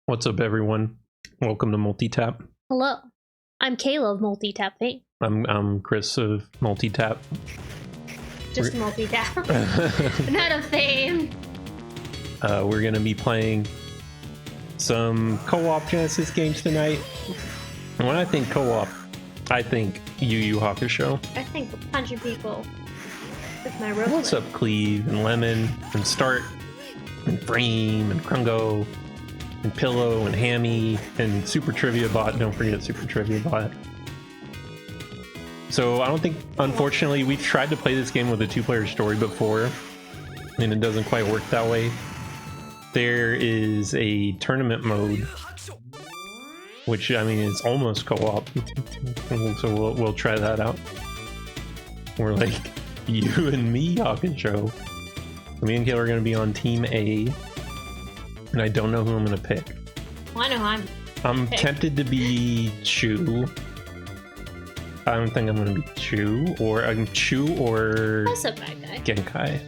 What's up, everyone? Welcome to Multitap. Hello, I'm Kayla of Multitap fame. I'm Chris of Multitap. Just Multitap, not of fame. We're gonna be playing some co-op Genesis games tonight. And when I think co-op, I think Yu Yu Hakusho. I think a bunch of people with my robot. What's up, Cleve and Lemon and Start and Frame and Krungo and Pillow and Hammy and Super Trivia Bot. Don't forget Super Trivia Bot. So I don't think, unfortunately, we've tried to play this game with a two-player story before, and it doesn't quite work that way. There is a tournament mode, which, I mean, is almost co-op, so we'll try that out. We're like, you and me, Hakusho. Me and Kayla are going to be on Team A, and I don't know who I'm going to pick. Well, I know I'm tempted to be Chu. I don't think I'm going to be Chu, or I'm Chu or That's a bad guy. Genkai.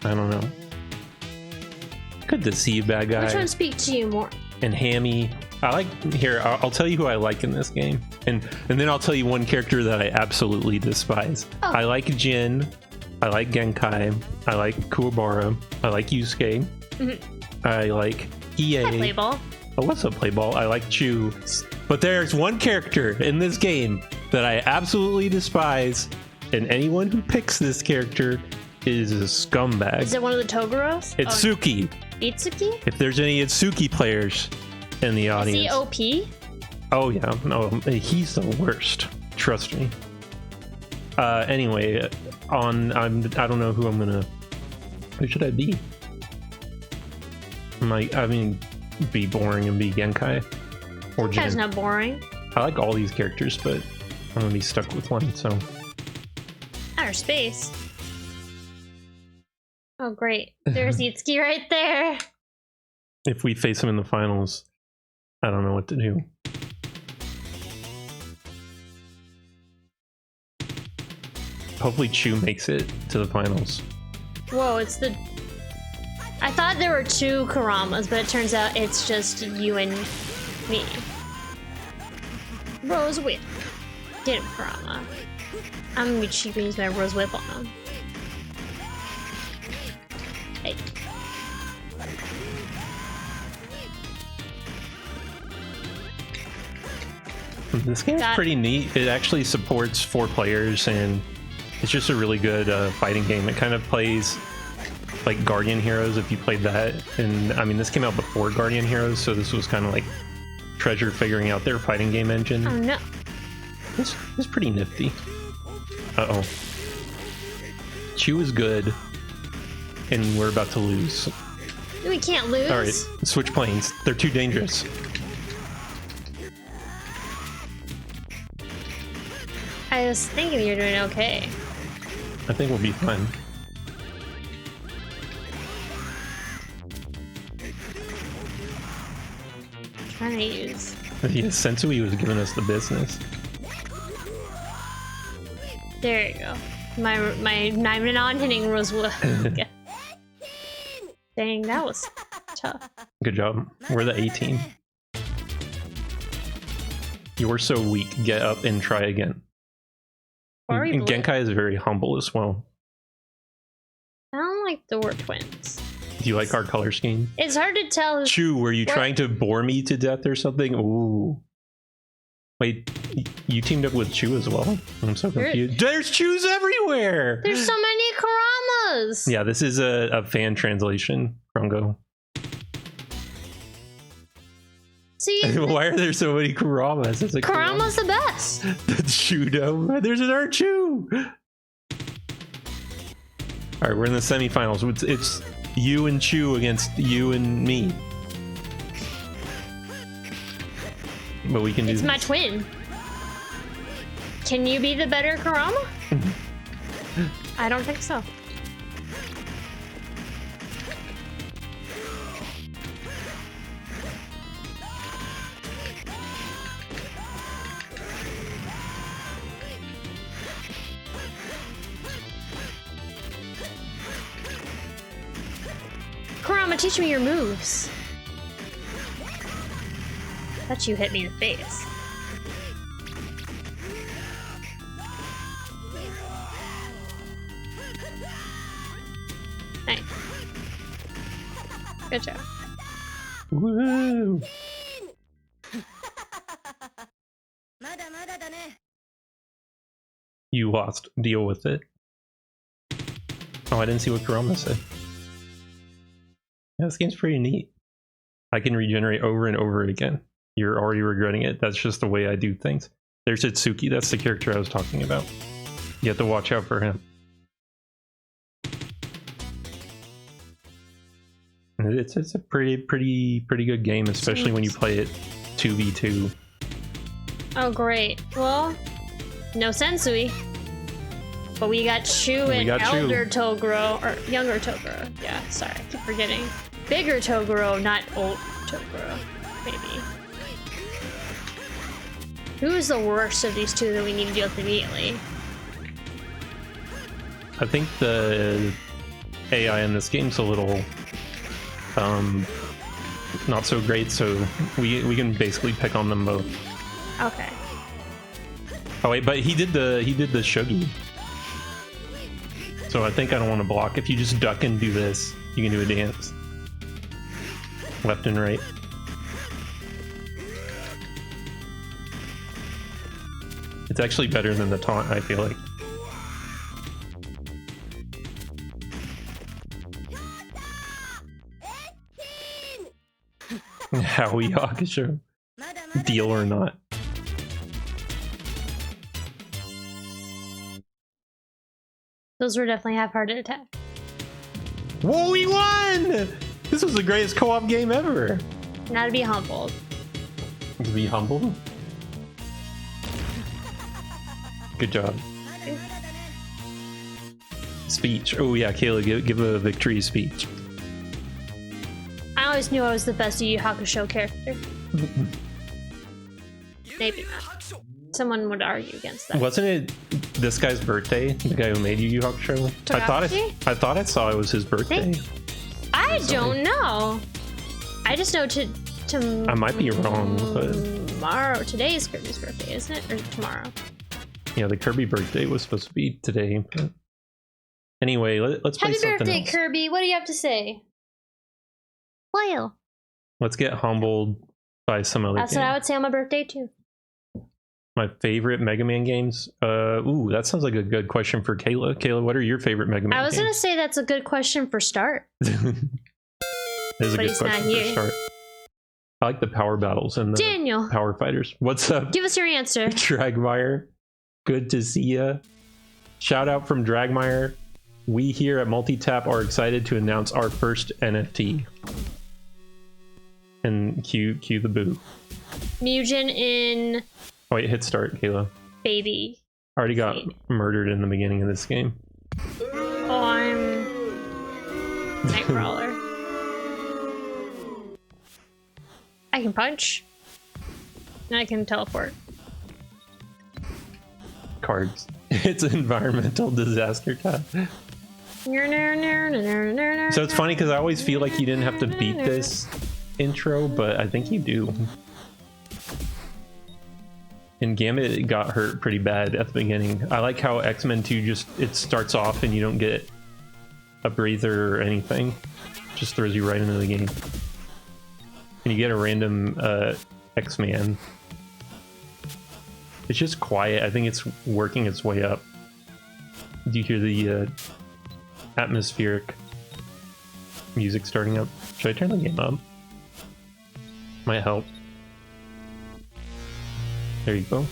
I don't know. Good to see you, bad guy. Which one speaks to you more? And Hammy. I like, here, I'll tell you who I like in this game. And then I'll tell you one character that I absolutely despise. Oh. I like Jin. I like Genkai. I like Kuwabara. I like Yusuke. Mm-hmm. I like EA. I play ball. Oh, what's up, play ball? I like Chu. But there's one character in this game that I absolutely despise, and anyone who picks this character is a scumbag. Is it one of the Togaros? Itsuki. Itsuki? If there's any Itsuki players in the audience. Is he OP? Oh yeah, no, he's the worst. Trust me. Anyway, I don't know who I'm gonna. Who should I be? I mean, be boring and be Genkai or Jin. That's not boring. I like all these characters, but I'm gonna be stuck with one. So. Outer space. Oh great! There's Itsuki right there. If we face him in the finals, I don't know what to do. Hopefully Chu makes it to the finals. Whoa, it's the... I thought there were two Karamas, but it turns out it's just you and me. Rose Whip. Get him, Karama. I'm gonna be cheap and use my Rose Whip on him. Hey. This game's pretty neat. It actually supports 4 players, and it's just a really good fighting game. It kind of plays like Guardian Heroes, if you played that. And I mean, this came out before Guardian Heroes, so this was kind of like Treasure figuring out their fighting game engine. Oh no. It's pretty nifty. Uh-oh. Chu is good, and we're about to lose. We can't lose. All right, switch planes. They're too dangerous. I was thinking you're doing okay. I think we'll be fine. Trying to use. Yeah, Sensui was giving us the business. There you go. My non-hitting Rose Whip. Dang, that was tough. Good job. We're the A team. You're so weak. Get up and try again. And Genkai is very humble as well. I don't like the word twins. Do you like our color scheme? It's hard to tell. Chu, were you trying to bore me to death or something? Ooh. Wait, you teamed up with Chu as well? I'm so confused. There's Chus everywhere! There's so many Karamas! Yeah, this is a fan translation, Krongo. See? Why are there so many Karamas? Karama's the best! The Chudo. There's another Chu! Alright, we're in the semifinals. It's you and Chu against you and me. But we can do this. It's my twin. Can you be the better Karama? I don't think so. Karama, teach me your moves. thought you hit me in the face. Nice. Good job. Woo! You lost. Deal with it. Oh, I didn't see what Kurama said. Yeah, this game's pretty neat. I can regenerate over and over again. You're already regretting it. That's just the way I do things. There's Itsuki. That's the character I was talking about. You have to watch out for him. It's a pretty good game, especially when you play it 2v2. Oh, great. Well, no Sensui. But we got Chu and Elder Toguro, or Younger Toguro. Yeah, sorry, I keep forgetting. Bigger Toguro, not old Toguro, maybe. Who's the worst of these two that we need to deal with immediately? I think the AI in this game's a little not so great, so we can basically pick on them both. Okay. Oh wait, but he did the shogi. So I think I don't want to block. If you just duck and do this, you can do a dance. Left and right. It's actually better than the taunt, I feel like. Howie Hakusho. Deal or not. Those were definitely half-hearted attack. Whoa, we won! This was the greatest co-op game ever. Not to be humbled. To be humbled? Good job. Speech. Oh yeah, Kayla, give a victory speech. I always knew I was the best Yu Yu Hakusho character. Maybe not. Someone would argue against that. Wasn't it this guy's birthday? The guy who made Yu Yu Hakusho? I thought I saw it was his birthday. I don't know. I just know I might be wrong, but tomorrow. Today is Kirby's birthday, isn't it? Or tomorrow? Yeah, the Kirby birthday was supposed to be today. But anyway, let's play something else. Happy birthday, Kirby! What do you have to say? Well, let's get humbled by some other. That's what I would say on my birthday too. My favorite Mega Man games? Ooh, that sounds like a good question for Kayla. Kayla, what are your favorite Mega Man games? I was gonna say that's a good question for start. That is a good question for start. I like the power battles and the Daniel. Power Fighters. What's up? Give us your answer. Dragmire, good to see ya. Shout out from Dragmire. We here at Multitap are excited to announce our first NFT. And cue the boo. Mugen in... Oh wait, hit start, Kayla. Baby. I already got murdered in the beginning of this game. Oh, I'm... Nightcrawler. I can punch. And I can teleport. Cards. It's an environmental disaster tab. So it's funny because I always feel like you didn't have to beat this intro, but I think you do. And Gambit got hurt pretty bad at the beginning. I like how X-Men 2 just, it starts off and you don't get a breather or anything. Just throws you right into the game. And you get a random X-Man. It's just quiet. I think it's working its way up. Do you hear the atmospheric music starting up? Should I turn the game up? Might help. There you go.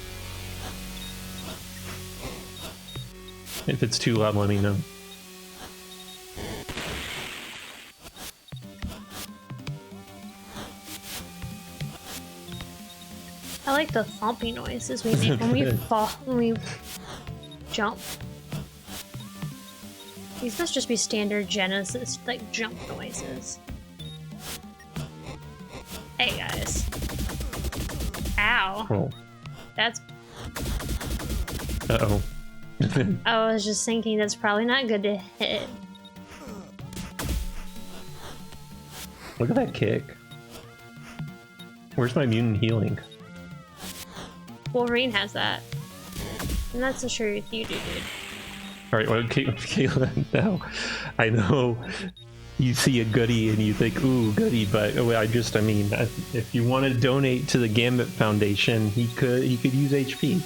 If it's too loud, let me know. I like the thumpy noises we make when we fall, when we jump. These must just be standard Genesis, like, jump noises. Hey, guys. Ow. Oh. That's... Uh-oh. I was just thinking that's probably not good to hit. Look at that kick. Where's my mutant healing? Wolverine has that. And that's a sure you do, dude. Alright, well, Kayla, now, I know you see a goodie and you think, ooh, goodie, but I mean, if you want to donate to the Gambit Foundation, he could use HP.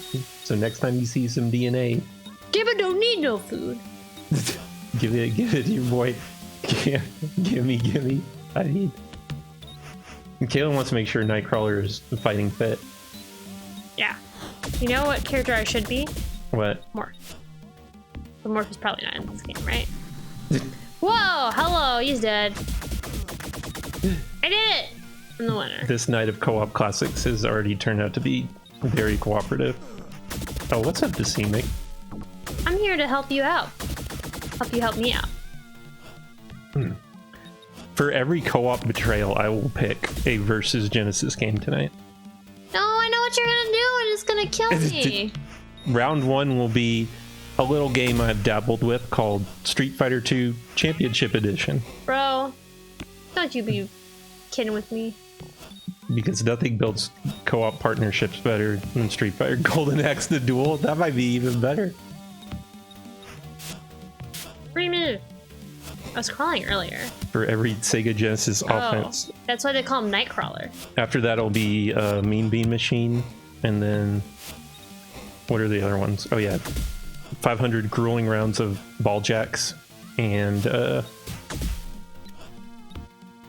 So next time you see some DNA... Gambit don't need no food. give it to your boy. Gimme. I need... And Kayla wants to make sure Nightcrawler is fighting fit. Yeah. You know what character I should be? What? Morph. But Morph is probably not in this game, right? Whoa! Hello, he's dead. I did it! I'm the winner. This night of co-op classics has already turned out to be very cooperative. Oh, what's up, Decimic? I'm here to help you out. Help you help me out. For every co-op betrayal, I will pick a versus Genesis game tonight. No, I know what you're gonna do and it's gonna kill me. Round one will be a little game I've dabbled with called Street Fighter 2 Championship Edition. Bro, don't you be kidding with me. Because nothing builds co-op partnerships better than Street Fighter Golden Axe the Duel. That might be even better. What do you mean? I was crawling earlier. For every Sega Genesis offense. That's why they call him Nightcrawler. After that, it'll be Mean Bean Machine, and then what are the other ones? Oh yeah, 500 grueling rounds of ball jacks, and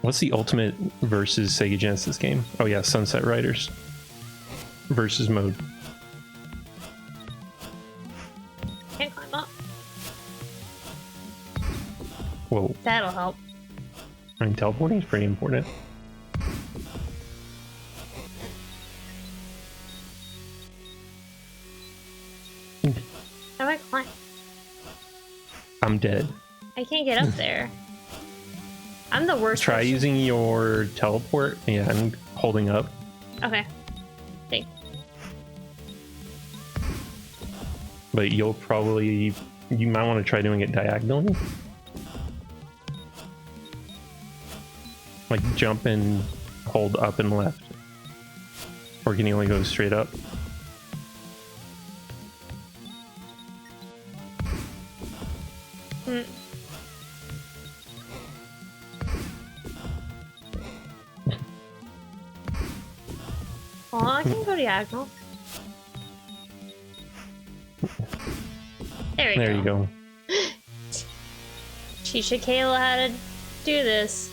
what's the ultimate versus Sega Genesis game? Oh yeah, Sunset Riders versus mode. Can't climb up. Whoa. That'll help. I mean, teleporting is pretty important. How do I climb? I'm dead. I can't get up there. I'm the worst. Try person. using your teleport. Yeah, and holding up. Okay. Thanks. But you might want to try doing it diagonally. Like jump and hold up and left. Or can you only go straight up? Oh, I can go diagonal. There you go. Teach Kayla how to do this.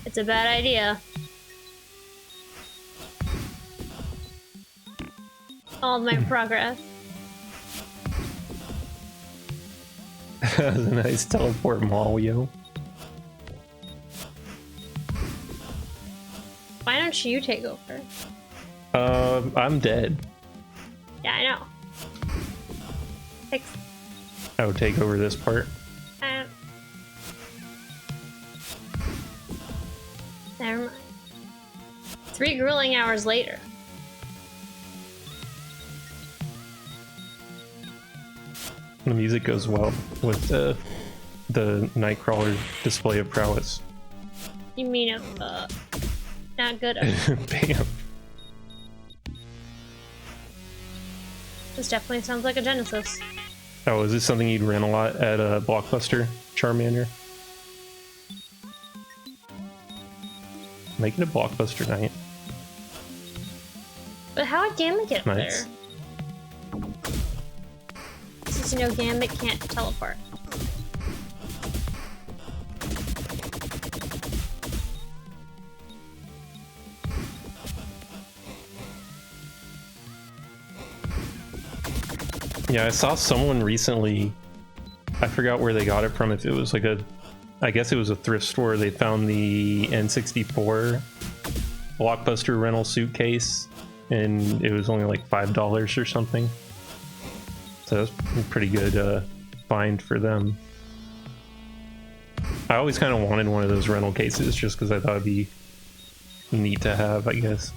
It's a bad idea. All my progress. That was a nice teleport mall, yo. Why don't you take over? I'm dead. Yeah, I know. I would take over this part. Never mind. 3 grueling hours later. The music goes well with the Nightcrawler display of prowess. You mean of not good. Bam. This definitely sounds like a Genesis. Oh, is this something you'd rent a lot at a Blockbuster, Charmander? Making a Blockbuster night. But how would Gambit get Nice. there? Since you know Gambit can't teleport. Yeah, I saw someone recently, I forgot where they got it from, if it was like I guess it was a thrift store, they found the N64 Blockbuster rental suitcase, and it was only like $5 or something. So that's a pretty good find for them. I always kind of wanted one of those rental cases just because I thought it'd be neat to have, I guess.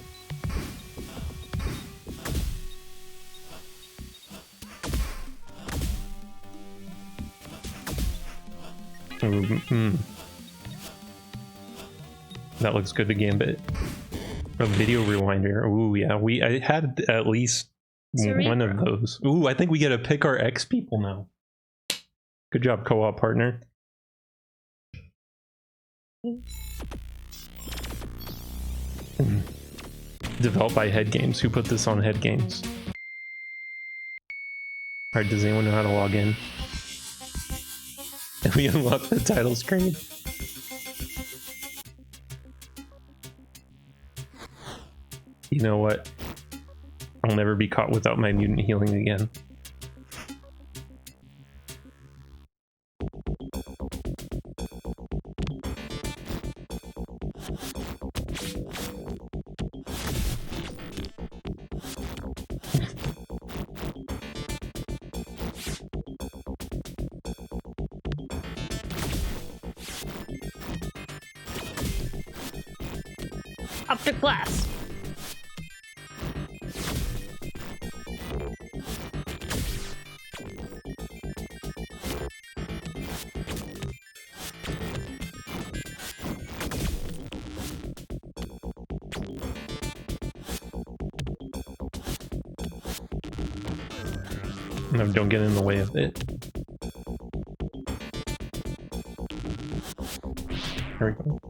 That looks good to Gambit. A video rewinder. Ooh, yeah. I had at least one of those. Ooh, I think we get to pick our X people now. Good job, co-op partner. Developed by Head Games. Who put this on Head Games? Alright, does anyone know how to log in? And we unlock the title screen. You know what? I'll never be caught without my mutant healing again. Up to class. No, don't get in the way of it. There we go.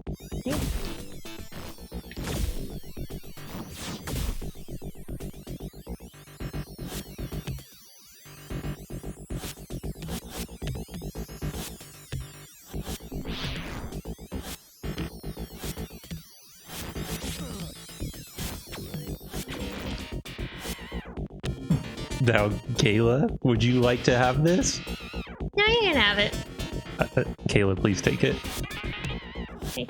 Now, Kayla, would you like to have this? No, you can have it. Kayla, please take it. Okay.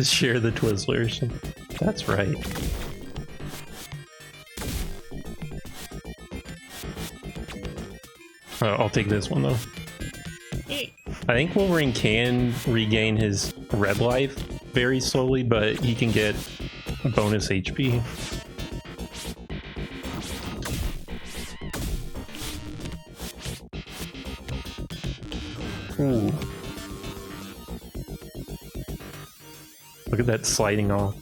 Share the Twizzlers. That's right. I'll take this one though. I think Wolverine can regain his red life very slowly, but he can get bonus HP. Ooh. Look at that sliding off.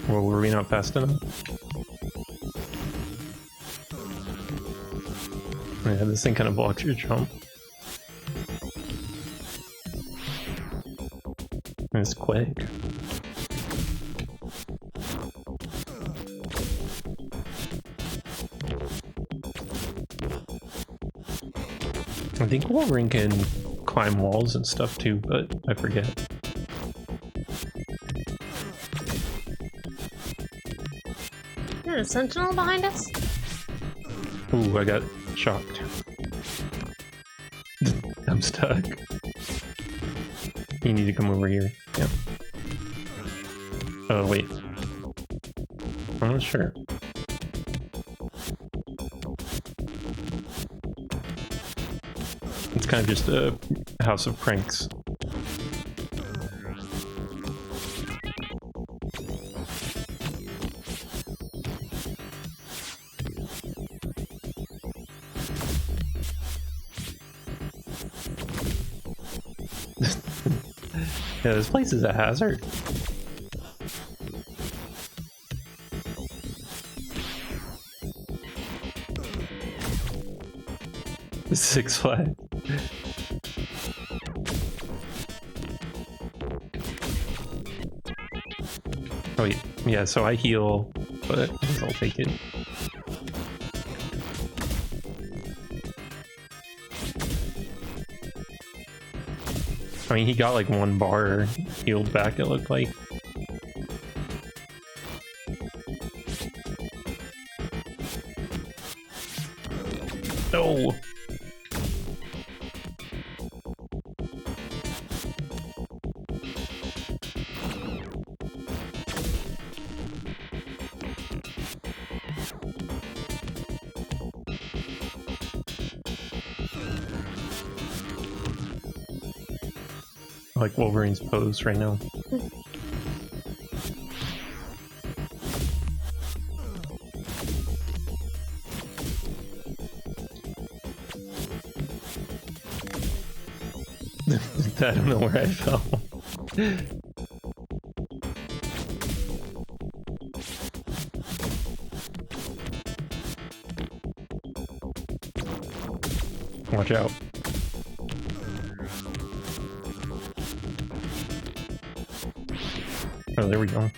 Well, were we not fast enough? Yeah, this thing kind of blocks your jump. It's quick. I think Wolverine can climb walls and stuff too, but I forget. Is there a sentinel behind us? Ooh, I got shocked. I'm stuck. You need to come over here. Yep. Oh, wait. I'm not sure. It's kind of just a house of pranks. Yeah, this place is a hazard. Six Flags. Oh wait, yeah, so I heal, but I guess I'll take it. I mean, he got like one bar healed back, it looked like. No! I like Wolverine's pose right now. I don't know where I fell. Watch out. Oh, there we go.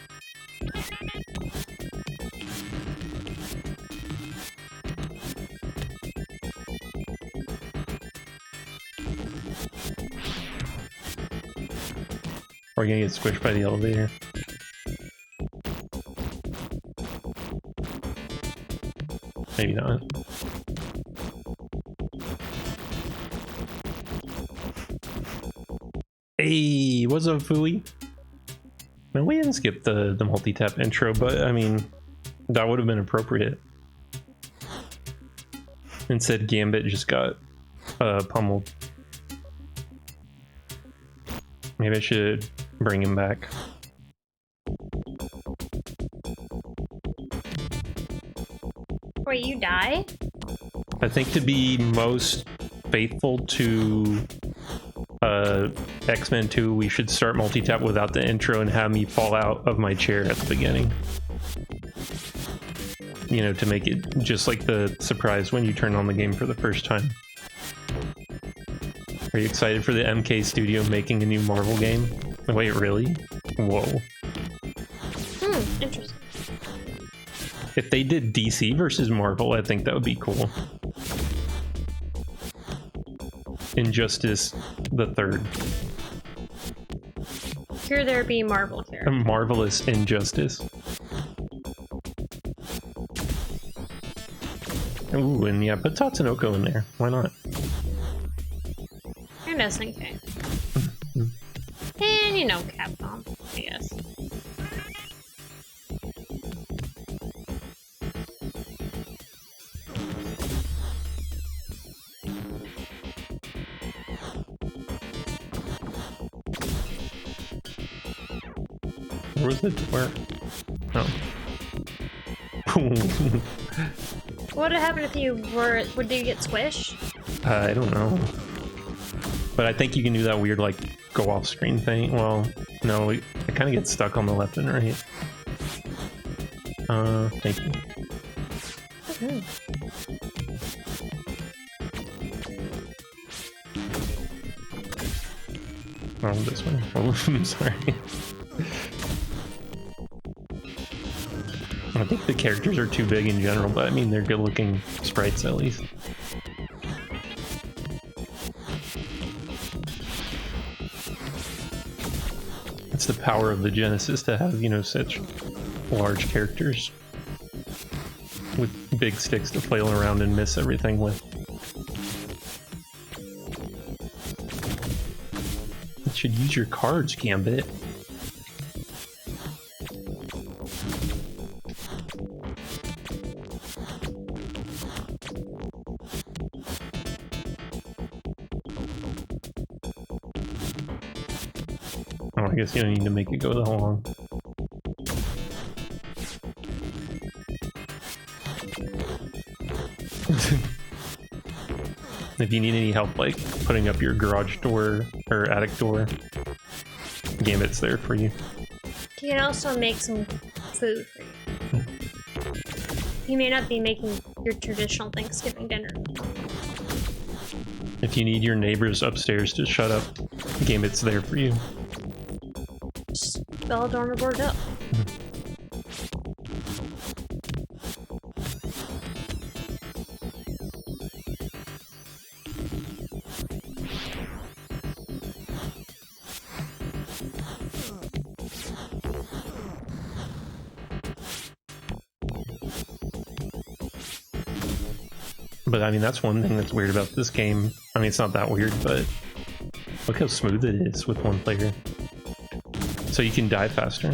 We're gonna get squished by the elevator. Maybe not. Hey, what's up, Fooey? No, we didn't skip the multi-tap intro, but I mean, that would have been appropriate. Instead, Gambit just got pummeled. Maybe I should bring him back. Wait, you die? I think to be most faithful to X-Men 2, we should start multi-tap without the intro and have me fall out of my chair at the beginning. You know, to make it just like the surprise when you turn on the game for the first time. Are you excited for the MK Studio making a new Marvel game? Wait, really? Whoa. Interesting. If they did DC versus Marvel, I think that would be cool. Injustice the Third. Here there be Marvel here. A marvelous injustice. Ooh, and yeah, put Tatsunoko in there. Why not? And SNK. And, you know, Capcom, I guess. Where was the door? Oh. What would happen if you were... Would you get squished? I don't know. But I think you can do that weird, like, go off screen thing. Well, no, it kind of gets stuck on the left and right. Thank you. Okay. Oh, this way. Oh, I'm sorry. I think the characters are too big in general, but I mean, they're good looking sprites at least. It's the power of the Genesis to have, you know, such large characters with big sticks to flail around and miss everything with. You should use your cards, Gambit. Oh, I guess you don't need to make it go that long. If you need any help, like putting up your garage door or attic door, Gambit's there for you. He can also make some food for you. He may not be making your traditional Thanksgiving dinner. If you need your neighbors upstairs to shut up, Gambit's there for you. Bell door board up. But I mean, that's one thing that's weird about this game. I mean, it's not that weird, but look how smooth it is with one player. So you can die faster.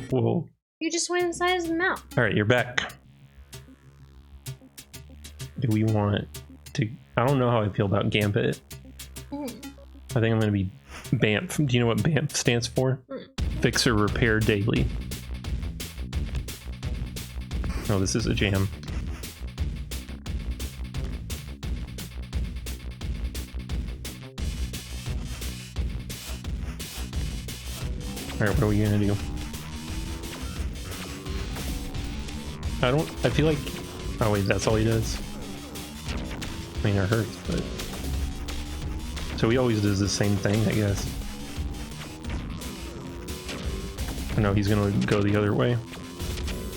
Whoa. You just went inside his mouth. Alright, you're back. Do we want to... I don't know how I feel about Gambit. I think I'm gonna be BAMF. Do you know what BAMF stands for? Fix or repair daily. Oh, this is a jam. Alright, what are we gonna do? I feel like... Oh wait, that's all he does? I mean, it hurts, but... So he always does the same thing, I guess. No, he's gonna go the other way.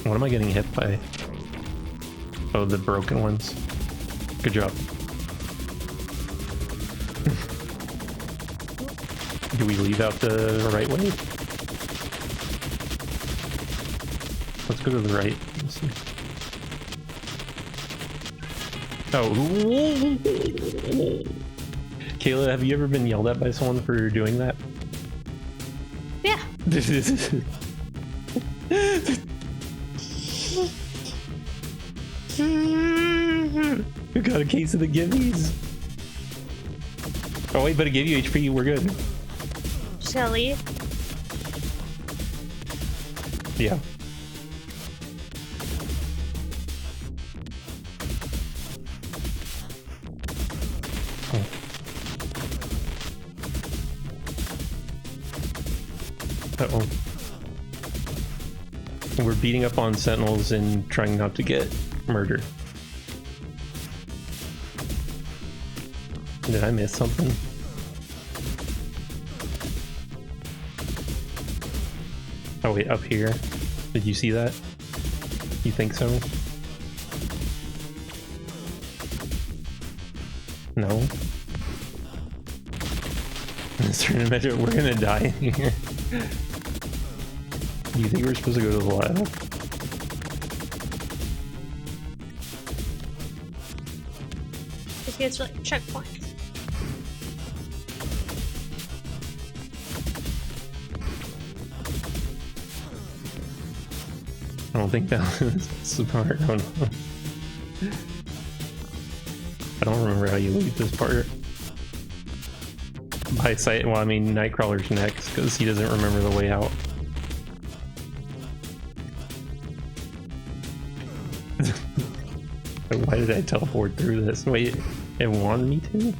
What am I getting hit by? Oh, the broken ones. Good job. Do we leave out the right way? Let's go to the right. Let's see. Oh. Kayla, have you ever been yelled at by someone for doing that? Yeah. You got a case of the gimmies. Oh wait, but it gave you HP, we're good. Just gotta leave. Yeah. Oh. Uh-oh. We're beating up on sentinels and trying not to get murdered. Did I miss something? Oh wait, up here. Did you see that? You think so? No? This tournament, we're gonna die in here. Do you think we're supposed to go to the left? This gets like checkpoints. I don't think that was the part. Oh, no. I don't remember how you leave this part. By sight, well, I mean, Nightcrawler's next, because he doesn't remember the way out. Why did I teleport through this? Wait, it wanted me to?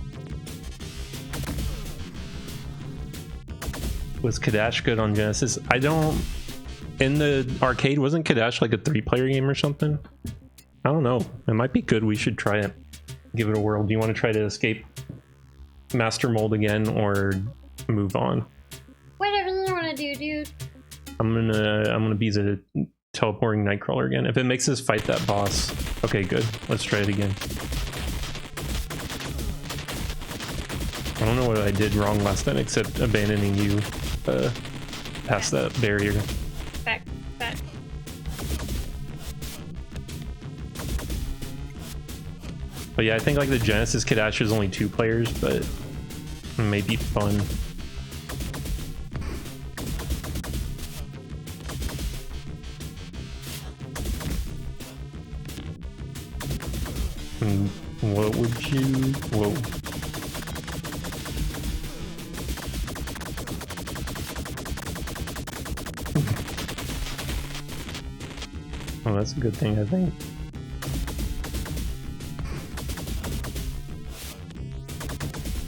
Was Kadash good on Genesis? I don't... In the arcade, wasn't Kadash like a 3-player game or something? I don't know. It might be good. We should try it. Give it a whirl. Do you want to try to escape Master Mold again or move on? Whatever you want to do, dude. I'm gonna be the teleporting Nightcrawler again. If it makes us fight that boss. Okay, good. Let's try it again. I don't know what I did wrong last time except abandoning you past that barrier. Back. But yeah, I think like the Genesis Kadash is only 2 players, but it may be fun. What would you... Whoa. Oh, that's a good thing, I think.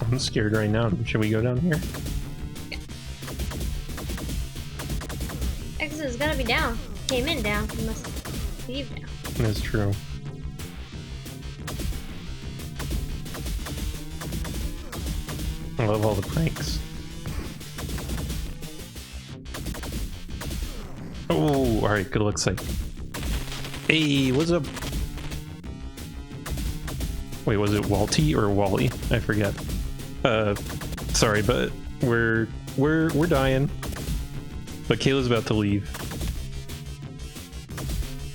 I'm scared right now. Should we go down here? Exit has gotta be down. Came in down. You must leave down. That's true. I love all the pranks. Oh, alright, good looks like. Hey, what's up? Wait, was it Walty or Wally? I forget. Sorry, but we're dying. But Kayla's about to leave.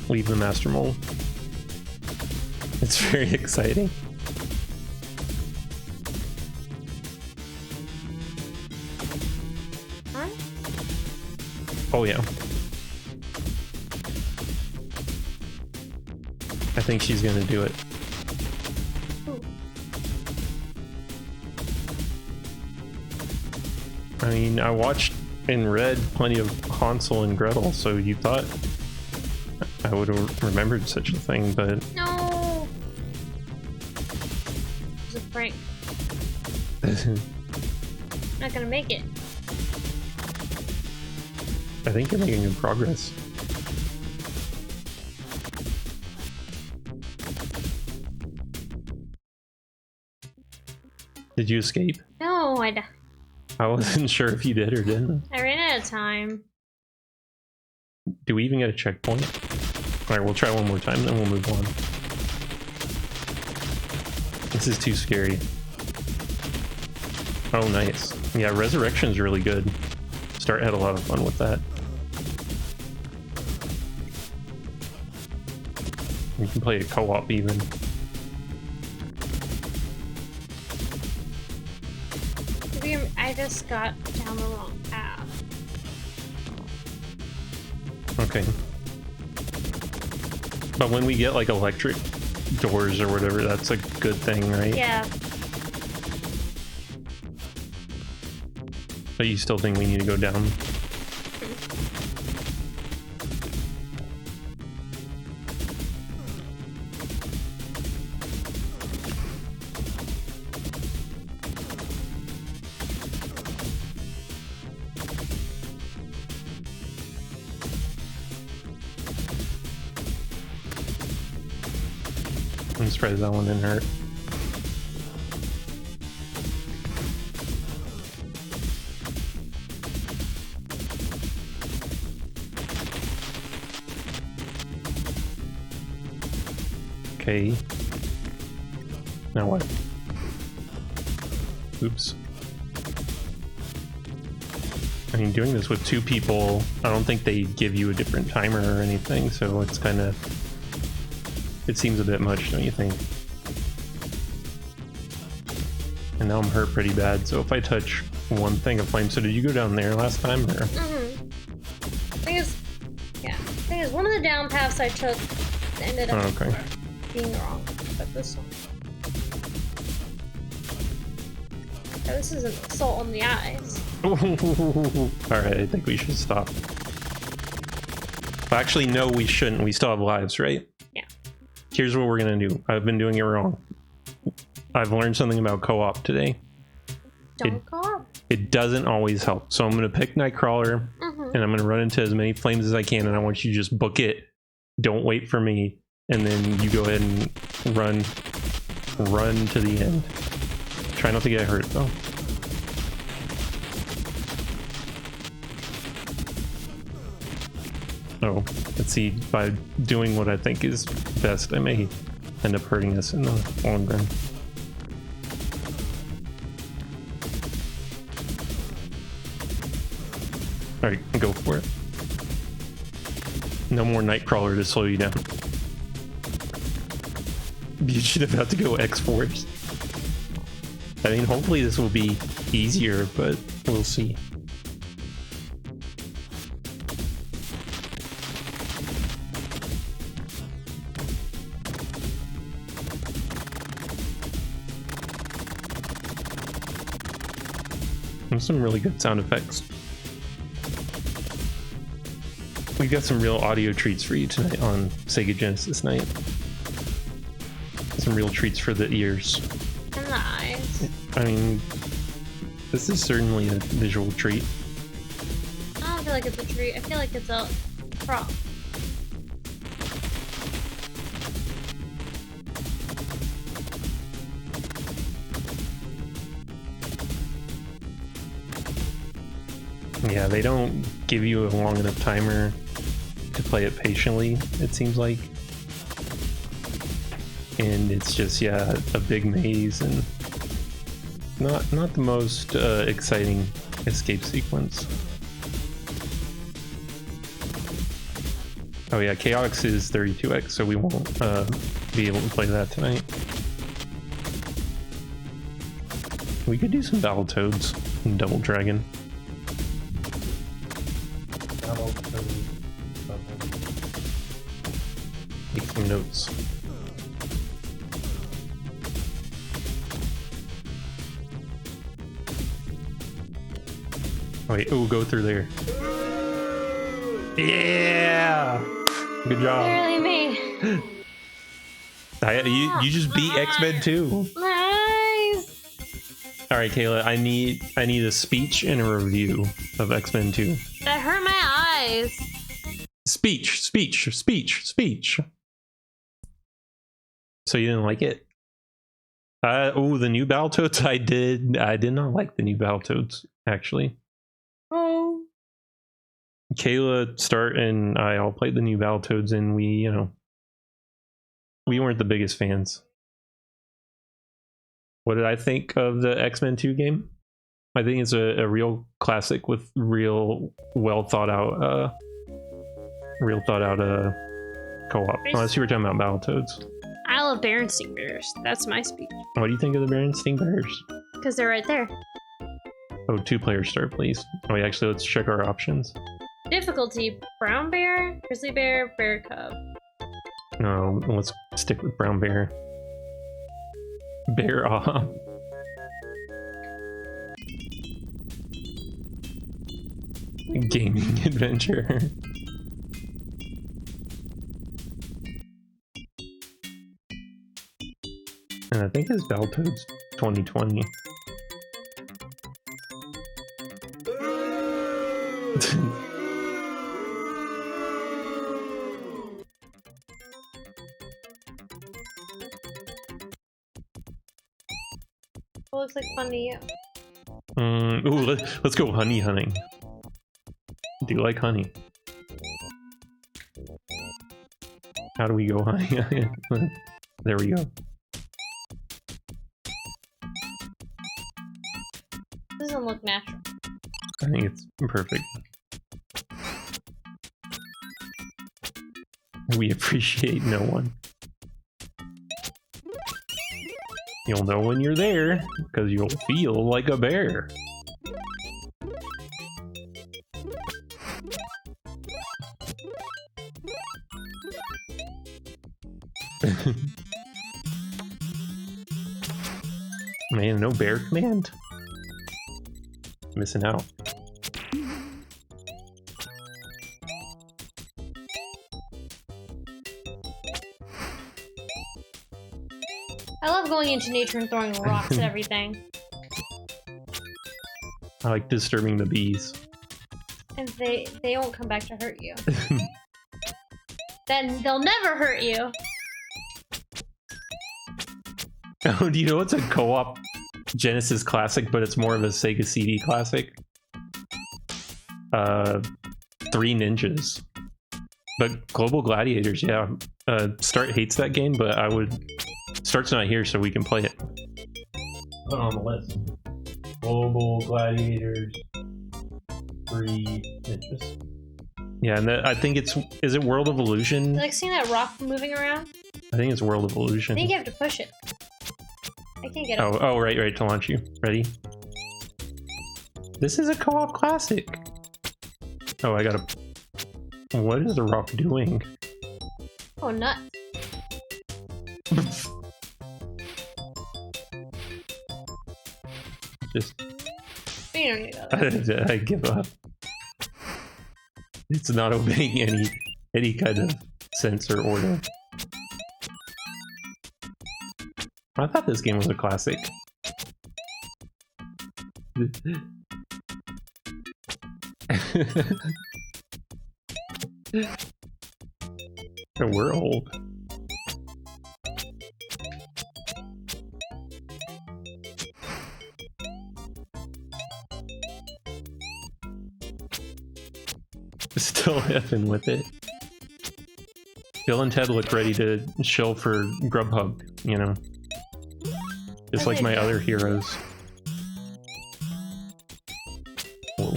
Leave the Master Mold. It's very exciting. Oh yeah. I think she's gonna do it. Ooh. I mean, I watched and read plenty of Hansel and Gretel, so you thought I would have remembered such a thing, but... No! It's a prank. Not gonna make it. I think you're making good progress. Did you escape? No, I wasn't sure if you did or didn't. I ran out of time. Do we even get a checkpoint? Alright, we'll try one more time, then we'll move on. This is too scary. Oh, nice. Yeah, Resurrection's really good. Start had a lot of fun with that. You can play a co-op even. I just got down the wrong path. Okay. But when we get like electric doors or whatever, that's a good thing, right? Yeah. But you still think we need to go down? I'm surprised that one didn't hurt. Okay. Now what? Oops. I mean, doing this with two people, I don't think they give you a different timer or anything, so it's kind of... It seems a bit much, don't you think? And now I'm hurt pretty bad, so if I touch one thing of flame... So did you go down there last time, or...? Mm-hmm. I think it's one of the down paths I took ended up being wrong, but this one... Oh, this is an assault on the eyes. Alright, I think we should stop. Well, actually, no, we shouldn't. We still have lives, right? Yeah. Here's what we're gonna do. I've been doing it wrong. I've learned something about co-op today. Don't co-op? It doesn't always help. So I'm gonna pick Nightcrawler, and I'm gonna run into as many flames as I can, and I want you to just book it. Don't wait for me, and then you go ahead and run to the end. Try not to get hurt, though. Oh, let's see, by doing what I think is best, I may end up hurting us in the long run. Alright, go for it. No more Nightcrawler to slow you down. You should have had to go X-Force. I mean, hopefully this will be easier, but we'll see. There's some really good sound effects. We got some real audio treats for you tonight on Sega Genesis Night. Some real treats for the ears. And the eyes. I mean, this is certainly a visual treat. I don't feel like it's a treat. I feel like it's a prop. Yeah, they don't give you a long enough timer to play it patiently, it seems like. And it's just, yeah, a big maze and not the most exciting escape sequence. Oh yeah, Chaotix is 32x, so we won't be able to play that tonight. We could do some Battletoads and Double Dragon. Take some notes. Wait, oh, go through there. Yeah! Good job. Barely me. You just beat X-Men 2. Nice. All right, Kayla, I need a speech and a review of X-Men 2. That hurt my eyes. Speech. So you didn't like it? Oh, the new Battletoads. I did not like the new Battletoads, actually. Oh. Kayla, Start, and I all played the new Battletoads, and we weren't the biggest fans. What did I think of the X-Men 2 game? I think it's a real classic with real well thought out co-op. Unless you were talking about Battletoads. I love Berenstain Bears. That's my speech. What do you think of the Berenstain Bears? Because they're right there. Oh, 2-player start, please. Oh, wait, actually, let's check our options. Difficulty: brown bear, grizzly bear, bear cub. No, let's stick with brown bear. Bear off. Gaming adventure. And I think it's Battletoads 2020. What looks like fun to you? Ooh, let's go honey hunting. Do you like honey? How do we go honey? There we go. Doesn't look natural. I think it's perfect. We appreciate no one. You'll know when you're there, because you'll feel like a bear. Man, no bear command? Missing out. I love going into nature and throwing rocks at everything. I like disturbing the bees. And they won't come back to hurt you. Then they'll never hurt you. Oh, do you know it's a co-op Genesis classic, but it's more of a Sega CD classic? Three Ninjas. But Global Gladiators, yeah. Start hates that game, but I would... Start's not here, so we can play it. Put it on the list. Global Gladiators, Three Ninjas. Yeah, and I think it's... Is it World of Illusion? You like seeing that rock moving around? I think it's World of Illusion. I think you have to push it. I can't get it. Oh, right, to launch you. Ready? This is a co-op classic. Oh, I gotta... What is the rock doing? Oh, nuts. Just... You don't need that. I give up. It's not obeying any kind of sense or order. I thought this game was a classic. We're old. Still effing with it. Bill and Ted look ready to shill for Grubhub, you know? Just like my other heroes. Whoa.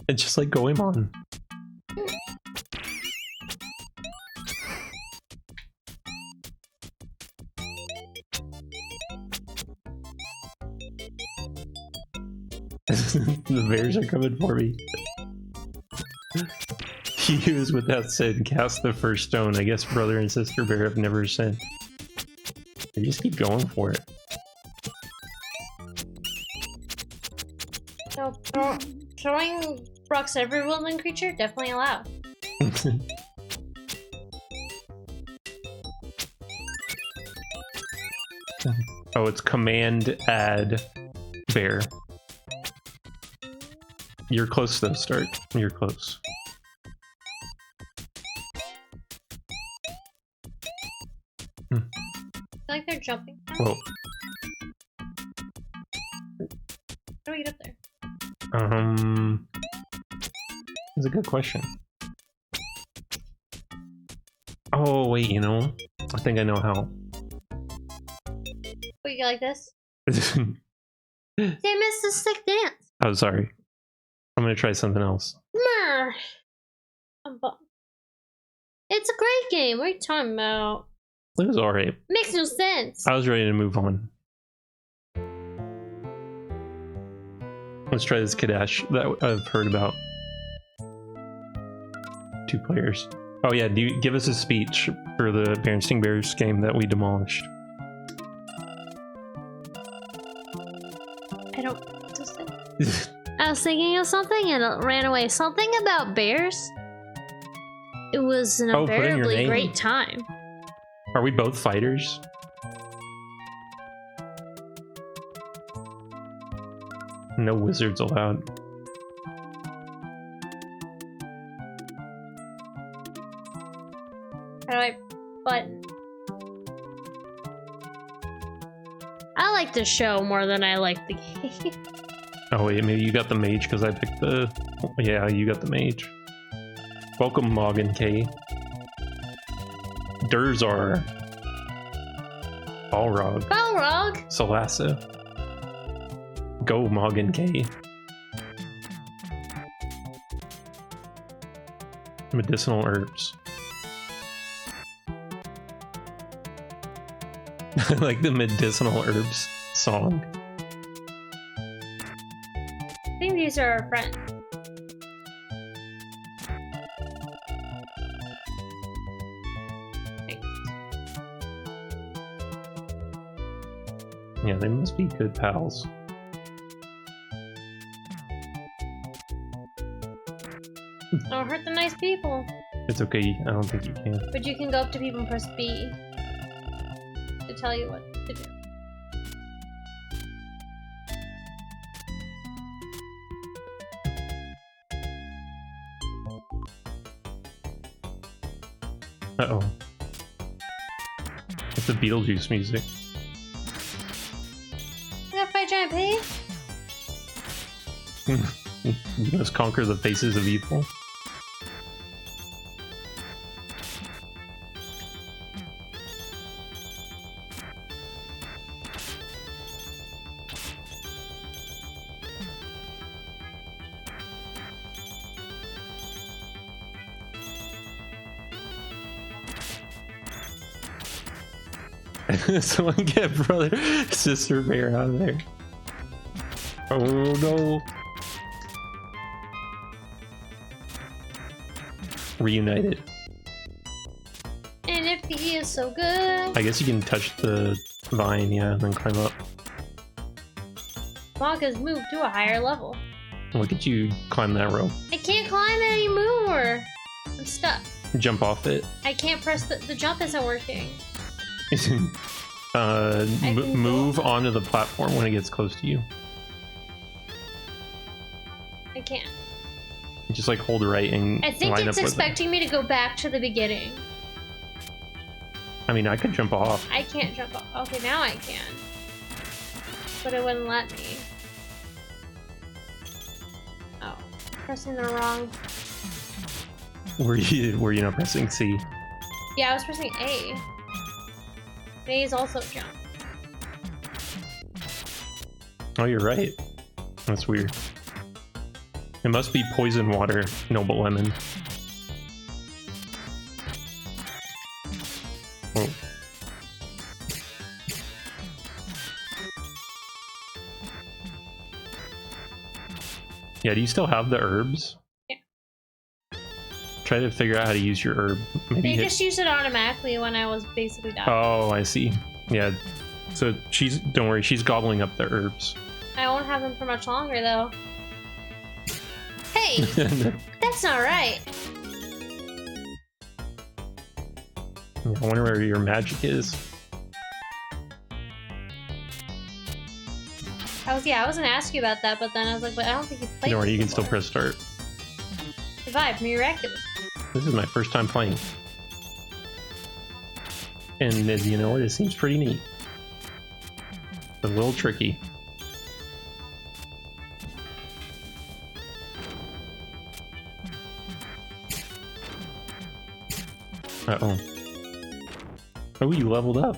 It's just like Goemon. The bears are coming for me. He was without sin, cast the first stone. I guess brother and sister bear have never sinned. They just keep going for it. So, throwing rocks at every woodland creature? Definitely allowed. Oh, it's command add bear. You're close though, Start. You're close. I feel like they're jumping. Whoa. How do we get up there? That's a good question. Oh, wait, you know? I think I know how. We go like this? They missed the stick dance. Oh, sorry. I'm gonna try something else. I'm bummed. It's a great game. What are you talking about? It was alright. Makes no sense. I was ready to move on. Let's try this Kadash that I've heard about. 2 players. Oh yeah, do you give us a speech for the Berenstain Bears game that we demolished? I don't know what to say. I was thinking of something and it ran away. Something about bears. It was an unbearably great time. Are we both fighters? No wizards allowed. How do I button? I like the show more than I like the game. Oh wait, maybe you got the mage because I picked the... Yeah, you got the mage. Welcome, Morgan K. Durzar. Balrog. Balrog! Salasa. Go, Morgan K. Medicinal herbs. I like the medicinal herbs song. I think these are our friends. Thanks. Yeah, they must be good pals. Don't hurt the nice people. It's okay, I don't think you can. But you can go up to people and press B to tell you what to do. Uh-oh. It's the Beetlejuice music. I gotta fight giant pig? You must conquer the faces of evil. Someone get brother, sister bear out of there. Oh no. Reunited. And if he is so good. I guess you can touch the vine, yeah, and then climb up. Blanca's moved to a higher level. Look at you climb that rope. I can't climb it anymore. I'm stuck. Jump off it. I can't press the jump isn't working. Move onto the platform when it gets close to you. I can't. Just like hold right and I think line it's up expecting me to go back to the beginning. I mean, I could jump off. I can't jump off. Okay, now I can. But it wouldn't let me. Oh, pressing the wrong. Were you not pressing C? Yeah, I was pressing A. A is also jump. Oh, you're right. That's weird. It must be poison water, Noble Lemon. Oh. Yeah, do you still have the herbs? Yeah. Try to figure out how to use your herb. Maybe They just used it automatically when I was basically done. Oh, I see. Yeah. So don't worry, she's gobbling up the herbs. I won't have them for much longer though. Hey! That's not right. I wonder where your magic is. I was gonna ask you about that, but then I was like, but I don't think you played. Don't worry, you can before. still press start. Survive miraculous. This is my first time playing. And as you know, it seems pretty neat. But a little tricky. Uh-oh. Oh, you leveled up.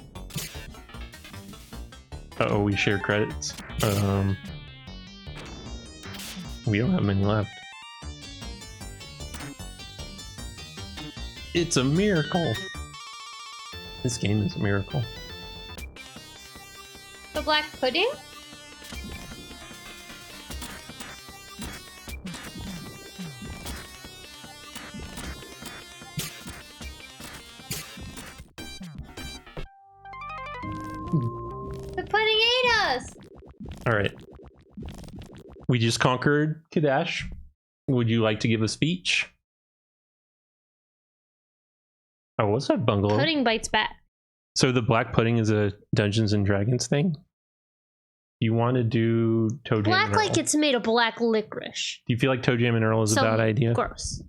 Uh-oh, we share credits. We don't have many left. It's a miracle. This game is a miracle. The black pudding? The pudding ate us! Alright. We just conquered Kadash. Would you like to give a speech? Oh, what's that bungalow? Pudding bites back. So the black pudding is a Dungeons and Dragons thing? You want to do Toe Jam Black and Earl? like it's made of black licorice. Do you feel like Toe Jam and Earl is a bad idea? Gross.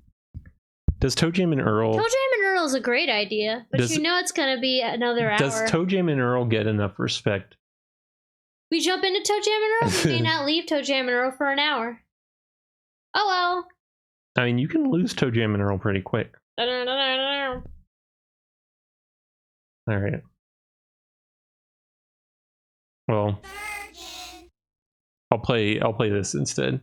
Does Toe Jam and Earl... Toe Jam and Earl is a great idea, but you know it's gonna be another hour. Does Toe Jam and Earl get enough respect? We jump into Toe Jam and Earl? We may not leave Toe Jam and Earl for an hour. Oh well. I mean, you can lose Toe Jam and Earl pretty quick. Alright. Well, I'll play this instead.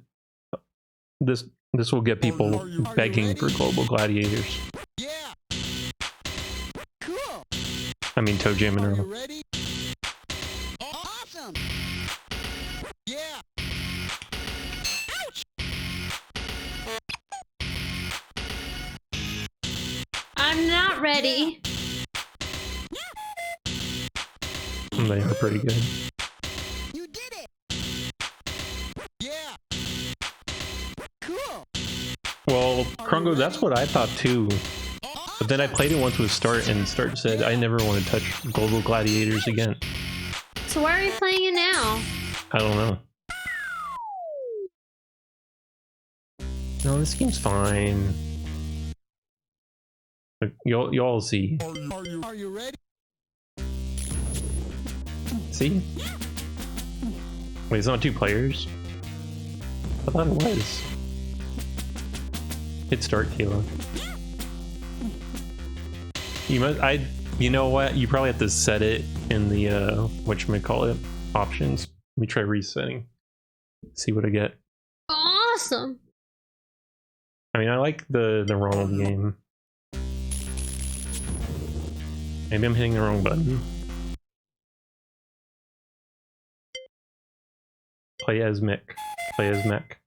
This will get people begging for Global Gladiators. Yeah. Cool. I mean, Toe Jam and Are you Earl. ready? Awesome. Yeah. Ouch. I'm not ready. They are pretty good. You did it. Yeah. Cool. Well, Krungo, that's what I thought too. But then I played it once with Start, and Start said, I never want to touch Global Gladiators again. So why are we playing it now? I don't know. No, this game's fine. But you'll see. Are you ready? See? Wait, it's not 2 players? I thought it was. Hit start, Kayla. You know what? You probably have to set it in the whatchamacallit options. Let me try resetting. See what I get. Awesome. I mean, I like the Ronald game. Maybe I'm hitting the wrong button. Play as Mick. Play as Mech.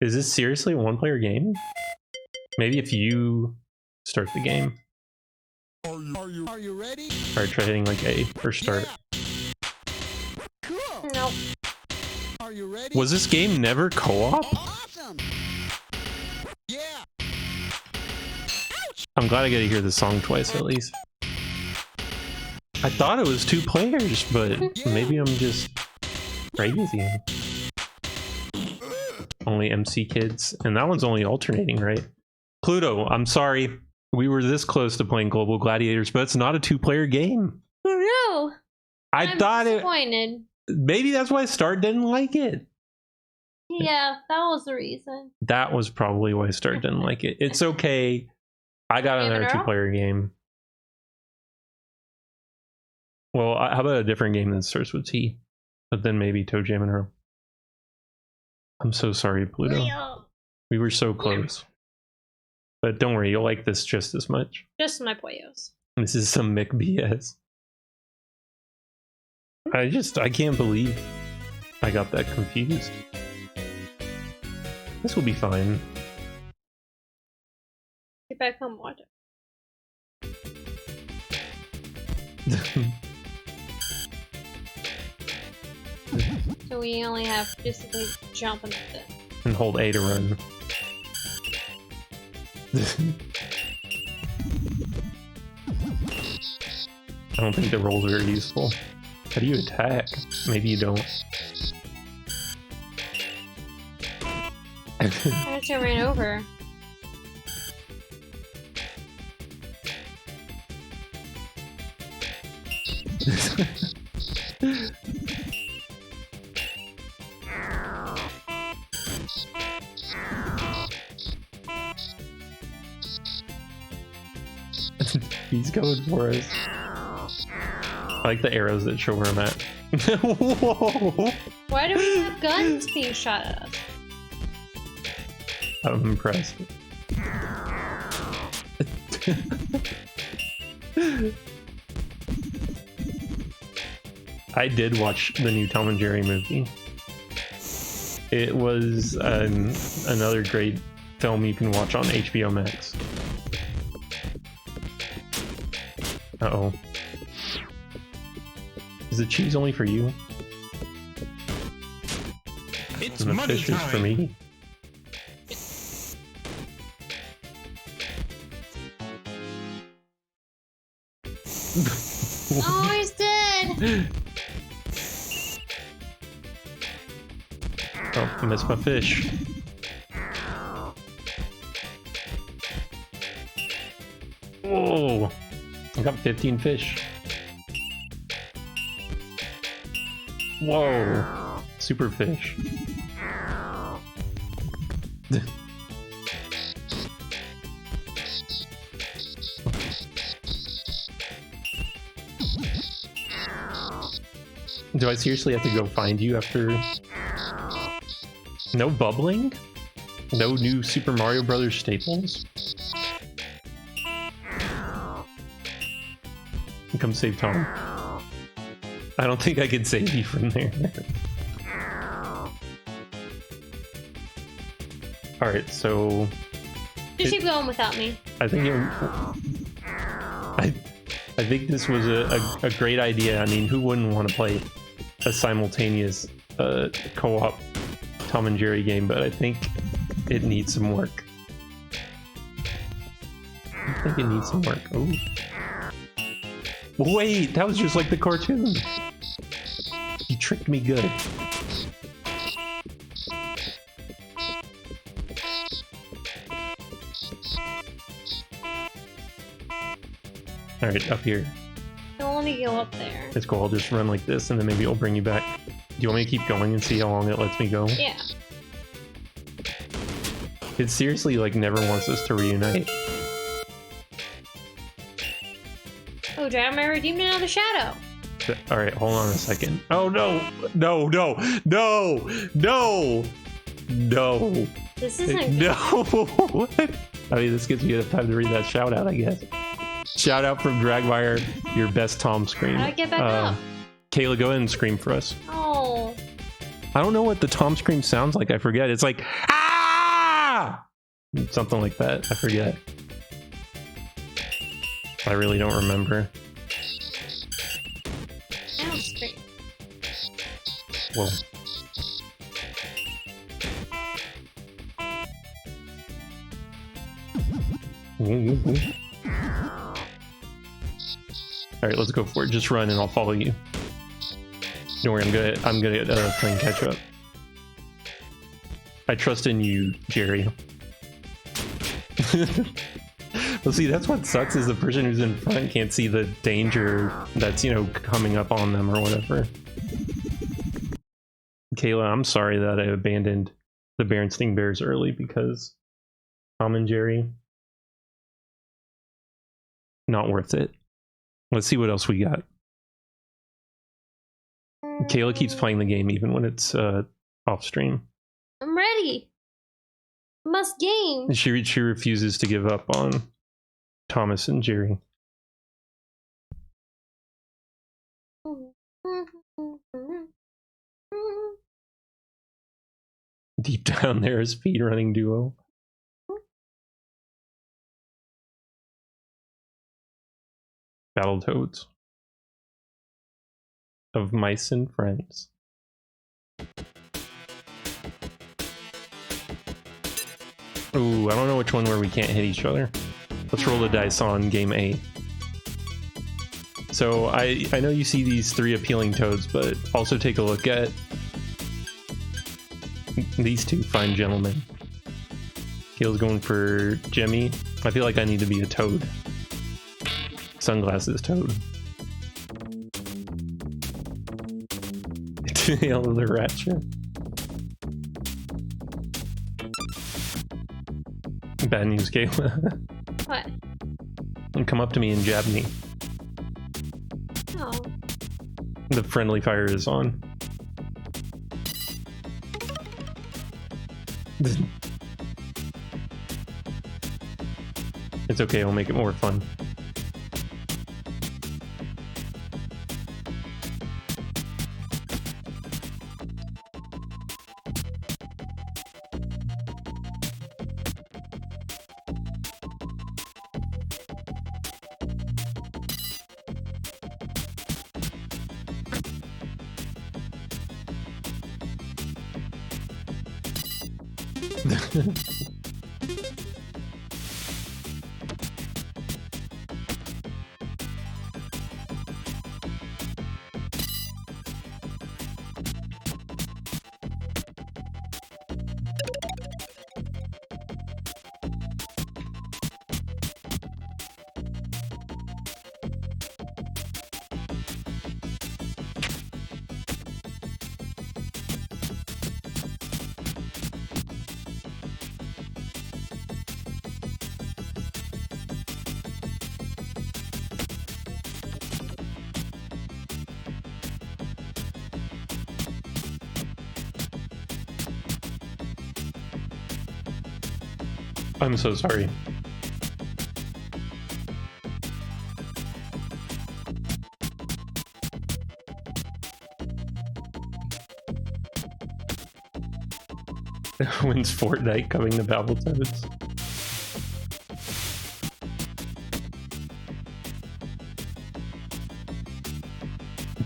Is this seriously a 1-player game? Maybe if you start the game. Are you ready? Alright, try hitting like A or start. Cool. Nope. Are you ready? Was this game never co-op? Awesome. Yeah. I'm glad I get to hear the song twice at least. I thought it was 2 players, but maybe I'm just crazy. Only MC Kids, and that one's only alternating, right? Pluto, I'm sorry. We were this close to playing Global Gladiators, but it's not a 2-player game. Oh no! I thought it. Disappointed. Maybe that's why Star didn't like it. Yeah, that was the reason. That was probably why Star didn't like it. It's okay. I got Game another and Earl? 2-player game. Well, how about a different game that starts with T? But then maybe Toe Jam and Earl. I'm so sorry, Pluto. We were so close. But don't worry, you'll like this just as much. Just my pollos. This is some Mick BS. I can't believe I got that confused. This will be fine. Get back home, watch it. So we only have basically jump and that's it. And hold A to run. I don't think the rolls are very useful. How do you attack? Maybe you don't. I just ran over. He's going for us. I like the arrows that show where I'm at. Whoa! Why do we have guns being shot at us? I'm impressed. I did watch the new Tom and Jerry movie. It was another great film you can watch on HBO Max. Uh-oh. Is the cheese only for you? It's And the money fish is for time. me? Oh, he's dead! Oh, I missed my fish. Whoa! I got 15 fish. Whoa! Super fish. Do I seriously have to go find you after... No bubbling? No new Super Mario Brothers staples? Come save Tom. I don't think I can save you from there. Alright, so... Just keep going without me. I think I think this was a great idea. I mean, who wouldn't want to play a simultaneous co-op Tom and Jerry game, but I think it needs some work. I think it needs some work. Oh. Wait, that was just like the cartoon. You tricked me good. Alright, up here. Don't let me go up there. It's cool, I'll just run like this and then maybe it'll bring you back. Do you want me to keep going and see how long it lets me go? Yeah. It seriously like never wants us to reunite. Oh, Dragon Man redeemed another shadow. Alright, hold on a second. Oh no! No, no, no, no, no, This isn't no! What? I mean, this gives me enough time to read that shout out, I guess. Shout out from Dragmire, your best Tom scream. How do I get back up? Kayla, go ahead and scream for us. Oh. I don't know what the Tom scream sounds like. I forget. It's like, ah! Something like that. I forget. I really don't remember. I don't scream. Whoa. All right, let's go for it. Just run, and I'll follow you. Don't worry, I'm good at playing catch up. I trust in you, Jerry. Well, see, that's what sucks is the person who's in front can't see the danger that's, you know, coming up on them or whatever. Kayla, I'm sorry that I abandoned the Berenstain Bears early because Tom and Jerry, not worth it. Let's see what else we got. Kayla keeps playing the game even when it's off stream. I'm ready. Must game. She refuses to give up on Thomas and Jerry. Deep down there, a speedrunning duo. Battletoads of Mice and Friends. Ooh, I don't know which one where we can't hit each other. Let's roll the dice on game A. So I know you see these 3 appealing toads, but also take a look at these 2 fine gentlemen. Gail's going for Jimmy. I feel like I need to be a toad. Sunglasses toad. Tail of the ratchet. Bad news, Kayla. What? And come up to me and jab me. Oh. The friendly fire is on. It's okay, I'll make it more fun. I'm so sorry. When's Fortnite coming to Battletoads?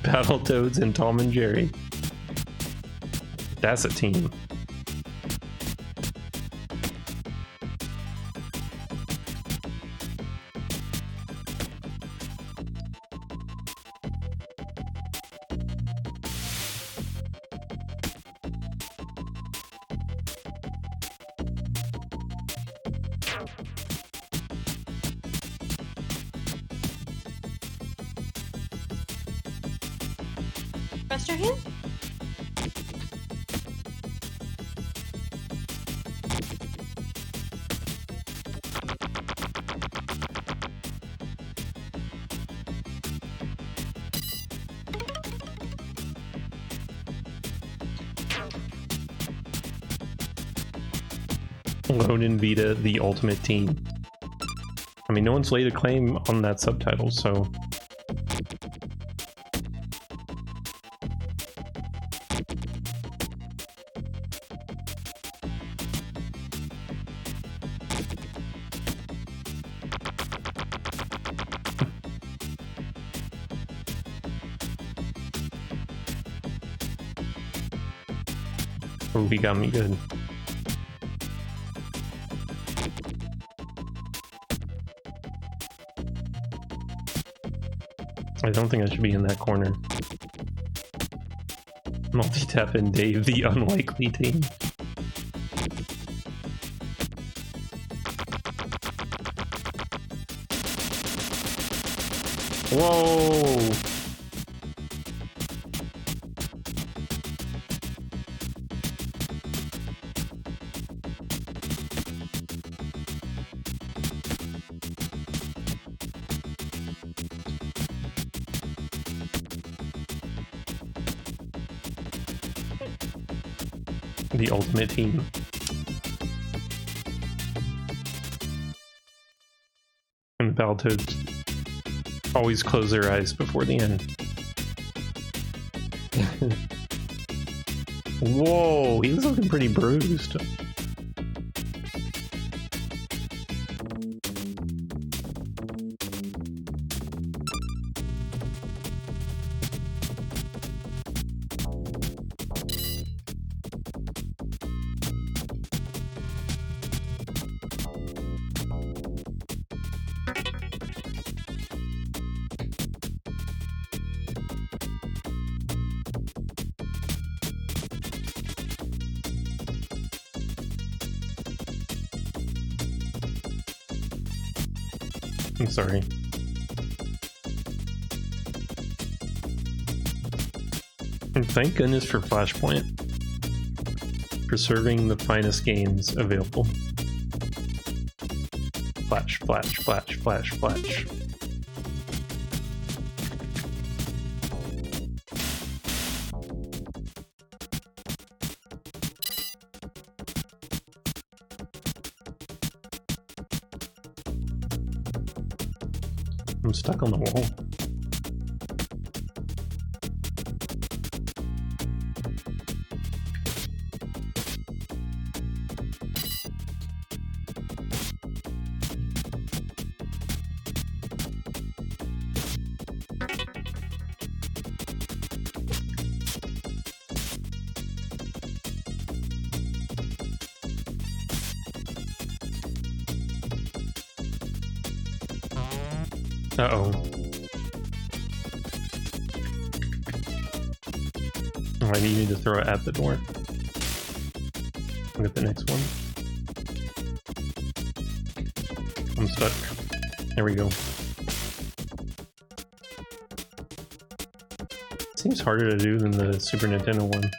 Battletoads and Tom and Jerry. That's a team. Rest your hand? Lone and Vita, the ultimate team. I mean, no one's laid a claim on that subtitle, so... Oh, he got me good. I don't think I should be in that corner. Multitap and Dave, the unlikely team. Whoa! The ultimate team. And the Battletoads always close their eyes before the end. Whoa, he was looking pretty bruised. I'm sorry. And thank goodness for Flashpoint. Preserving the finest games available. Flash, flash, flash, flash, flash. I'm stuck on the wall. Uh-oh. Oh, I need you to throw it at the door. Look at the next one. I'm stuck. There we go. Seems harder to do than the Super Nintendo one.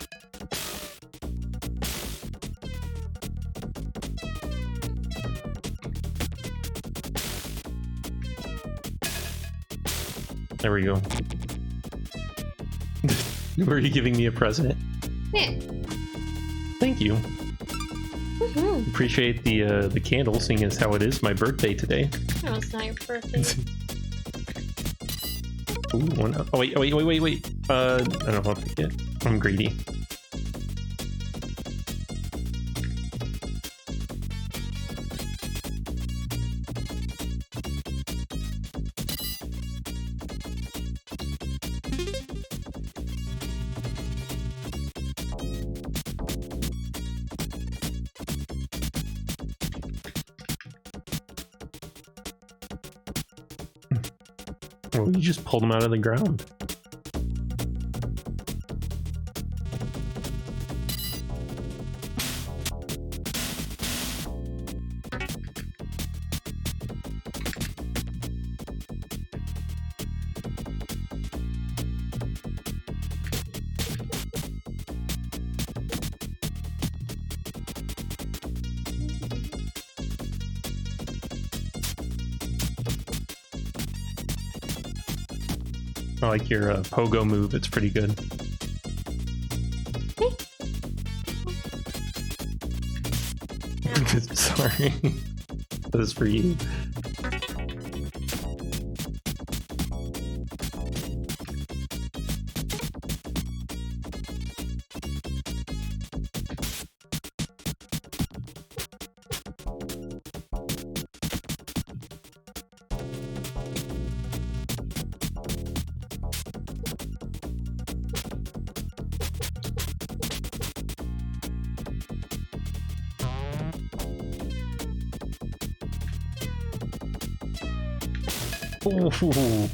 There we go. Were you giving me a present? Yeah. Thank you. Appreciate the candle, seeing as how it is my birthday today. No, it's not your birthday. Ooh, one. Oh wait. I don't know if I'll pick it. I'm greedy. Oh, you just pulled them out of the ground. I like your pogo move, it's pretty good. Sorry. That is for you. Ooh.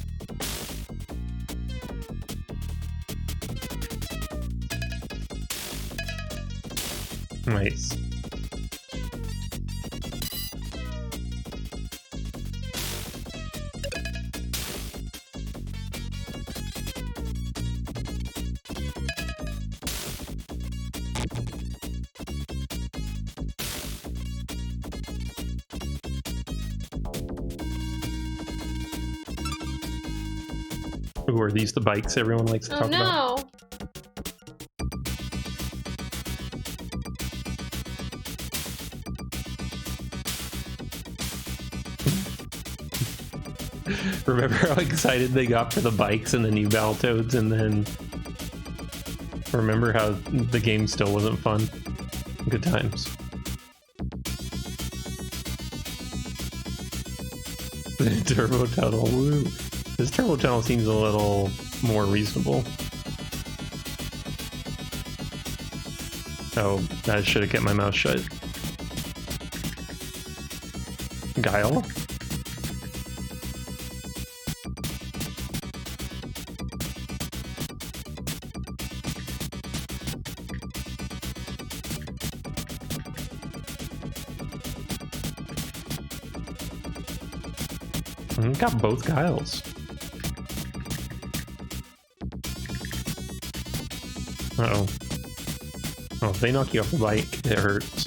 Nice. Ooh, are these the bikes everyone likes to talk about? Remember how excited they got for the bikes and the new Battletoads, and then remember how the game still wasn't fun? Good times. Turbo Tunnel, woo. This Turbo Tunnel seems a little more reasonable. Oh, I should have kept my mouth shut. Guile? Got both Guiles. Uh-oh. Oh, if they knock you off the bike, it hurts.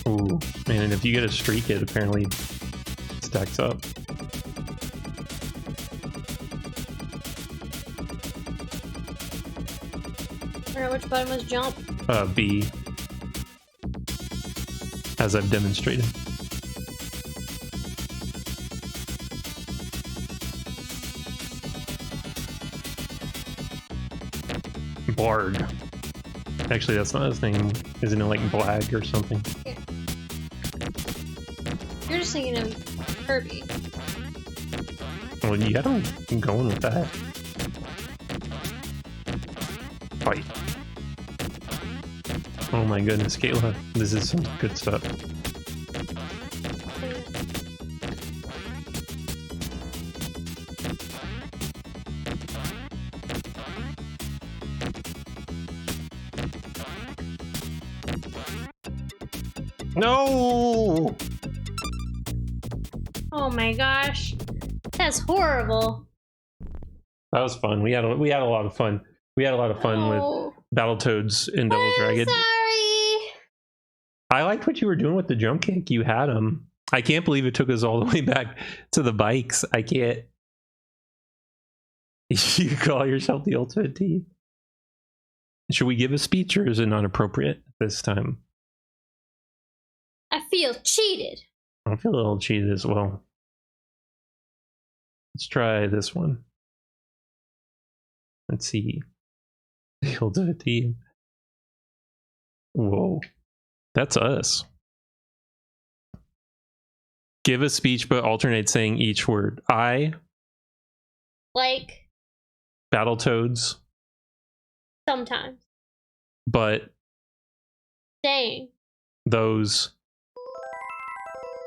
Ooh, man, and if you get a streak, it apparently stacks up. Which button was jump? B. As I've demonstrated. Bard. Actually, that's not his name. Isn't it like Blag or something? Yeah. You're just thinking of Kirby. Well, yeah, I'm going with that. Fight. Oh my goodness, Kayla. This is some good stuff. No! Oh my gosh. That's horrible. That was fun. We had a lot of fun. We had a lot of fun with Battletoads and Double Dragon. Sorry. I liked what you were doing with the jump kick. You had them. I can't believe it took us all the way back to the bikes. I can't. You call yourself the ultimate team. Should we give a speech, or is it not appropriate this time? I feel cheated. I feel a little cheated as well. Let's try this one. Let's see. The ultimate team. Whoa. That's us. Give a speech, but alternate saying each word. I. Like. Battletoads. Sometimes. But. Saying. Those.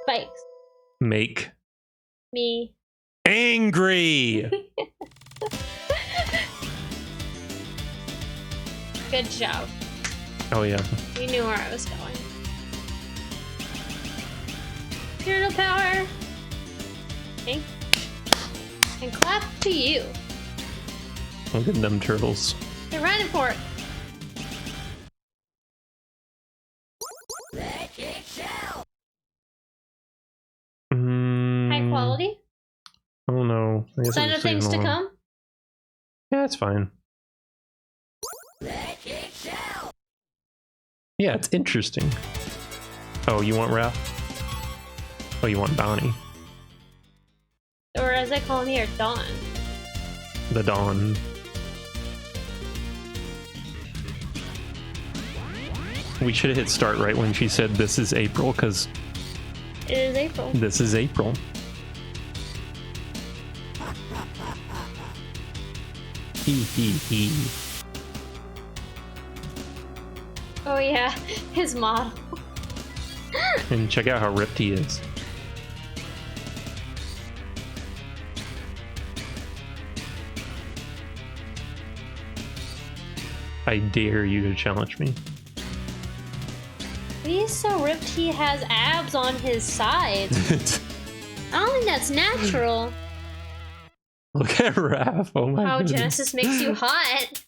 Bikes. Make. Me. Angry! Good job. Oh yeah. You knew where I was going. Turtle power. Okay. And clap to you. Look at them turtles. They're running for it. High quality? Oh no. I guess Sign of things to come? Yeah, it's fine. Yeah, it's interesting. Oh, you want Raph? Oh, you want Bounty? Or as I call him here, Dawn. The Dawn. We should have hit start right when she said this is April, because it is April. This is April. Hee hee hee. Oh yeah, his model. And check out how ripped he is. I dare you to challenge me. He's so ripped he has abs on his sides. I don't think that's natural. Look at Raph. Oh my How goodness. Genesis makes you hot.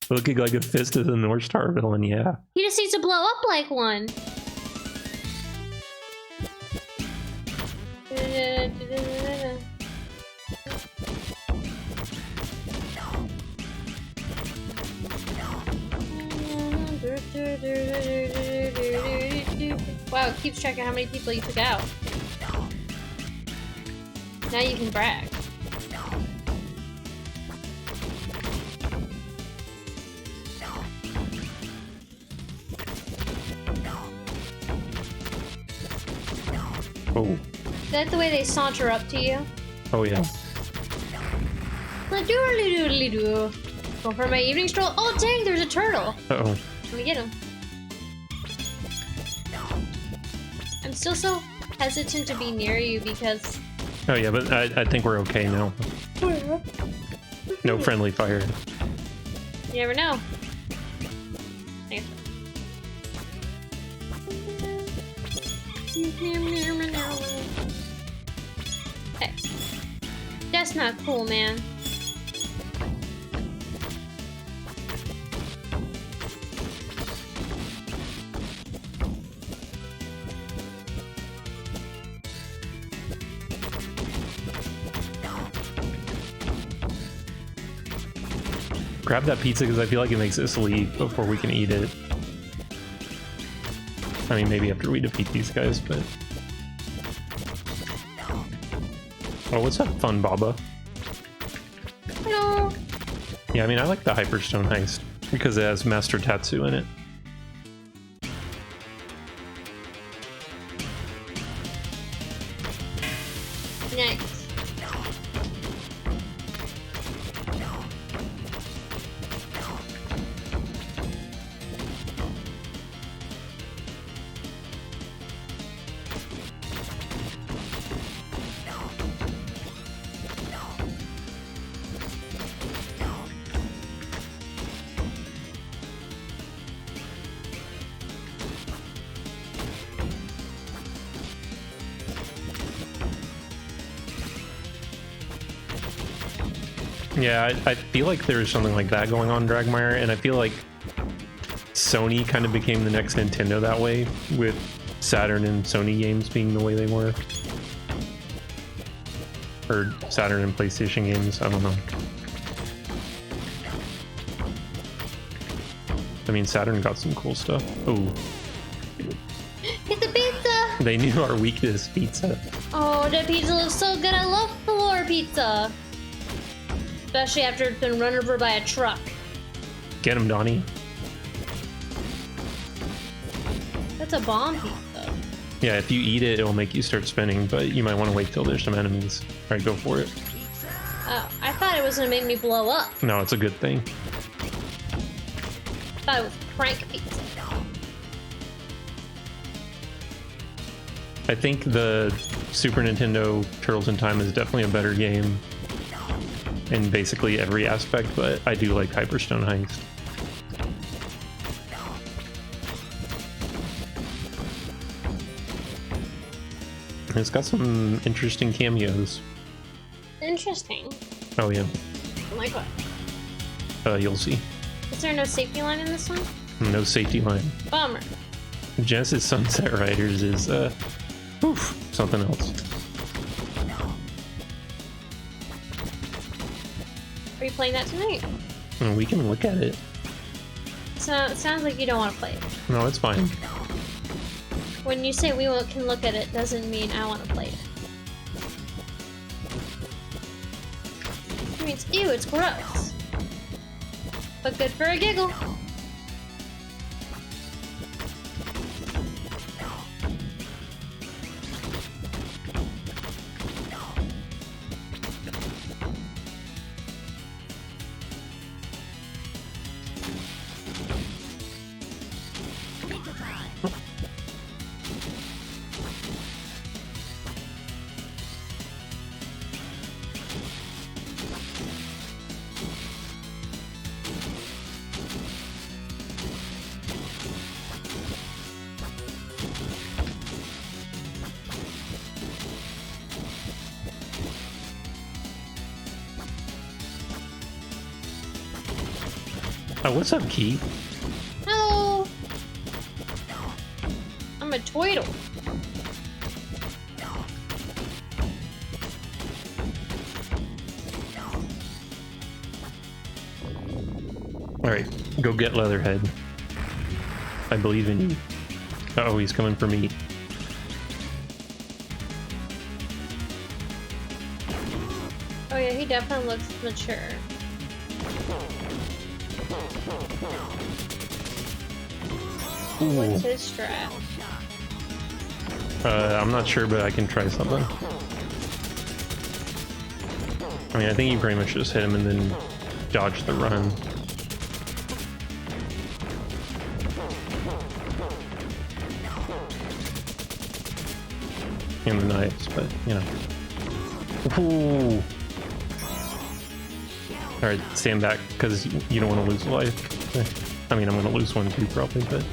Looking like a fist of the North Star villain, yeah. He just needs to blow up like one. Wow, it keeps track of how many people you took out. Now you can brag. Oh. Is that the way they saunter up to you? Oh yeah. Doodly doodly doo. Going for my evening stroll. Oh dang, there's a turtle. Uh-oh. Let me get him. I'm still so hesitant to be near you because... Oh yeah, but I think we're okay now. No friendly fire. You never know. Hey. That's not cool, man. Grab that pizza because I feel like it makes us leave before we can eat it. I mean, maybe after we defeat these guys, but... Oh, what's up, Fun Baba? Hello. Yeah, I mean, I like the Hyperstone Heist because it has Master Tatsu in it. Next. Yeah, I feel like there's something like that going on in Dragmire, and I feel like Sony kind of became the next Nintendo that way, with Saturn and Sony games being the way they were. Or Saturn and PlayStation games, I don't know. I mean, Saturn got some cool stuff. Oh. Get the pizza! They knew our weakness, pizza. Oh, that pizza looks so good. I love floor pizza. Especially after it's been run over by a truck. Get him, Donnie. That's a bomb pizza. Yeah, if you eat it, it'll make you start spinning, but you might want to wait till there's some enemies. Alright, go for it. Oh, I thought it was gonna make me blow up. No, it's a good thing. I thought it was prank pizza. I think the Super Nintendo Turtles in Time is definitely a better game in basically every aspect, but I do like Hyperstone Heist. It's got some interesting cameos. Interesting. Oh yeah. Like what? You'll see. Is there no safety line in this one? No safety line. Bummer. Genesis Sunset Riders is oof, something else. Are you playing that tonight? And we can look at it. So it sounds like you don't want to play it. No, it's fine. When you say can look at it, doesn't mean I want to play it. It means, ew, it's gross. But good for a giggle. What's up, Keith? Hello. I'm a turtle. Alright, go get Leatherhead. I believe in you. Uh-oh, he's coming for me. Oh yeah, he definitely looks mature. Ooh. What's his strat? I'm not sure, but I can try something. I mean, I think you pretty much just hit him and then dodge the run. And the knives, but, you know. Ooh. Alright, stand back, because you don't want to lose life. I mean, I'm going to lose one too, probably, but...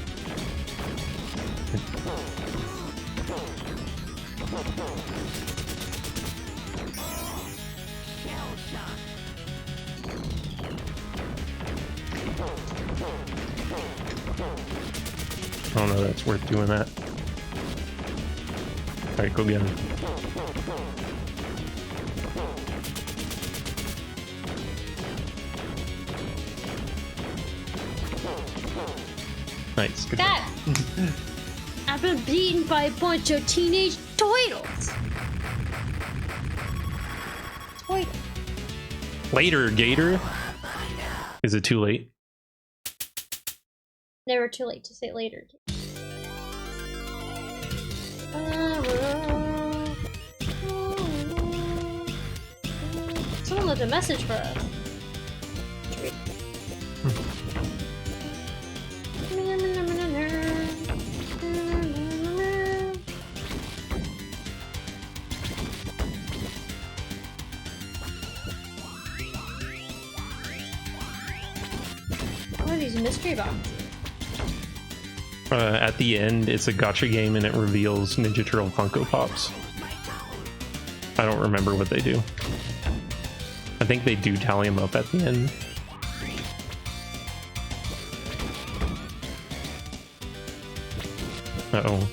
I don't know that's worth doing that. Alright, go get him. Nice, good job. I've been beaten by a bunch of teenage turtles. Later, Gator! Is it too late? Never too late to say later. Someone left a message for us. What are these mystery boxes? At the end, it's a gacha game and it reveals Ninja Turtle Funko Pops. I don't remember what they do. I think they do tally them up at the end. Uh-oh.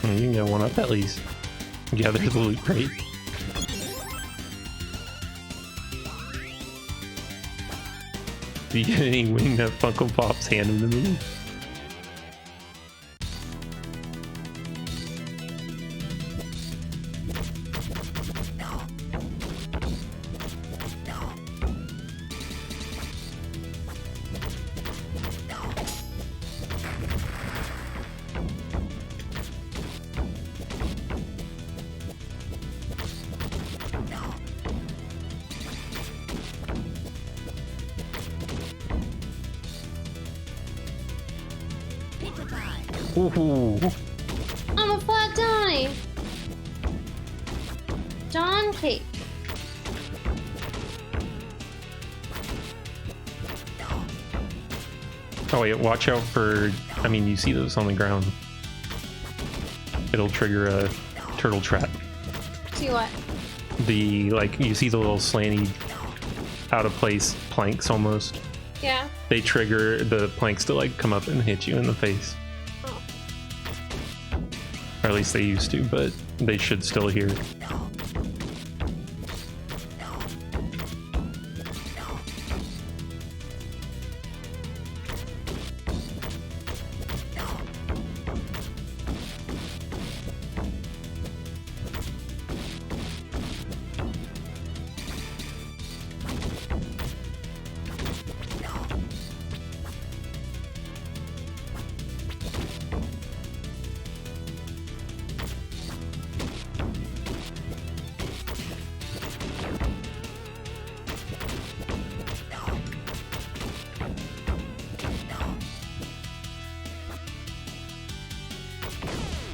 You can get one up at least. Yeah, there's the loot crate. Do you get any Wingnut Funko Pops handed to me? Ooh. I'm a flat die. John Cake. Oh wait, watch out for... I mean, you see those on the ground. It'll trigger a turtle trap. See what? The, like, you see the little slanty, out-of-place planks almost. Yeah. They trigger the planks to, like, come up and hit you in the face. Oh. Or at least they used to, but they should still hear.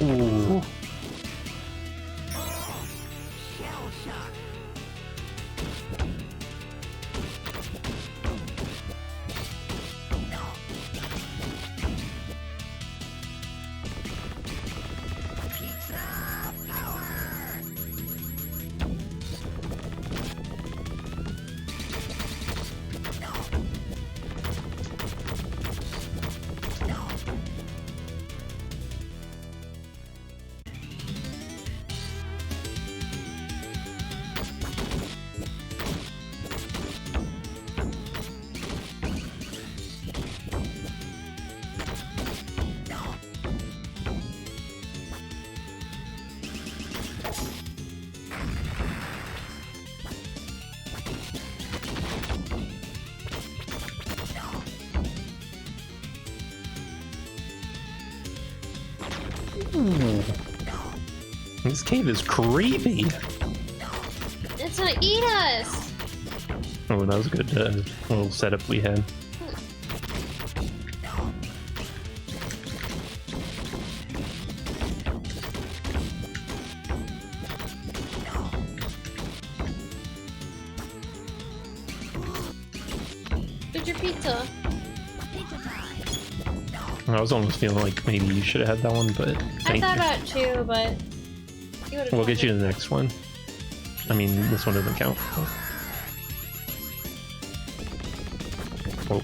Ooh. Ooh. This cave is creepy. It's gonna eat us. Oh, that was a good little setup we had. Where's your pizza? I was almost feeling like maybe you should have had that one, but I thank thought you. about two, but you would've We'll told get you me. the next one. I mean, this one doesn't count. Oh.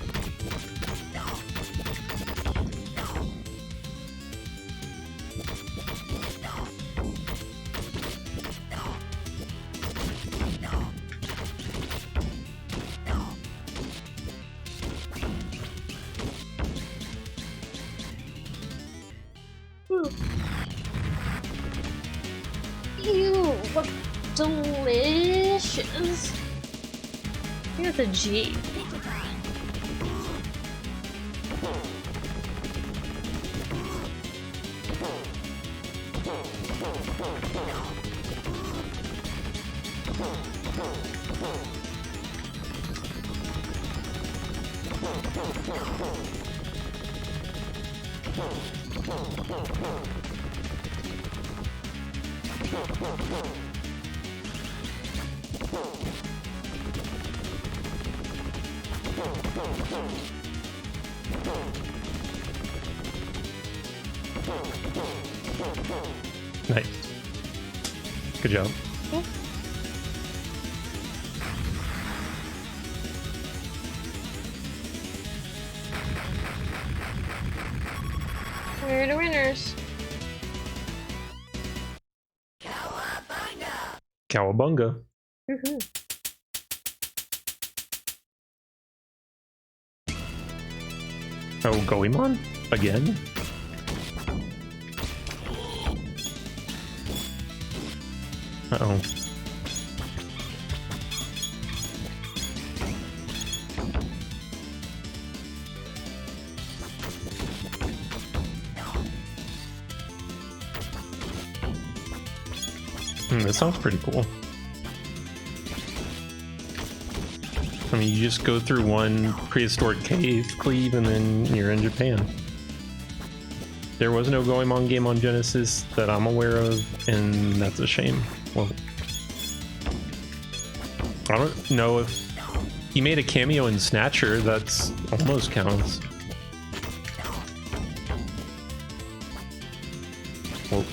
Ew, what delicious. I think it's a G. Nice. Good job. Okay. We're the winners. Cowabunga. Woohoo. Oh, Goemon? Again? Uh-oh. That sounds pretty cool. I mean, you just go through one prehistoric cave, cleave, and then you're in Japan. There was no Goemon game on Genesis that I'm aware of, and that's a shame. Well, I don't know if he made a cameo in Snatcher. That's almost counts. Well,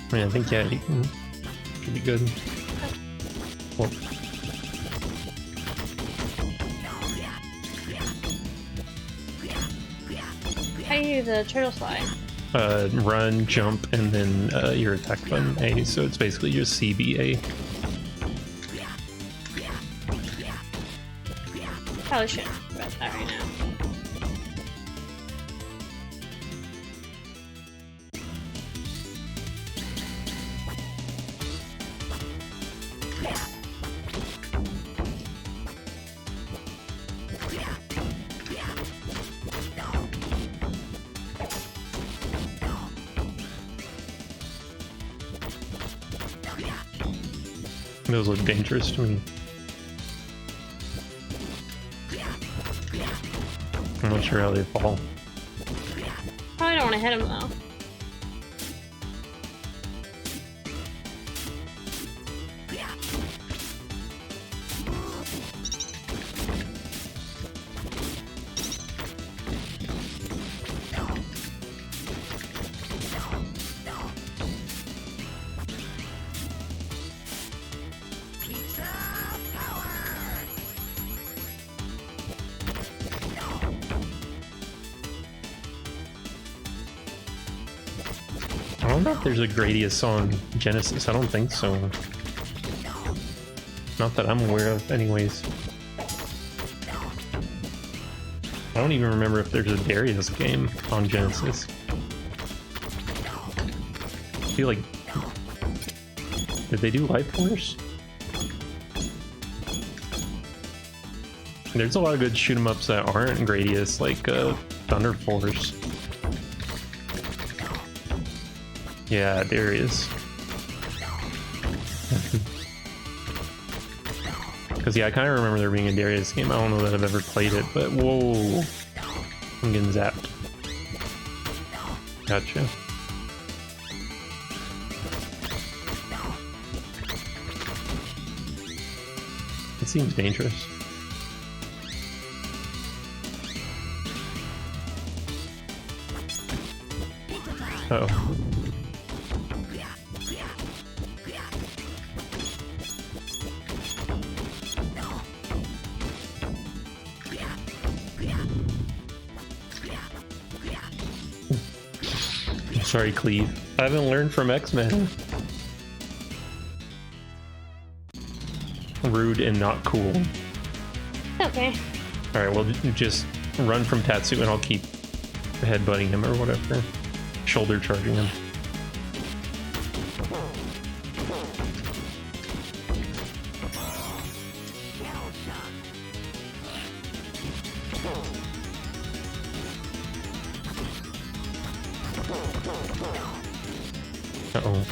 I mean, I think, yeah, you can, should be good. Well, I use a turtle slide. run, jump, and then your attack button A, so it's basically just CBA. Probably shouldn't about that right now. Those look dangerous to me. I'm not sure how they fall. Probably don't want to hit him though. don't know if there's a Gradius on Genesis. I don't think so. Not that I'm aware of, anyways. I don't even remember if there's a Darius game on Genesis. I feel like... Did they do Life Force? There's a lot of good shoot 'em ups that aren't Gradius, like Thunder Force. Yeah, Darius. Because, yeah, I kind of remember there being a Darius game. I don't know that I've ever played it, but whoa. I'm getting zapped. Gotcha. It seems dangerous. Uh-oh. Sorry, Cleve. I haven't learned from X-Men. Rude and not cool. Okay. Alright, well, just run from Tatsu and I'll keep headbutting him or whatever. Shoulder charging him. Uh-oh.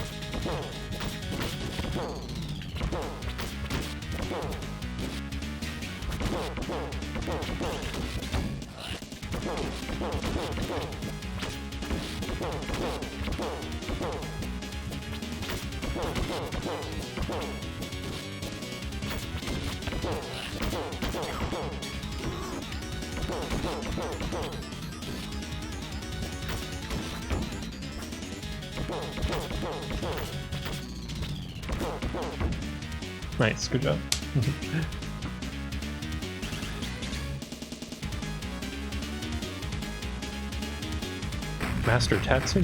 Nice, good job. Master Tatsu.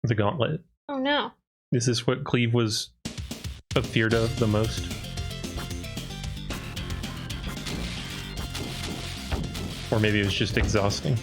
The gauntlet. Oh no. Is this what Cleve was afeared of the most? Or maybe it was just exhausting.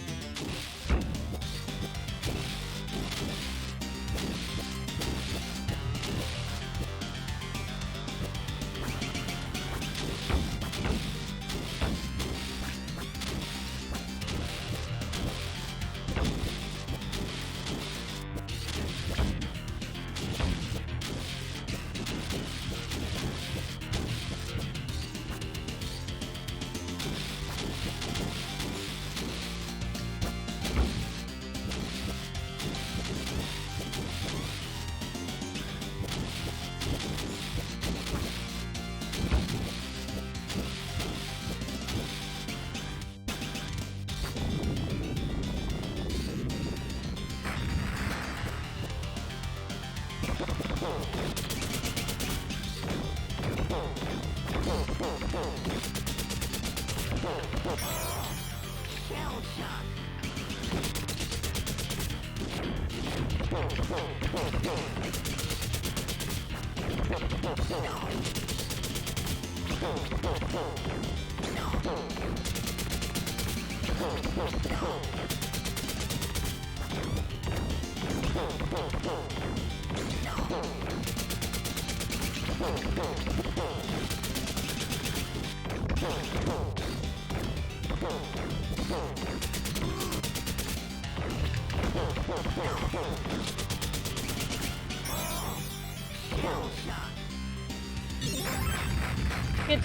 Good.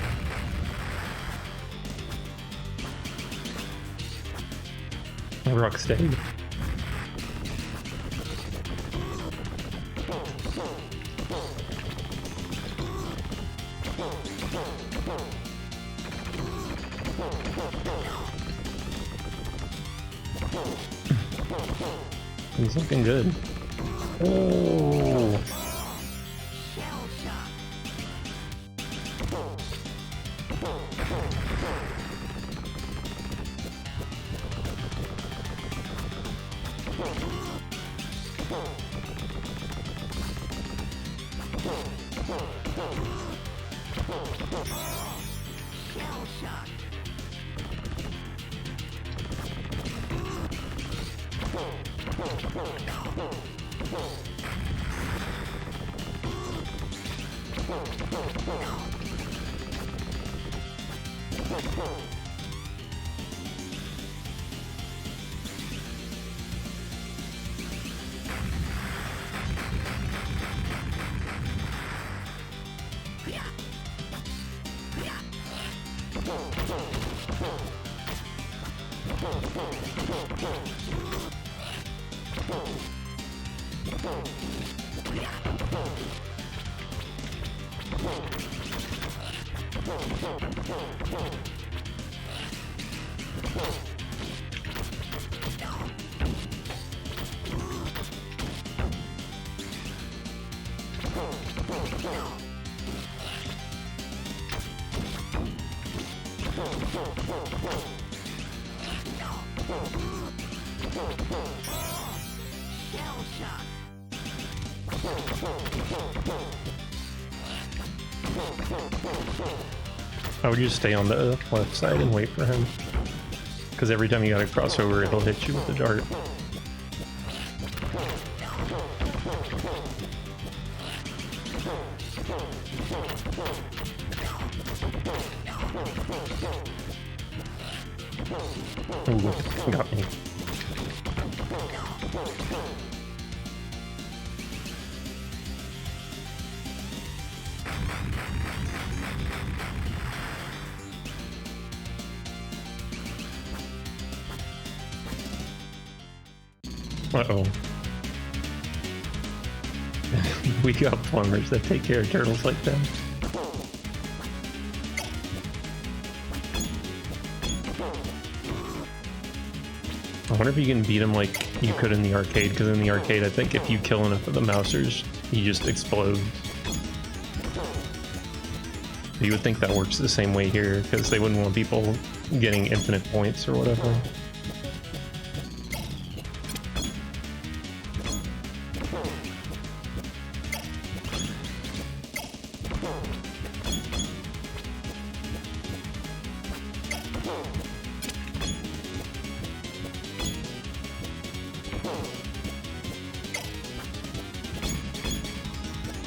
Rocksteady. He's looking good. Oh. I would just stay on the left side and wait for him. Because every time you gotta cross over, it'll hit you with the dart. Ooh, got me. Uh-oh. We got plumbers that take care of turtles like that. I wonder if you can beat him like you could in the arcade, because in the arcade I think if you kill enough of the mousers, he just explodes. You would think that works the same way here, because they wouldn't want people getting infinite points or whatever.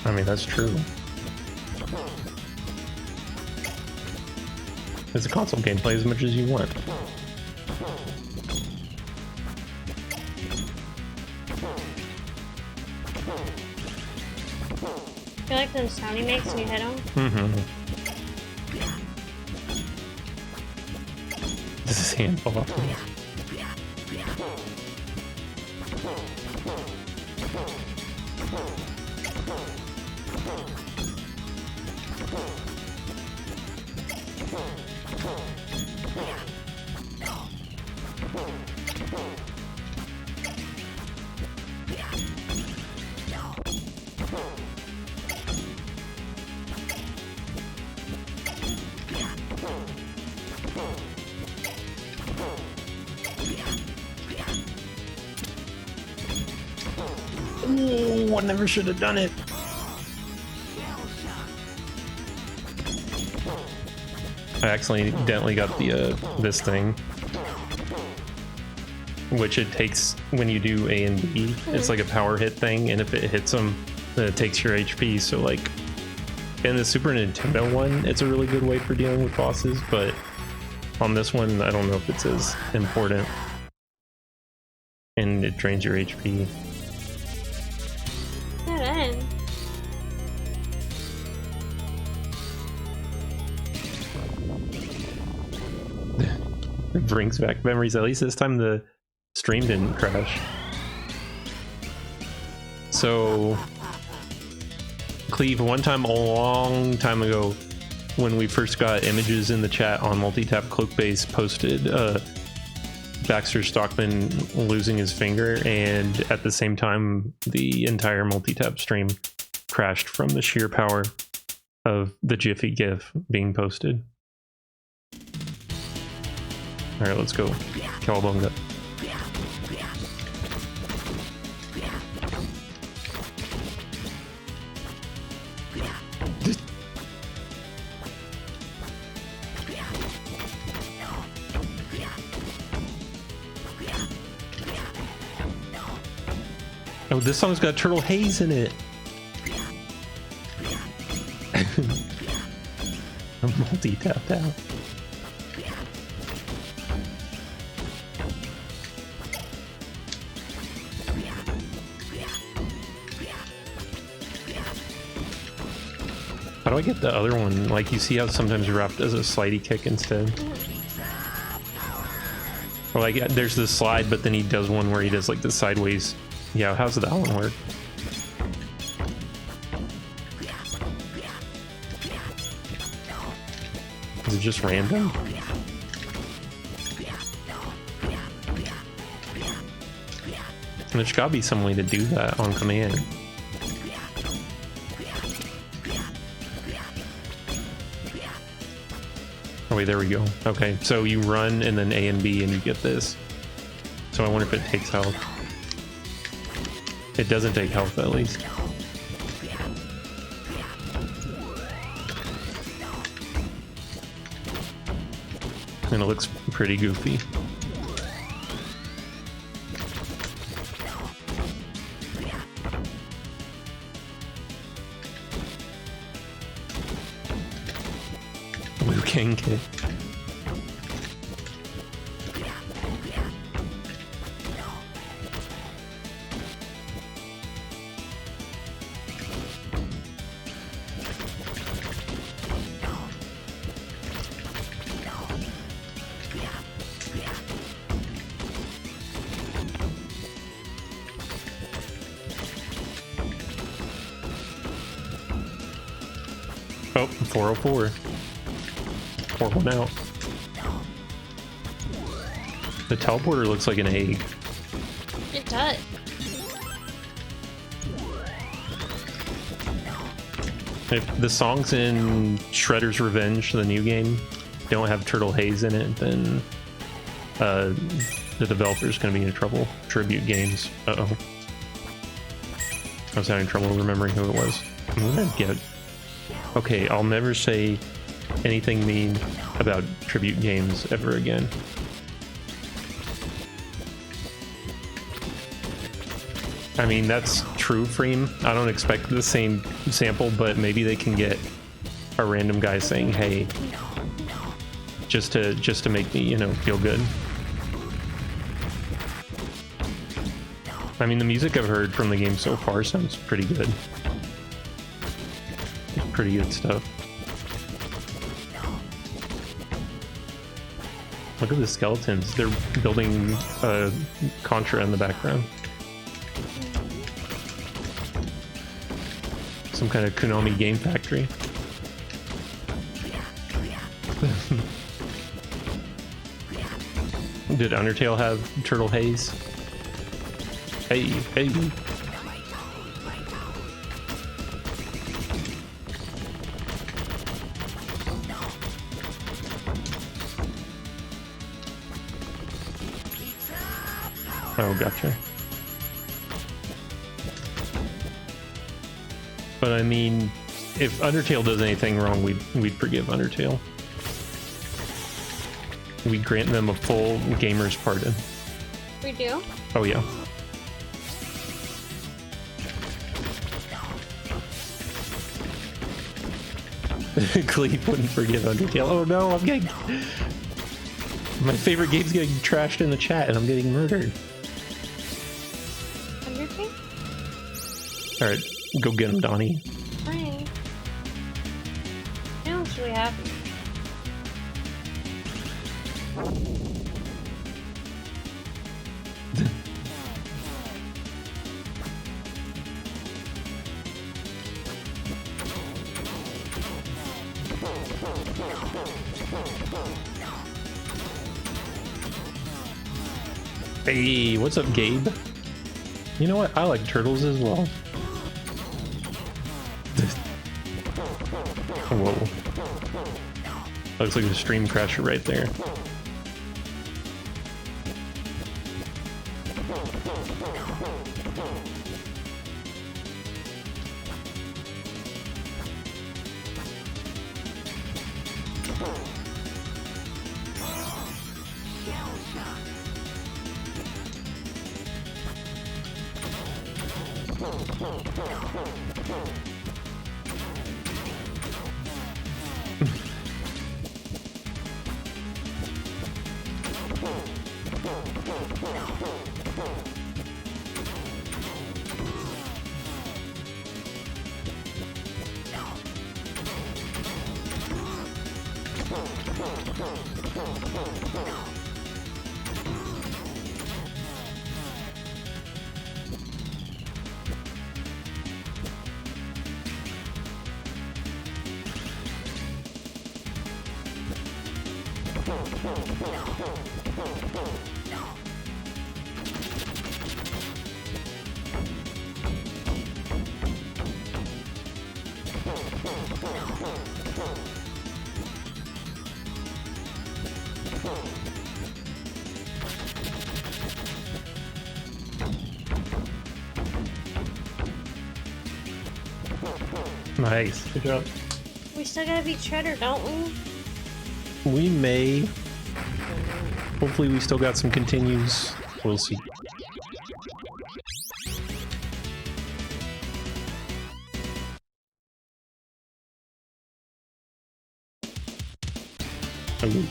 I mean, that's true. It's a console game, play as much as you want. You like the sound he makes when you hit him? Mm-hmm. This is handful of them. Ooh, I never should have done it. I accidentally got the this thing, which it takes when you do A and B. It's like a power hit thing, and if it hits them, then it takes your HP. So like in the Super Nintendo one, it's a really good way for dealing with bosses, but on this one, I don't know if it's as important, and it drains your HP. It brings back memories. At least this time the stream didn't crash. So, Cleve, one time a long time ago, when we first got images in the chat on Multitap, Cloakbase posted Baxter Stockman losing his finger, and at the same time the entire Multitap stream crashed from the sheer power of the Jiffy GIF being posted. Alright, let's go. Cowabunga. Oh, this song's got Turtle Haze in it. I'm multi-tapped out. How do I get the other one? Like, you see how sometimes Raph does a slidey kick instead? Or like, there's the slide, but then he does one where he does like the sideways. Yeah, how's that one work? Is it just random? There's gotta be some way to do that on command. Oh wait, there we go. Okay, so you run and then A and B and you get this. So I wonder if it takes health. It doesn't take health at least. And it looks pretty goofy. Liu Kang kick. Oh, 404. Pour one out. The teleporter looks like an egg. It does. If the songs in Shredder's Revenge, the new game, don't have Turtle Haze in it, then the developer's going to be in trouble. Tribute Games. Uh-oh. I was having trouble remembering who it was. I'm going to get... Okay, I'll never say anything mean about Tribute Games ever again. I mean, that's true, Freem. I don't expect the same sample, but maybe they can get a random guy saying, hey, just to make me, you know, feel good. I mean, the music I've heard from the game so far sounds pretty good. Pretty good stuff. Look at the skeletons. They're building Contra in the background. Some kind of Konami game factory. Did Undertale have Turtle Haze? Hey, hey. Oh, gotcha. But I mean, if Undertale does anything wrong, we'd forgive Undertale. We grant them a full gamer's pardon. We do? Oh yeah. Cleve wouldn't forgive Undertale. Oh no, I'm getting... My favorite game's getting trashed in the chat and I'm getting murdered. Alright, go get him, Donnie. Hi. I don't really have. Hey, what's up, Gabe? You know what? I like turtles as well. Whoa. Looks like a stream crasher right there. Nice. Good job. We still gotta beat Shredder, don't we? We may. Hopefully we still got some continues. We'll see. Ooh.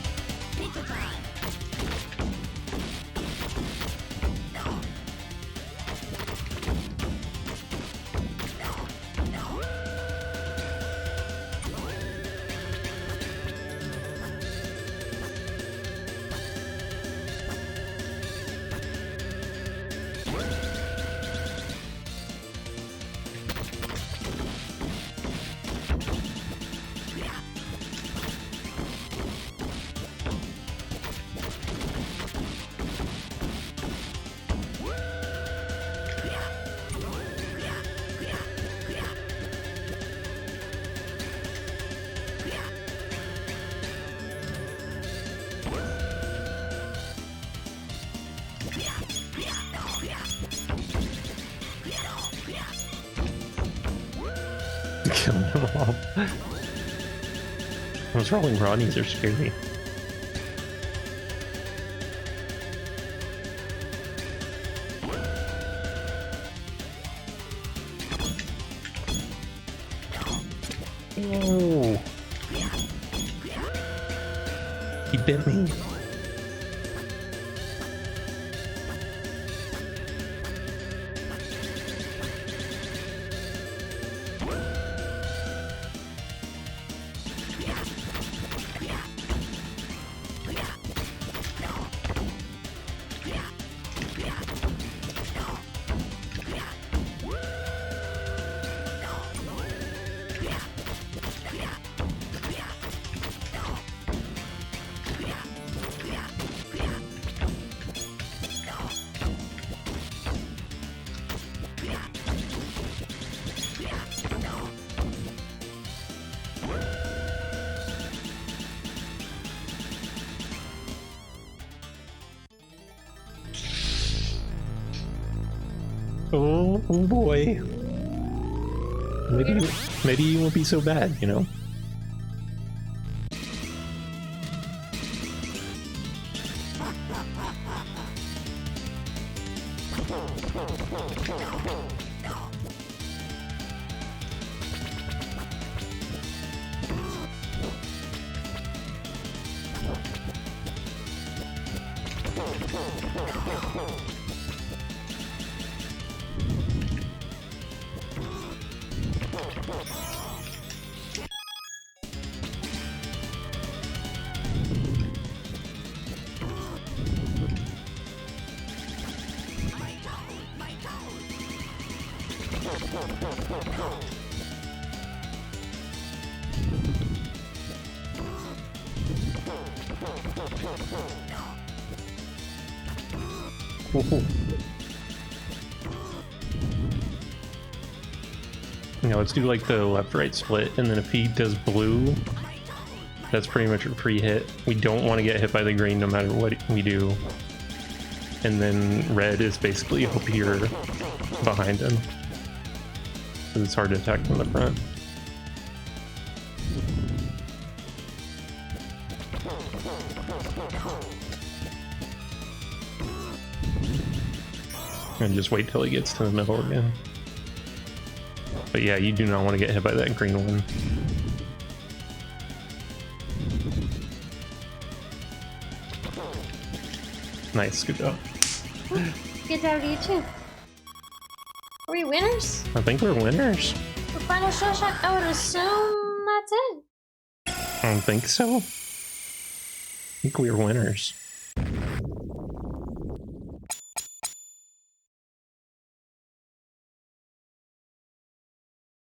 Killing them all. Those rolling Ronnies are scary. Oh. He bit me. Oh boy. Maybe you won't be so bad, you know? Yeah, let's do like the left-right split, and then if he does blue, that's pretty much a free hit. We don't want to get hit by the green no matter what we do. And then red is basically hope you're behind him, because it's hard to attack from the front. And just wait till he gets to the middle again. But yeah, you do not want to get hit by that green one. Nice, good job. Good job to you too. Are we winners? I think we're winners. For final shell shot, I would assume that's it. I don't think so. I think we're winners.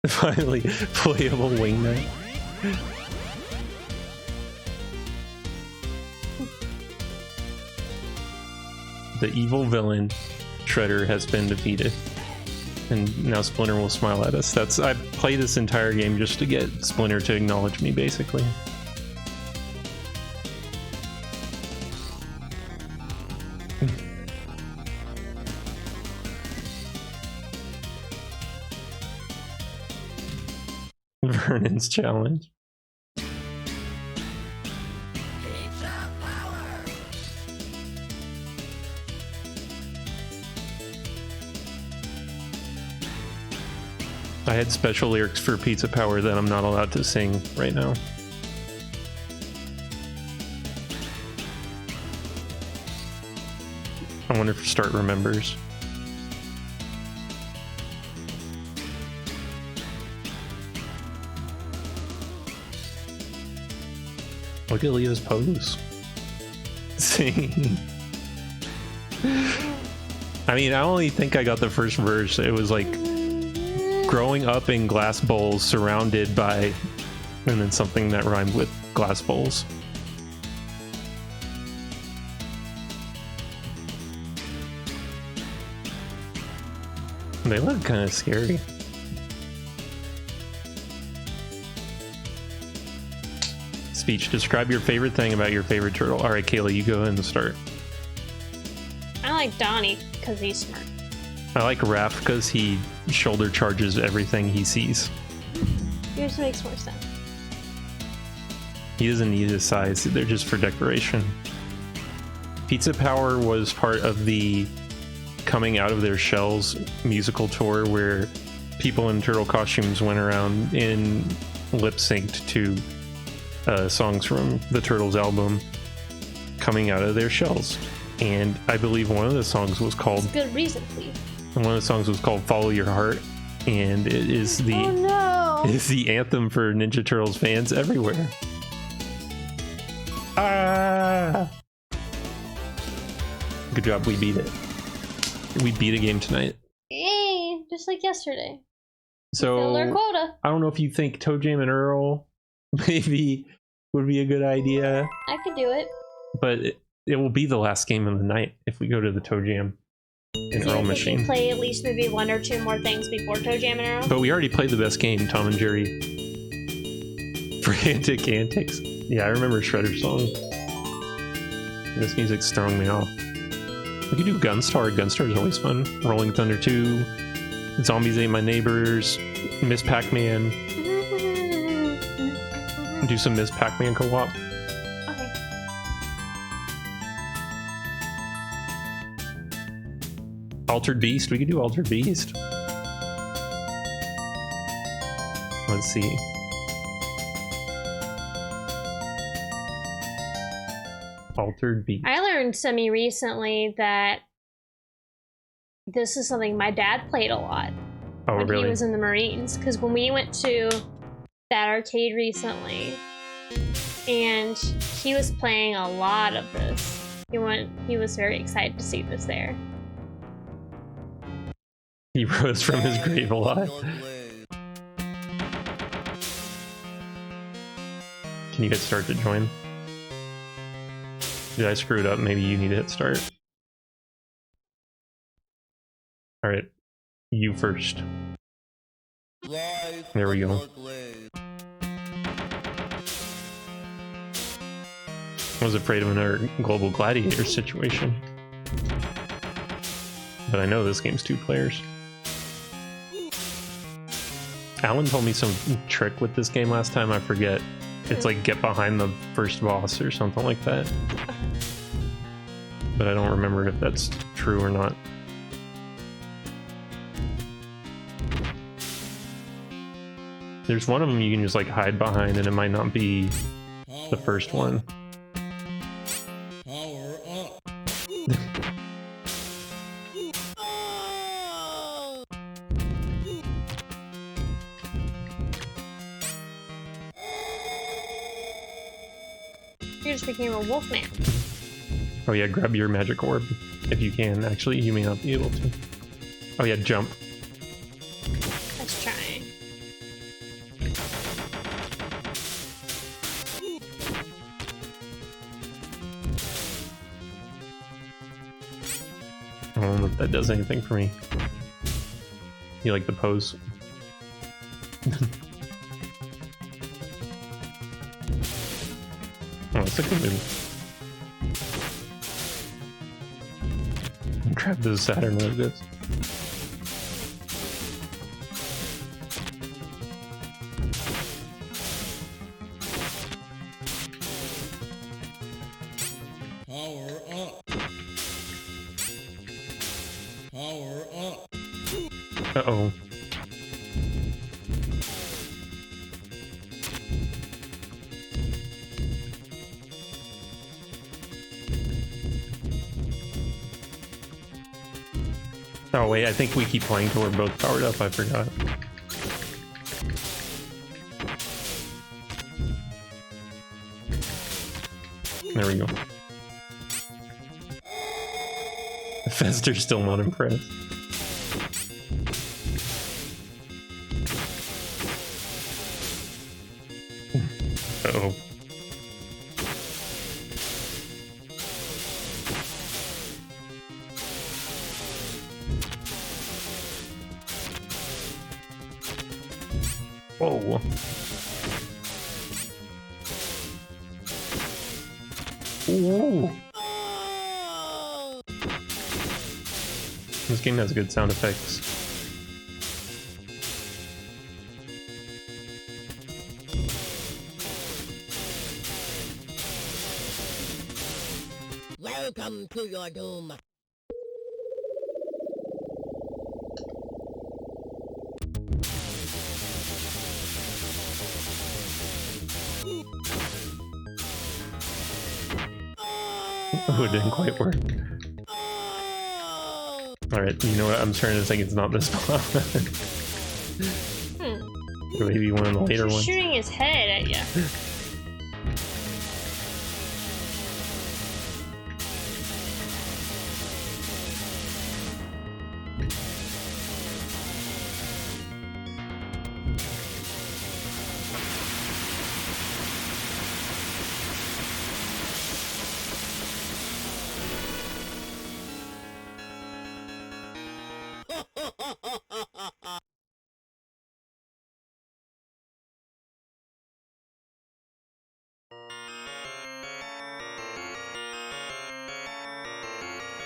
Finally, playable wing knight. The evil villain, Shredder, has been defeated. And now Splinter will smile at us. I played this entire game just to get Splinter to acknowledge me, basically. Vernon's challenge. I had special lyrics for Pizza Power that I'm not allowed to sing right now. I wonder if Start remembers. Look at Leah's pose. Sing. I mean, I only think I got the first verse. It was like growing up in glass bowls surrounded by, and then something that rhymed with glass bowls. They look kind of scary. Speech. Describe your favorite thing about your favorite turtle. All right, Kayla, you go ahead and start. I like Donnie because he's smart. I like Raph because he shoulder charges everything he sees. Yours makes more sense. He doesn't need his size. They're just for decoration. Pizza Power was part of the Coming Out of Their Shells musical tour where people in turtle costumes went around in lip-synced to songs from the Turtles album Coming Out of Their Shells. And I believe one of the songs was called... That's a good reason, please. And one of the songs was called Follow Your Heart. And it is the... Oh no! It is the anthem for Ninja Turtles fans everywhere. Ah! Good job, we beat it. We beat a game tonight. Yay! Just like yesterday. So, We filled our quota. I don't know if you think Toe Jam and Earl maybe would be a good idea, I could do it. but it will be the last game of the night if we go to the Toe Jam and Earl Could we machine. play at least maybe one or two more things before Toe Jam and Earl? But we already played the best game, Tom and Jerry. Frantic Antics. Yeah, I remember Shredder's song. This music's throwing me off. We could do Gunstar. Gunstar is always fun. Rolling Thunder 2, Zombies Ate My Neighbors, Miss Pac-Man. Do some Miss Pac-Man co-op. Okay. Altered Beast. We could do Altered Beast. Let's see. Altered Beast. I learned semi-recently that this is something my dad played a lot Oh, when really? he was in the Marines. Because when we went to that arcade recently, and he was playing a lot of this. He was very excited to see this there. He rose from his grave alive. Can you hit start to join? Did I screw it up? Maybe you need to hit start. Alright. You first. There we go. I was afraid of another Global Gladiator situation. But I know this game's 2 players. Alan told me some trick with this game last time, I forget. It's like get behind the first boss or something like that. But I don't remember if that's true or not. There's one of them you can just like hide behind, and it might not be the first one. Power up. You just became a wolf man. Oh yeah, grab your magic orb if you can. Actually, you may not be able to. Oh yeah, jump. Let's try. I don't know if that does anything for me. You like the pose? Oh, it's a good move. Grab the Saturn like this. Power up. Power up. Uh-oh. Oh wait, I think we keep playing till we're both powered up, I forgot. There we go. Fester's still not impressed. Uh-oh. Whoa. Ooh. This game has good sound effects. Welcome to your doom. Oh, it didn't quite work. Alright, you know what? I'm starting to think it's not this one. Or maybe one of the later He's ones. shooting his head at you.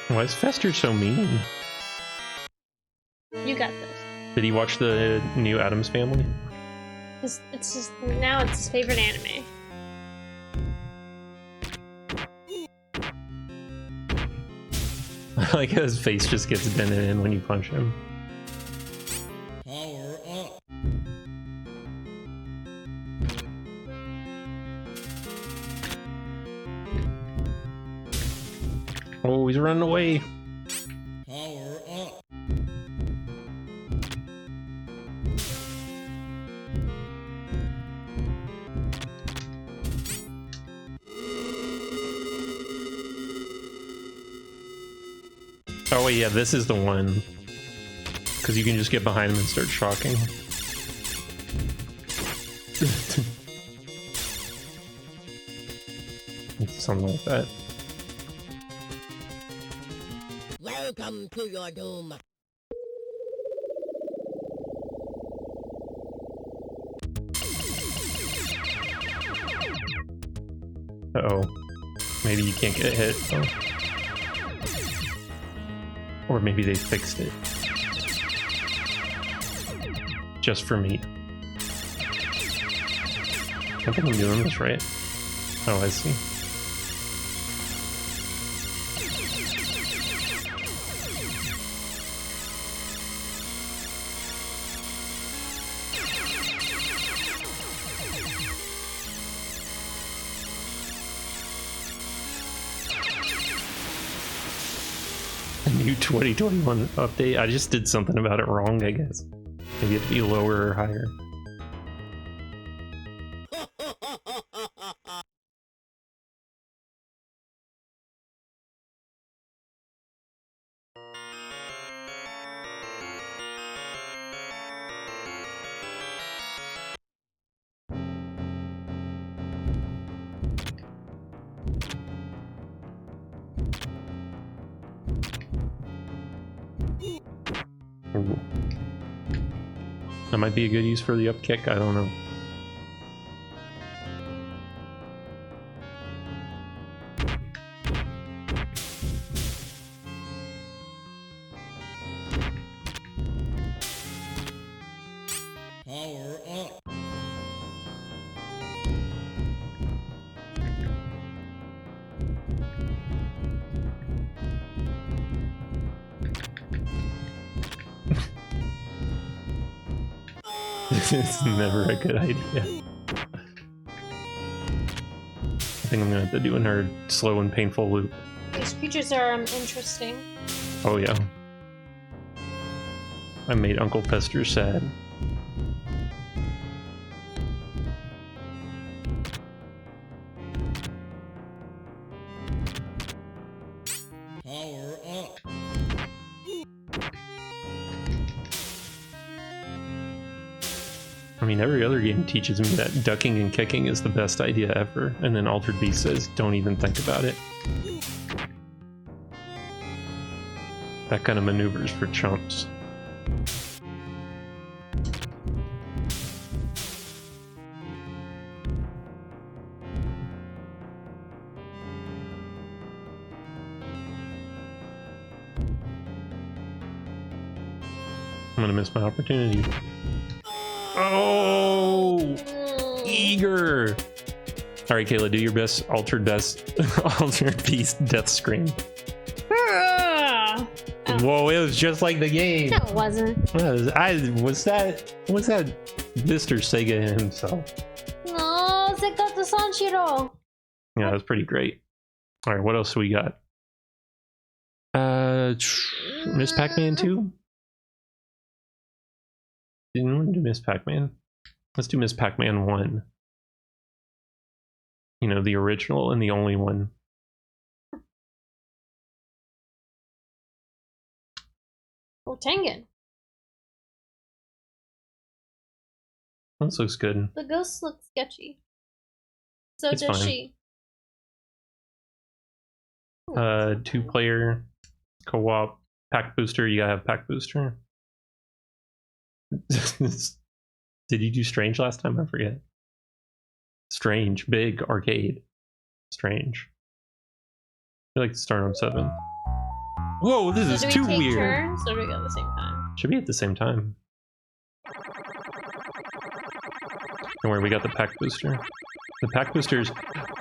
Why is Fester so mean? You got this. Did he watch the new Addams Family? It's just now it's his favorite anime. I like how his face just gets dented in when you punch him. Power up. Oh, he's running away. Power up. Oh wait, yeah, this is the one. Because you can just get behind him and start shocking. Something like that. Welcome to your doom. Uh-oh. Maybe you can't get hit. Oh. Or maybe they fixed it. Just for me. I think I'm doing this right. Oh, I see. A new 2021 update. I just did something about it wrong, I guess. Maybe it'd be lower or higher. Ooh. That might be a good use for the up kick, I don't know. Power up. It's never a good idea. I think I'm gonna have to do another slow and painful loop. These creatures are interesting. Oh yeah. I made Uncle Pester sad. Power up. I mean, every other game teaches me that ducking and kicking is the best idea ever, and then Altered Beast says, don't even think about it. That kind of maneuvers for chumps. I'm gonna miss my opportunity. Oh, eager. All right, Kayla, do your best altered beast death scream. Oh. Whoa, it was just like the game. No, it wasn't. Was that Mr. Sega himself? No, Sega the Sanshiro. Yeah, that's pretty great. All right, what else do we got? Miss Pac-Man 2? Didn't want to do Miss Pac-Man. Let's do Miss Pac-Man 1. You know, the original and the only one. Oh, Tengen. This looks good. The ghosts look sketchy. So It's does fine. she. 2-player co-op pack booster. You gotta have pack booster. Did you do Strange last time? I forget. Strange, big arcade. Strange. I like to start on 7. Whoa, this is too do we take weird. turns or do we go at the same time? Should be at the same time. Don't worry, we got the pack booster. The pack boosters.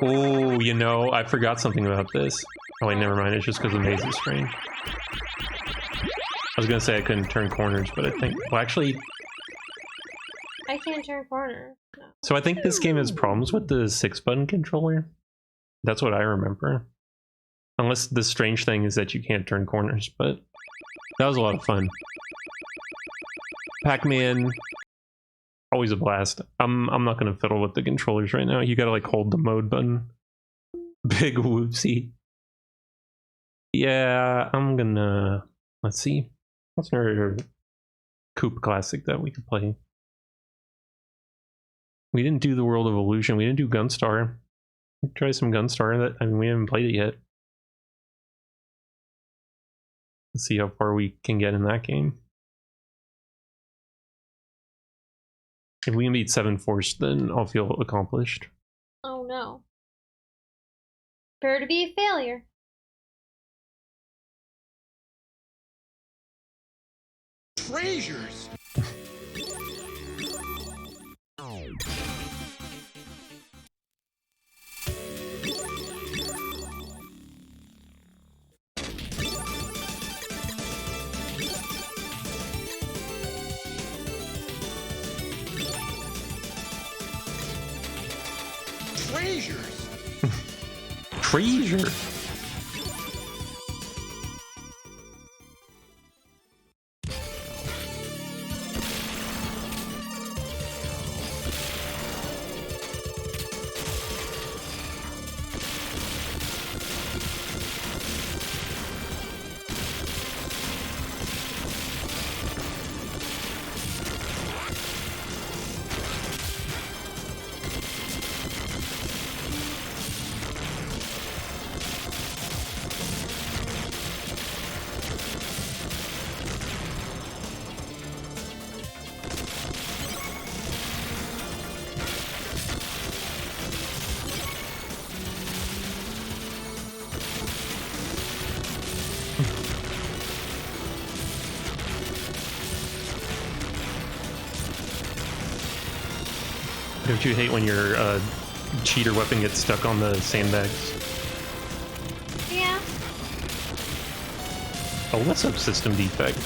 Oh, you know, I forgot something about this. Oh wait, never mind. It's just because the maze is strange. I was gonna say I couldn't turn corners, but I think, well, actually, I can't turn corners. No. so I think this game has problems with the 6-button controller. That's what I remember. Unless the strange thing is that you can't turn corners, but that was a lot of fun. Pac-Man, always a blast. I'm not gonna fiddle with the controllers right now. You gotta like hold the mode button. Big whoopsie. Yeah, I'm gonna, let's see. What's another Coop classic that we could play? We didn't do the World of Illusion. We didn't do Gunstar. Try some Gunstar. That, I mean, we haven't played it yet. Let's see how far we can get in that game. If we can beat 7 Force, then I'll feel accomplished. Oh no. Prepare to be a failure. Treasures. Treasures. Treasure. Don't you hate when your cheater weapon gets stuck on the sandbags? Yeah. Oh, that's a system defect.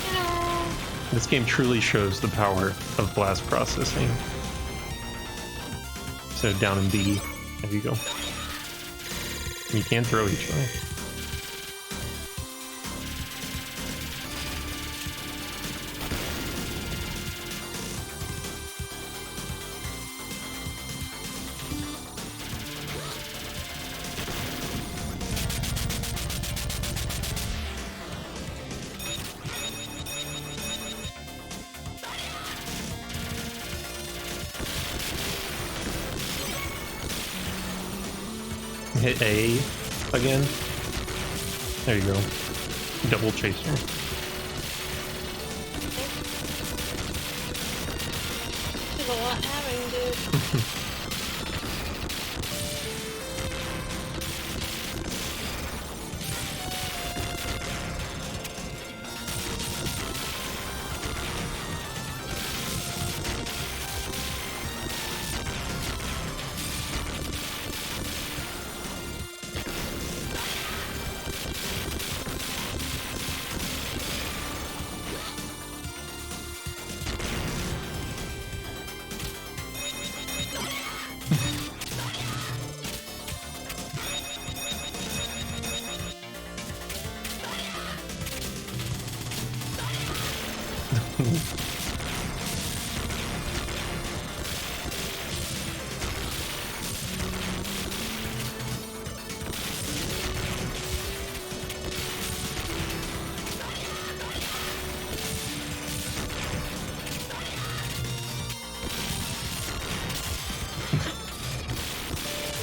You know. This game truly shows the power of blast processing. So down in B. There you go. You can throw each way. Hit A again. There you go. Double chaser. There's a lot happening, dude.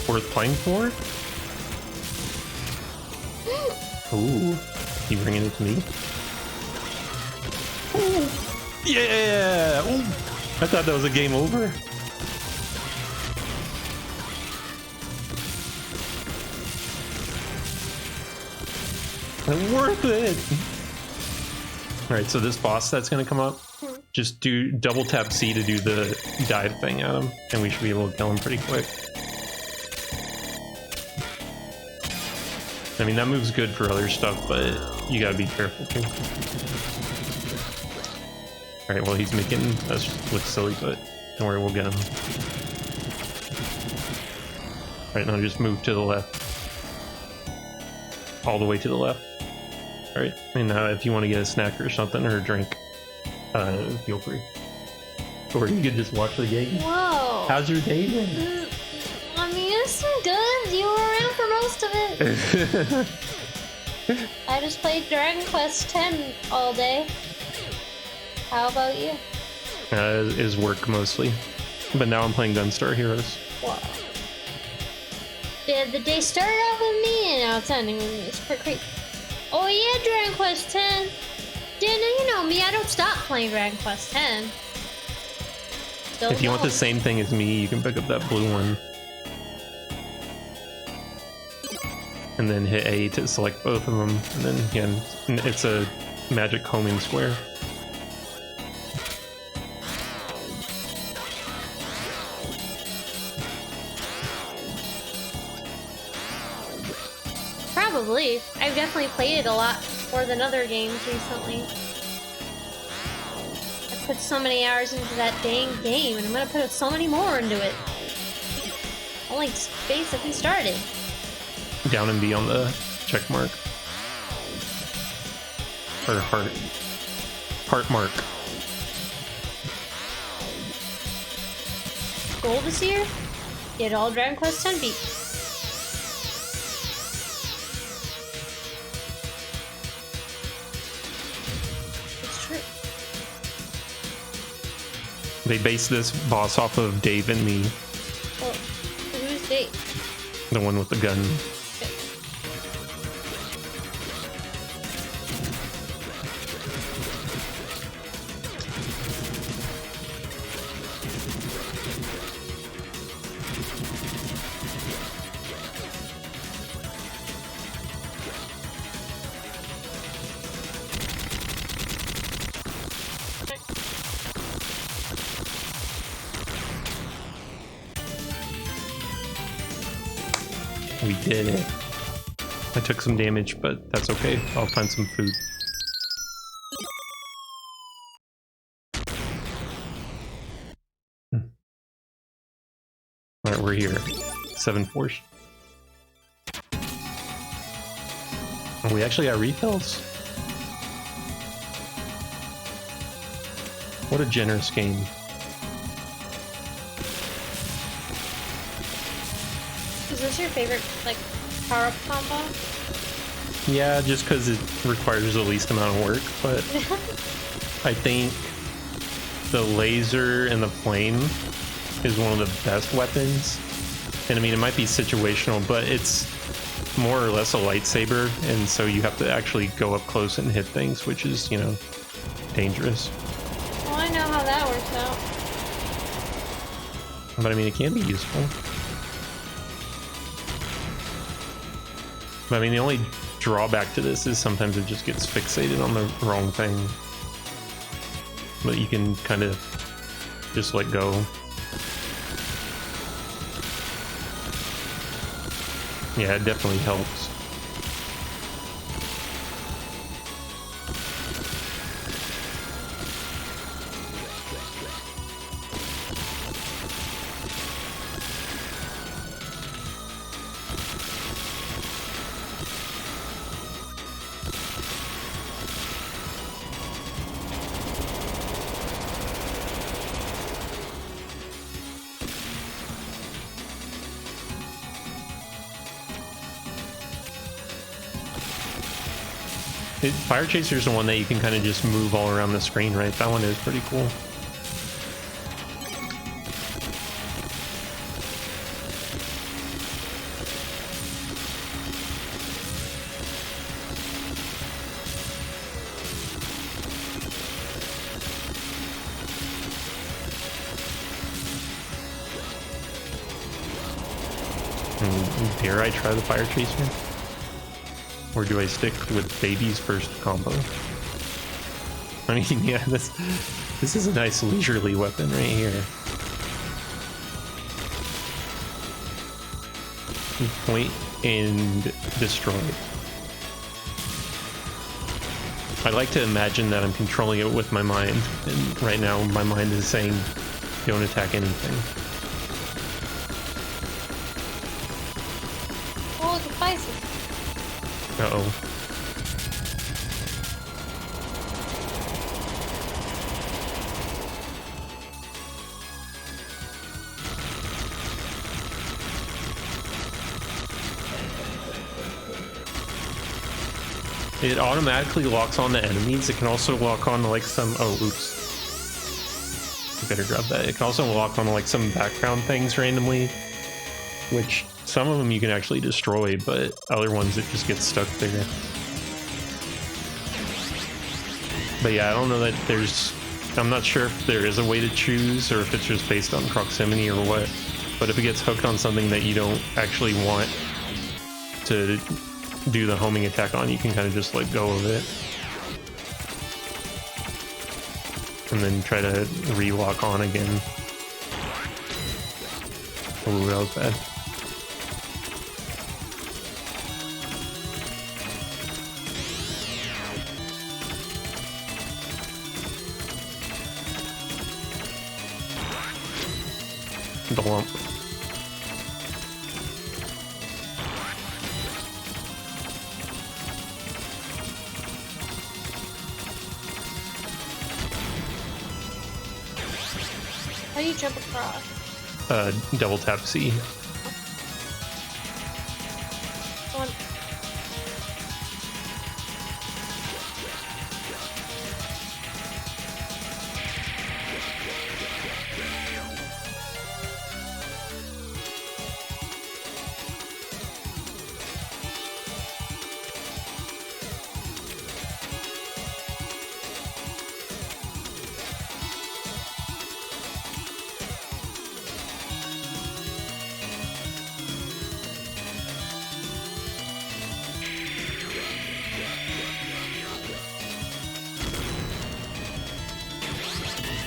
Worth playing for? Ooh, you bringing it to me? Ooh. Yeah! Ooh. I thought that was a game over. Worth it! Alright, so this boss that's gonna come up, just do double tap C to do the dive thing at him, and we should be able to kill him pretty quick. I mean, that move's good for other stuff, but you gotta be careful too. Alright, well, he's making us look silly, but don't worry, we'll get him. Alright, now just move to the left. All the way to the left. Alright, and if you want to get a snack or something, or a drink, feel free. Or you could just watch the game. Whoa! How's your day been? I mean, it's been good. You were around for most of it. I just played Dragon Quest X all day. How about you? Is work mostly. But now I'm playing Gunstar Heroes. Wow. The day started off with me and now it's ending with me. It's pretty crazy. Oh yeah, Dragon Quest X. Dana, you know me, I don't stop playing Dragon Quest X. If you want the same thing as me, you can pick up that blue one. And then hit A to select both of them. And then again, it's a magic homing square. Probably. I've definitely played it a lot more than other games recently. I put so many hours into that dang game, and I'm gonna put so many more into it. Only basically started. Down and B on the check mark. Or heart. Heart mark. Goal this year? Get all Dragon Quest X beat. They base this boss off of Dave and me. Oh, who's Dave? The one with the gun. We did it. I took some damage, but that's okay. I'll find some food. Alright, we're here. 7 force. Oh, we actually got refills? What a generous game. Is this your favorite, like, power-up combo? Yeah, just because it requires the least amount of work, but I think the laser and the flame is one of the best weapons. And I mean, it might be situational, but it's more or less a lightsaber, and so you have to actually go up close and hit things, which is, you know, dangerous. Well, I know how that works out. But I mean, it can be useful. But I mean, the only drawback to this is sometimes it just gets fixated on the wrong thing. But you can kind of just let go. Yeah, it definitely helps. Fire Chaser is the one that you can kind of just move all around the screen, right? That one is pretty cool. Dare I try the Fire Chaser? Or do I stick with Baby's first combo? I mean, yeah, this is a nice leisurely weapon right here. Point and destroy. I like to imagine that I'm controlling it with my mind, and right now my mind is saying, don't attack anything. Oh, it's spicy. Uh-oh. It automatically locks on to enemies. It can also lock on to like some... Oh, oops. I better grab that. It can also lock on to like some background things randomly, which some of them you can actually destroy, but other ones it just gets stuck there. But yeah, I don't know that there's... I'm not sure if there is a way to choose or if it's just based on proximity or what. But if it gets hooked on something that you don't actually want to do the homing attack on, you can kind of just let go of it. And then try to re-lock on again. Ooh, that was bad. The lump. How do you jump across? Double tap C. One.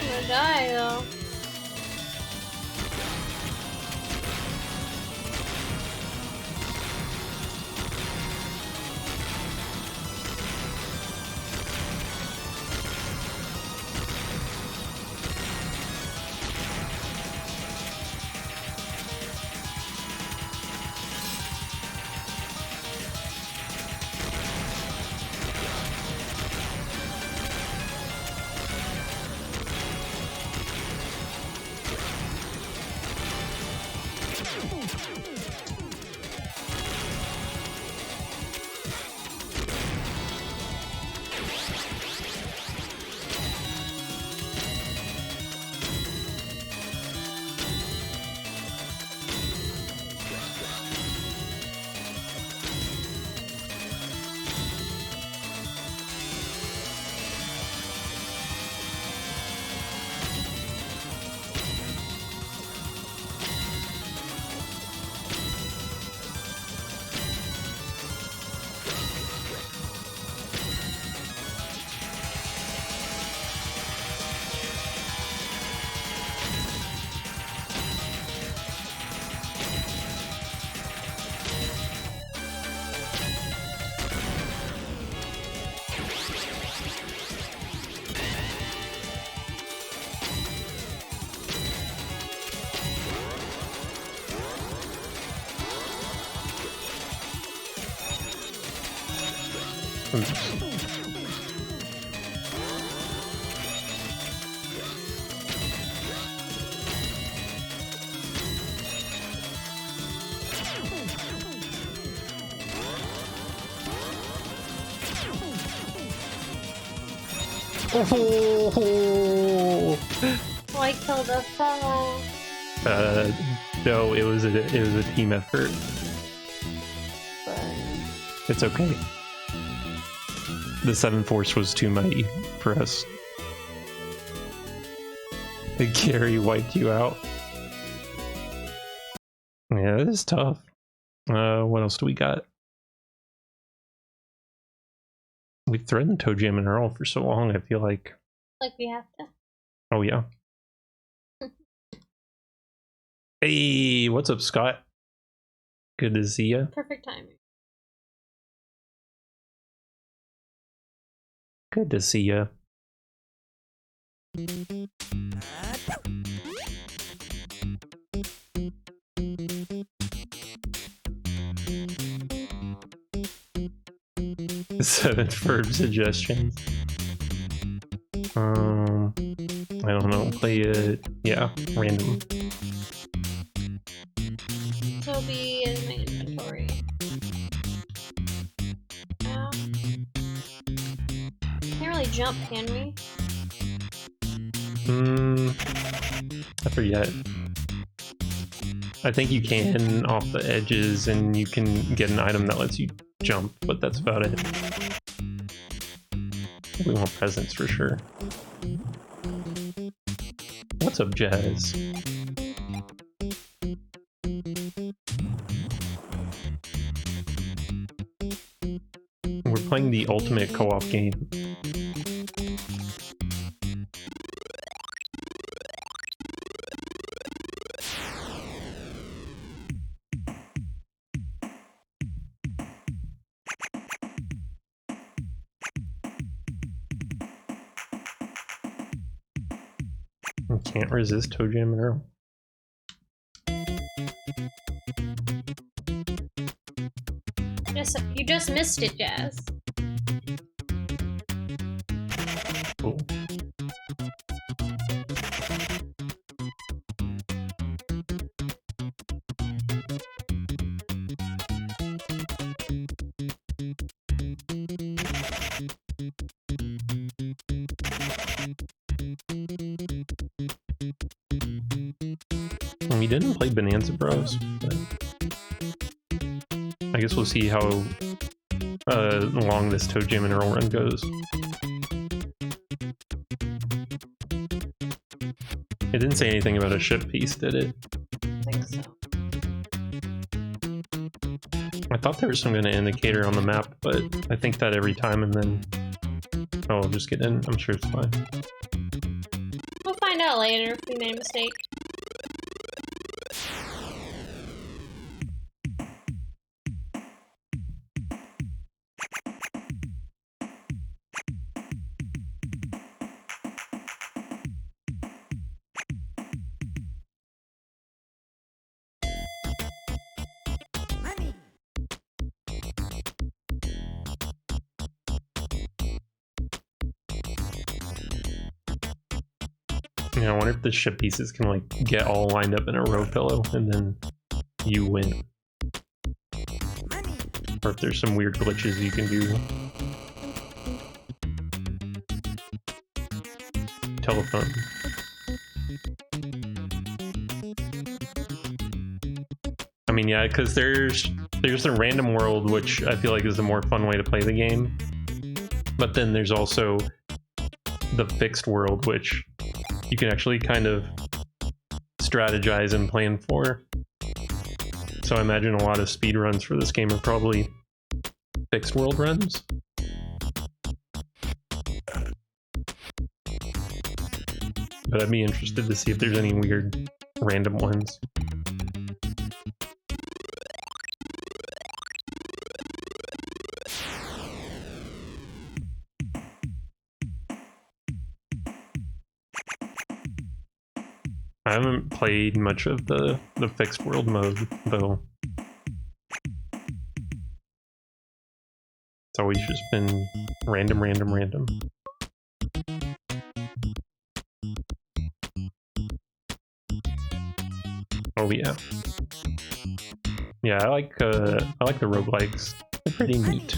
I'm gonna die though. Oh! Why kill the foe? No, it was a team effort. But It's okay. The 7th force was too mighty for us. The Gary wiped you out. Yeah, it is tough. What else do we got? We've threatened Toe Jam and Earl for so long, I feel like. like we have to. Oh, yeah. Hey, what's up, Scott? Good to see ya. Perfect timing. Good to see ya. Seven verb suggestions. I don't know. Play it. Yeah, random. Toby is my inventory. Can't really jump, can we? I forget. I think you can off the edges, and you can get an item that lets you jump, but that's about it. We want presents for sure. What's up, Jazz? We're playing the ultimate co-op game. I can't resist Toe Jam and Earl. You just missed it, Jazz. Cool. We didn't play Bonanza Bros, but I guess we'll see how long this Toe Jam and Earl run goes. It didn't say anything about a ship piece, did it? I think so. I thought there was some kind of indicator on the map, but I think that every time, and then I'll just get in. I'm sure it's fine. We'll find out later if we made a mistake. Yeah, I wonder if the ship pieces can like get all lined up in a row pillow and then you win. Or if there's some weird glitches you can do. Telephone. I mean, yeah, because there's the random world, which I feel like is the more fun way to play the game. But then there's also the fixed world, which you can actually kind of strategize and plan for. So I imagine a lot of speed runs for this game are probably fixed world runs. But I'd be interested to see if there's any weird random ones. I haven't played much of the fixed world mode, though. It's always just been random. Oh yeah. Yeah, I like the roguelikes. They're pretty neat.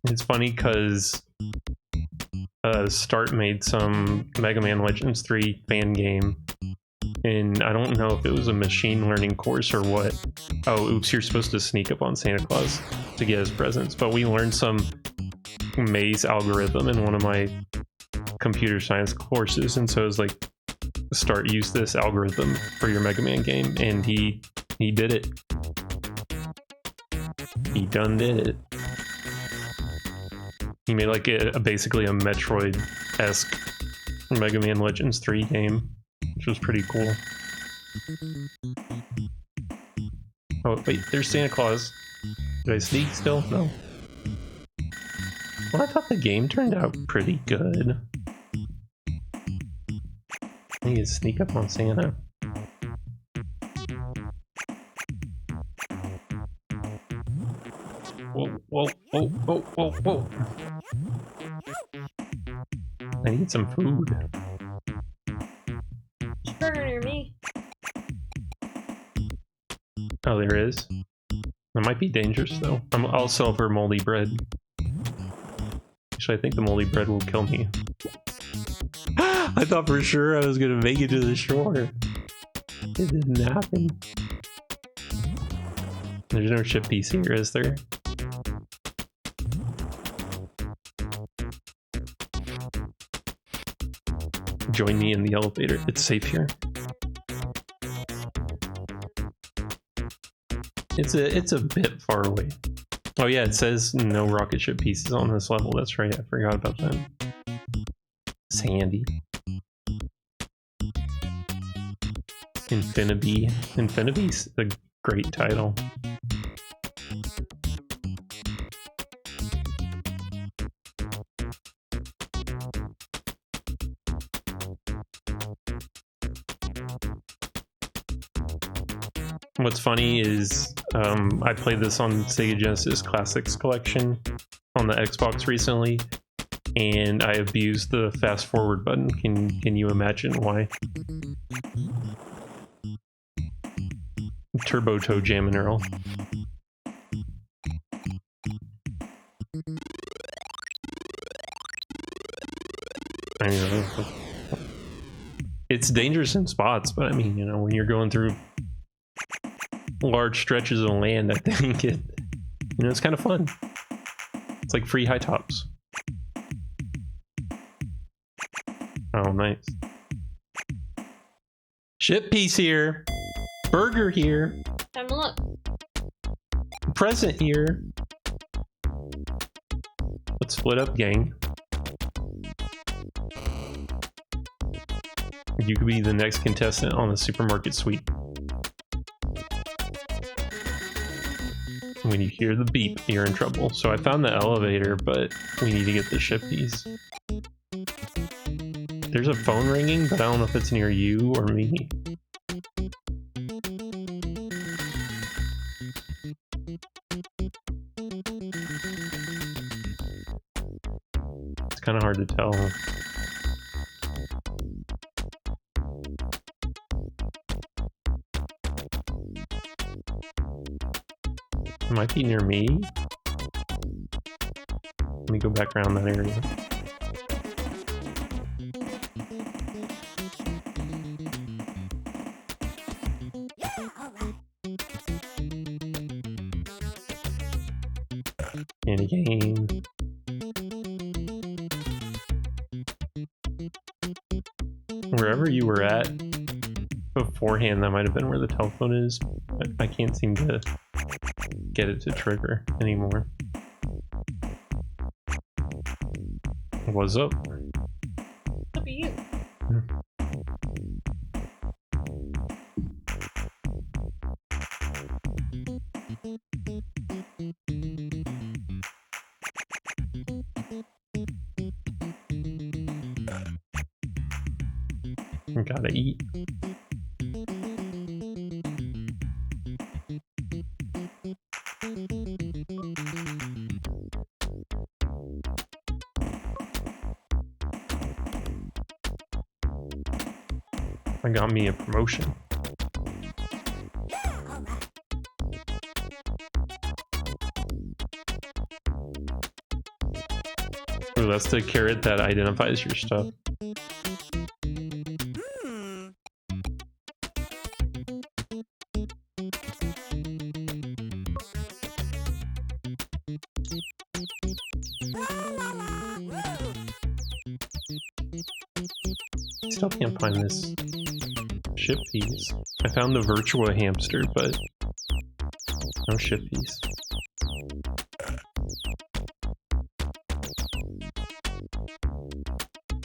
It's funny because Start made some Mega Man Legends 3 fan game, and I don't know if it was a machine learning course or what. Oh, oops, you're supposed to sneak up on Santa Claus to get his presents, but we learned some maze algorithm in one of my computer science courses, and so it was like, Start used this algorithm for your Mega Man game, and he did it. He done did it. He made like basically a Metroid-esque Mega Man Legends 3 game, which was pretty cool. Oh wait, there's Santa Claus. Did I sneak still? No. Well, I thought the game turned out pretty good. I need to sneak up on Santa. Whoa. I need some food. Burger near me. Oh, there is. That might be dangerous, though. I'll sell for moldy bread. Actually, I think the moldy bread will kill me. I thought for sure I was gonna make it to the shore. It didn't happen. There's no ship piece here, is there? Join me in the elevator. It's safe here. It's a bit far away. Oh yeah, it says no rocket ship pieces on this level. That's right, I forgot about that. Sandy. Infinity. Infinity's a great title. What's funny is I played this on Sega Genesis Classics Collection on the Xbox recently, and I abused the fast forward button. Can you imagine why? Turbo Toe Jam and Earl. I know. It's dangerous in spots, but I mean, you know, when you're going through large stretches of land, I think it's kind of fun. It's like free high tops. Oh, nice. Ship piece here. Burger here. Time to look. Present here. Let's split up, gang. You could be the next contestant on the supermarket sweep. When you hear the beep, you're in trouble. So I found the elevator, but we need to get the ship piece. There's a phone ringing, but I don't know if it's near you or me. It's kind of hard to tell. It might be near me. Let me go back around that area. Candy game. Wherever you were at beforehand, that might have been where the telephone is. I can't seem to get it to trigger anymore. What's up? Look at you. Gotta eat. I got me a promotion. Ooh, that's the carrot that identifies your stuff. Still can't find this ship piece. I found the virtual hamster, but no ship piece.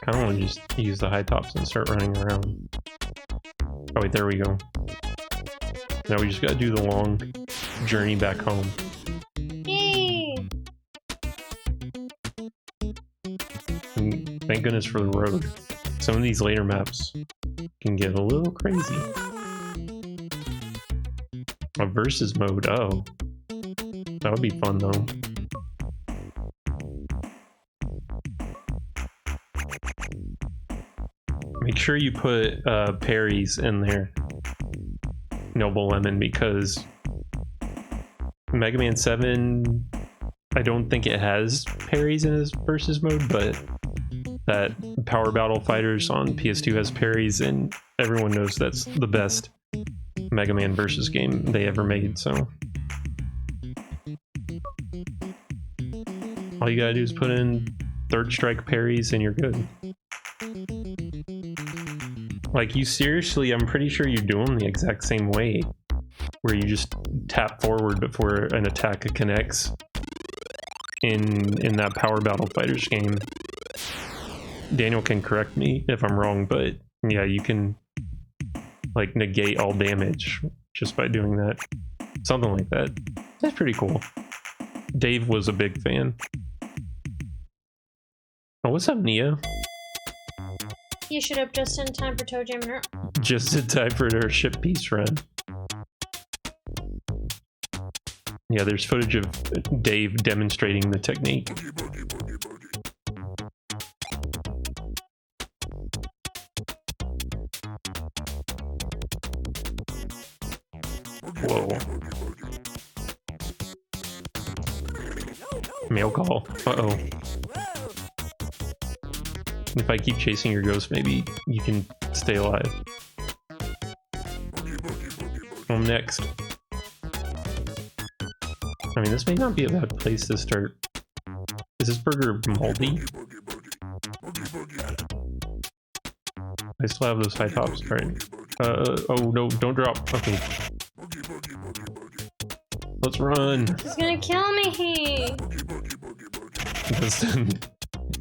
I don't want to just use the high tops and start running around. Oh wait, there we go. Now we just gotta do the long journey back home. Yay! And thank goodness for the road. Some of these later maps can get a little crazy. A versus mode, oh. That would be fun though. Make sure you put parries in there, Noble Lemon, because Mega Man 7, I don't think it has parries in his versus mode, but that Power Battle Fighters on PS2 has parries, and everyone knows that's the best Mega Man versus game they ever made, so all you gotta do is put in third strike parries and you're good. Like, you seriously, I'm pretty sure you do them the exact same way, where you just tap forward before an attack connects in that Power Battle Fighters game. Daniel can correct me if I'm wrong, but yeah, you can like negate all damage just by doing that. Something like that. That's pretty cool. Dave was a big fan. Oh, what's up, Nia? You showed up just in time for Toe Jam and her. Just in time for their ship piece run. Yeah, there's footage of Dave demonstrating the technique. Whoa. Mail call. Uh-oh. If I keep chasing your ghost, maybe you can stay alive. I'm next. I mean, this may not be a bad place to start. Is this burger moldy? I still have those high tops, right? Oh no, don't drop. Okay. Let's run. He's gonna kill me.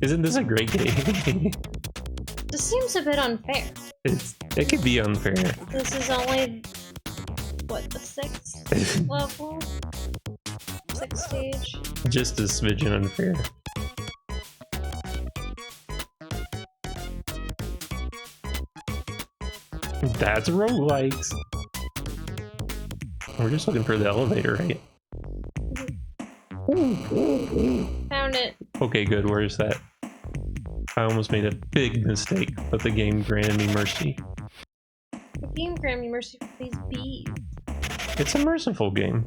Isn't this a great game? This seems a bit unfair. It could be unfair. This is only, what, the 6th level? 6th stage? Just a smidgen unfair. That's roguelikes. We're just looking for the elevator, right? Found it. Okay, good. Where is that? I almost made a big mistake, but the game granted me mercy. The game granted me mercy for these bees. It's a merciful game.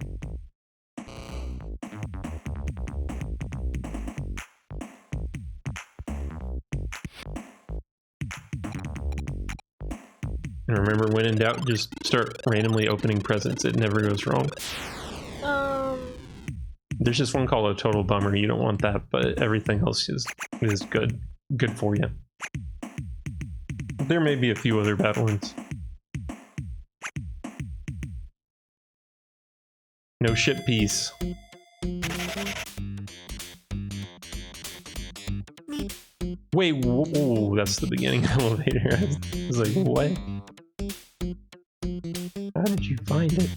And remember, when in doubt, just start randomly opening presents. It never goes wrong. There's just one called a total bummer. You don't want that, but everything else is good. Good for you. There may be a few other bad ones. No ship piece. Wait, whoa, that's the beginning elevator. I was like, what? How did you find it?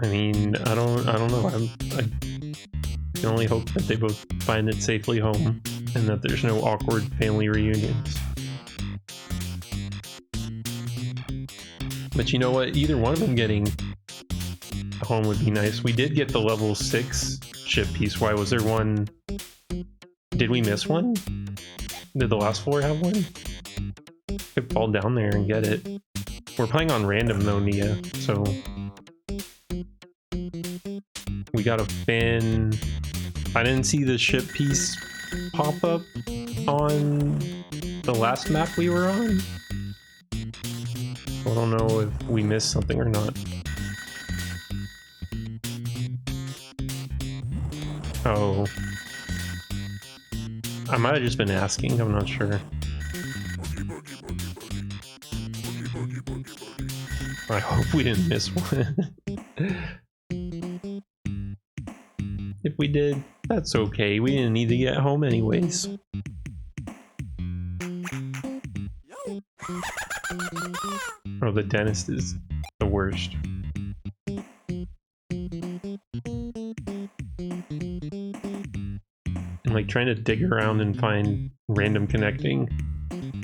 I mean, I don't know. I can only hope that they both find it safely home and that there's no awkward family reunions. But you know what? Either one of them getting home would be nice. We did get the level 6 ship piece. Why was there one? Did we miss one? Did the last floor have one? Could fall down there and get it. We're playing on random though, Nia, so we got a fin. I didn't see the ship piece pop up on the last map we were on. I don't know if we missed something or not. Oh. I might have just been asking, I'm not sure. I hope we didn't miss one. If we did, that's okay. We didn't need to get home anyways. Oh, the dentist is the worst. And like trying to dig around and find random connecting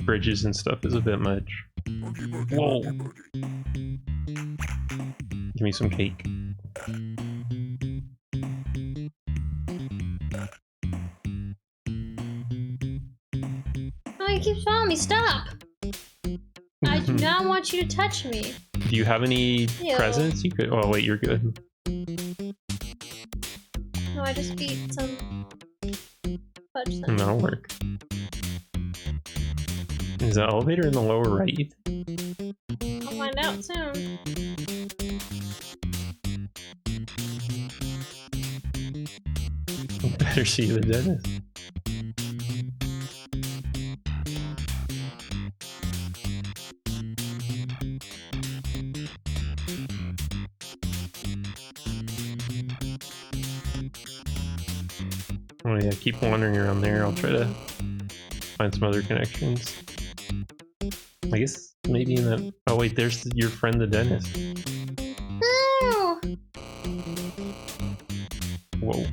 bridges and stuff is a bit much. Whoa! Give me some cake. Oh, you keep following me. Stop! I do not want you to touch me. Do you have any presents? You could. Oh wait, you're good. No, I just beat some fudge. That'll work. Is the elevator in the lower right? I'll find out soon. Better see the dentist. Oh yeah, keep wandering around there. I'll try to find some other connections. I guess maybe in that... Oh wait, there's your friend the dentist. No! Whoa.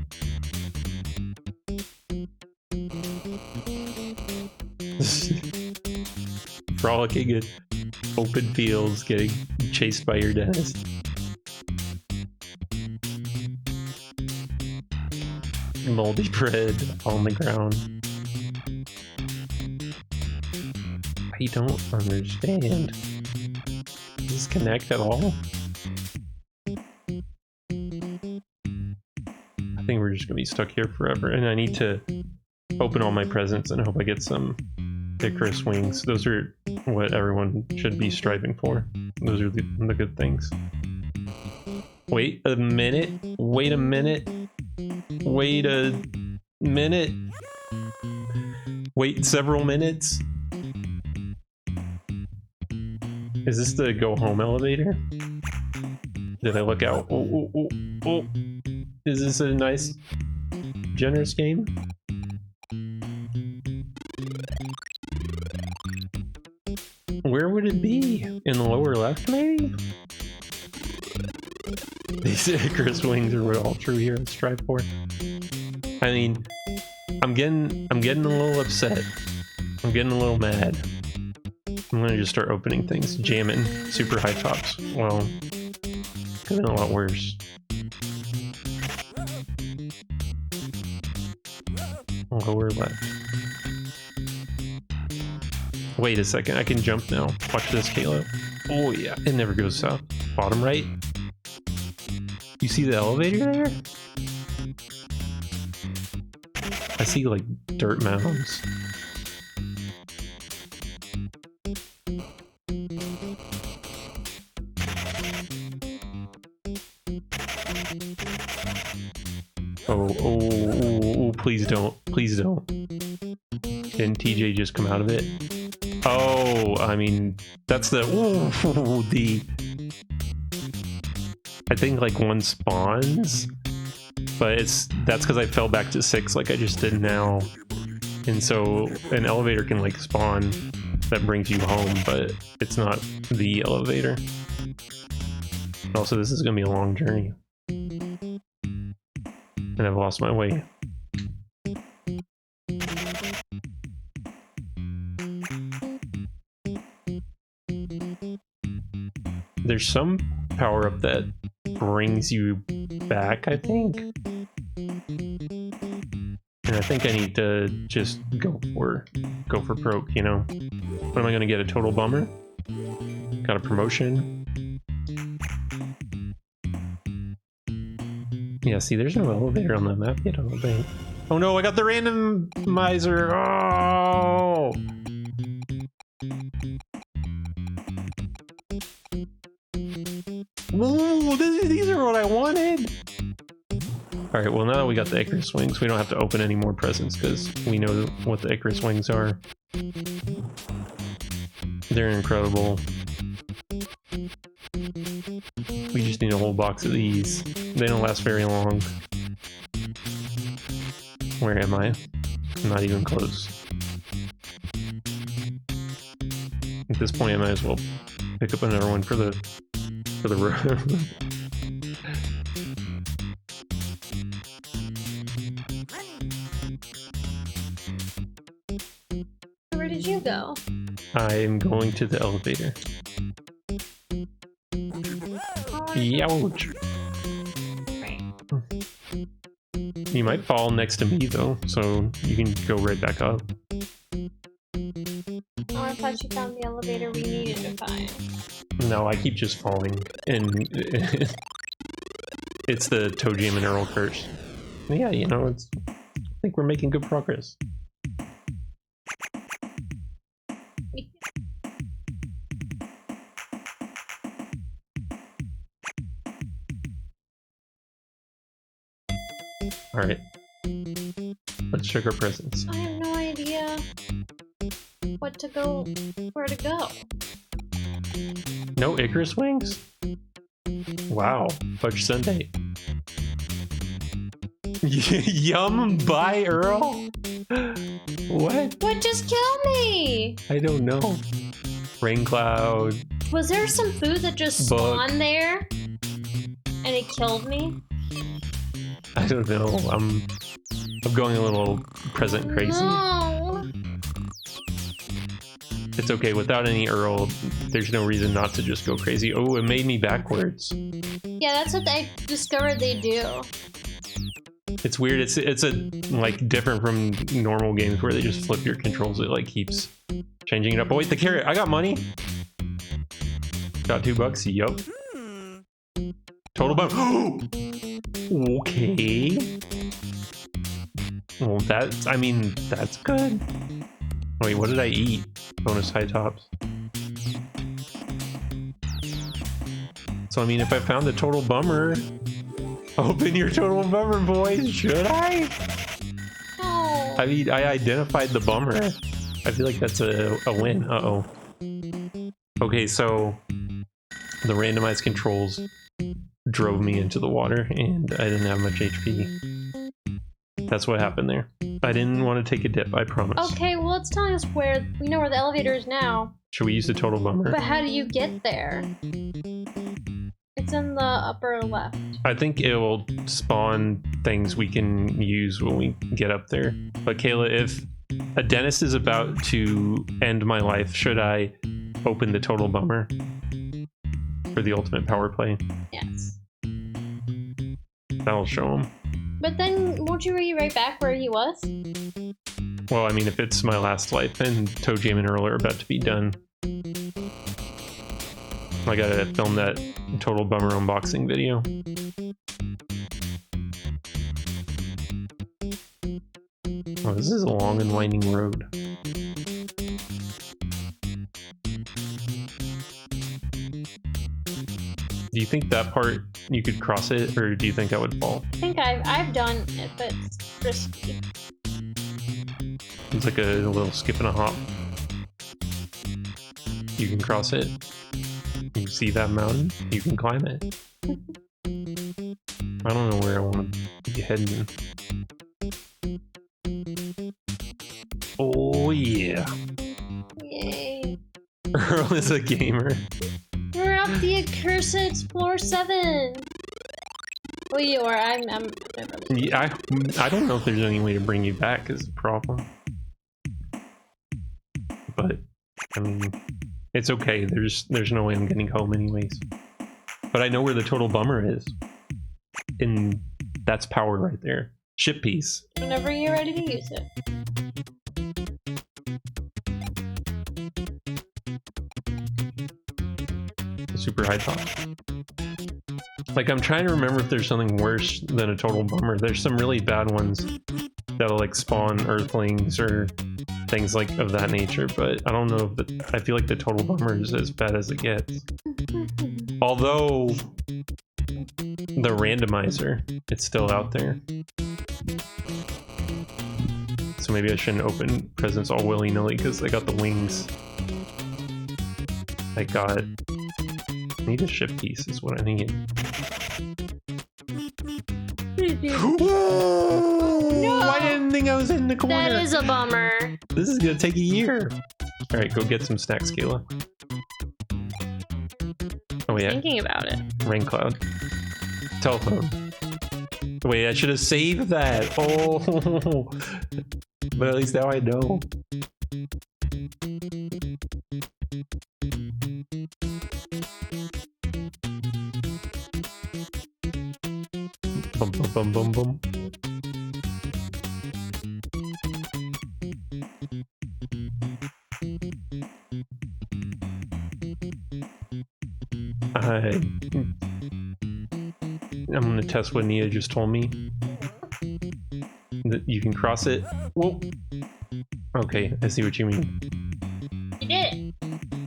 Frolicking in open fields, getting chased by your dentist. Moldy bread on the ground. I don't understand. Does this connect at all? I think we're just gonna be stuck here forever, and I need to open all my presents and hope I get some Icarus wings. Those are what everyone should be striving for. Those are the good things. Wait a minute. Wait a minute. Wait a minute. Wait several minutes. Is this the go home elevator? Did I look out? Oh, oh, oh, oh. Is this a nice, generous game? Where would it be? In the lower left, maybe? These Icarus wings are what all true heroes strive for. I mean, I'm getting a little upset. I'm getting a little mad. I'm gonna just start opening things, jamming super high tops. Well, could have been a lot worse. Lower left. Wait a second, I can jump now. Watch this, Kayla. Oh yeah, it never goes south. Bottom right. You see the elevator there? I see like dirt mounds. Oh, please don't. Please don't. Didn't TJ just come out of it? Oh, I mean, that's the... Ooh, the... I think like one spawns, but that's because I fell back to 6 like I just did now. And so an elevator can like spawn that brings you home, but it's not the elevator. Also, this is gonna be a long journey. And I've lost my way. There's some power-up that brings you back, I think. And I think I need to just go for broke, you know? What am I gonna get, a total bummer? Got a promotion? Yeah, see, there's no elevator on the map yet, I don't think. Oh no, I got the randomizer! Oh! Ooh, these are what I wanted! Alright, well now that we got the Icarus wings, we don't have to open any more presents because we know what the Icarus wings are. They're incredible. We just need a whole box of these. They don't last very long. Where am I? I'm not even close. At this point I might as well pick up another one for the road. Where did you go? I'm going to the elevator. Youch! You might fall next to me though, so you can go right back up. Oh, I thought you found the elevator we needed to find. No, I keep just falling, and it's the Toe Jam and Earl curse. Yeah, you know, I think we're making good progress. Alright. Let's check our presents. I have no idea where to go. No Icarus wings? Wow. Fudge Sunday. Yum by Earl? What? What just killed me? I don't know. Rain cloud. Was there some food that just spawned there? And it killed me? I don't know. I'm going a little present crazy. No. It's okay. Without any Earl, there's no reason not to just go crazy. Oh, it made me backwards. Yeah, that's what I discovered they do. It's weird. It's a like different from normal games where they just flip your controls. It like keeps changing it up. Oh wait, the carrot. I got money. Got $2. Yup. Total bump. Okay. Well, that's good. Wait, what did I eat? Bonus high tops. So, I mean, if I found the total bummer, open your total bummer, boys. Should I? Oh. I mean, I identified the bummer. I feel like that's a win. Uh-oh. Okay, so the randomized controls drove me into the water, and I didn't have much HP. That's what happened there. I didn't want to take a dip, I promise. Okay, well, it's telling us where we know where the elevator is now. Should we use the total bummer? But how do you get there? It's in the upper left. I think it will spawn things we can use when we get up there. But Kayla, if a dentist is about to end my life, should I open the total bummer for the ultimate power play? Yes. That'll show him. But then, won't you be right back where he was? Well, I mean, if it's my last life and Toe Jam and Earl are about to be done, I gotta film that total bummer unboxing video. Oh, this is a long and winding road. Do you think that part you could cross it, or do you think I would fall? I think I've done it, but it's risky. It's like a little skip and a hop. You can cross it. You see that mountain? You can climb it. I don't know where I want to be heading. Oh yeah. Yay. Earl is a gamer. We're up the accursed Explore 7. Well, you are. I'm Yeah, I don't know if there's any way to bring you back is the problem. But I mean, it's okay. There's no way I'm getting home anyways. But I know where the total bummer is. And that's power right there. Ship piece. Whenever you're ready to use it. Super high top. Like, I'm trying to remember if there's something worse than a total bummer. There's some really bad ones that'll like spawn earthlings or things like of that nature, but I don't know if I feel like the total bummer is as bad as it gets. Although the randomizer, it's still out there. So maybe I shouldn't open presents all willy-nilly because I got the wings. I need a ship piece is what I need. No! I didn't think I was in the corner. That is a bummer. This is gonna take a year. All right, go get some snacks, Kayla. Oh yeah. Thinking about it. Rain cloud. Telephone. Wait, I should have saved that. Oh, but at least now I know. Bum bum bum bum bum. I'm gonna test what Nia just told me. That you can cross it. Whoa. Okay, I see what you mean. You did it.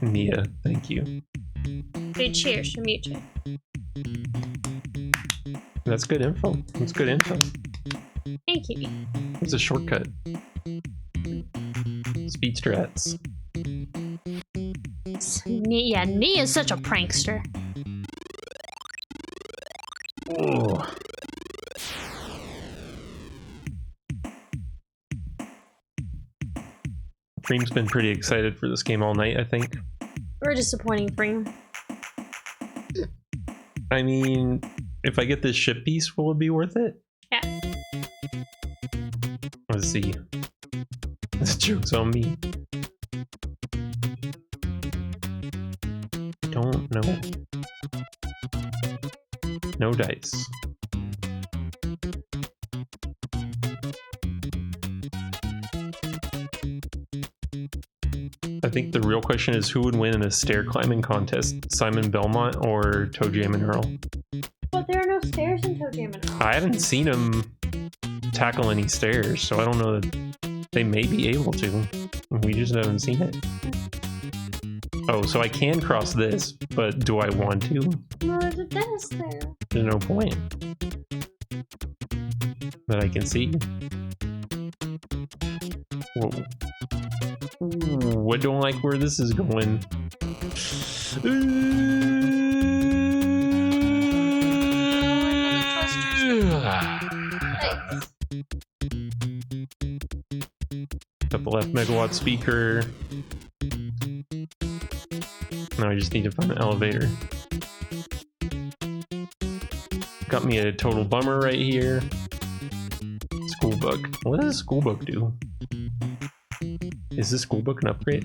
Nia, thank you. Good cheers from you two. That's good info. That's good info. Thank you. It's a shortcut. Speed strats. Yeah, Nia's such a prankster. Oh. Freem's been pretty excited for this game all night, I think. We're disappointing, Freem. I mean, if I get this ship piece, will it be worth it? Yeah. Let's see. This joke's on me. Don't know. No dice. I think the real question is who would win in a stair climbing contest, Simon Belmont or Toe Jam and Earl? But there are no stairs in Toe Jam and Earl. I haven't seen him tackle any stairs, so I don't know that they may be able to. We just haven't seen it. Oh, so I can cross this, but do I want to? No, there's a dentist there. There's no point. That I can see. Whoa. Ooh, I don't like where this is going. Got the left megawatt speaker. Now I just need to find an elevator. Got me a total bummer right here. Schoolbook. What does a schoolbook do? Is this schoolbook an upgrade?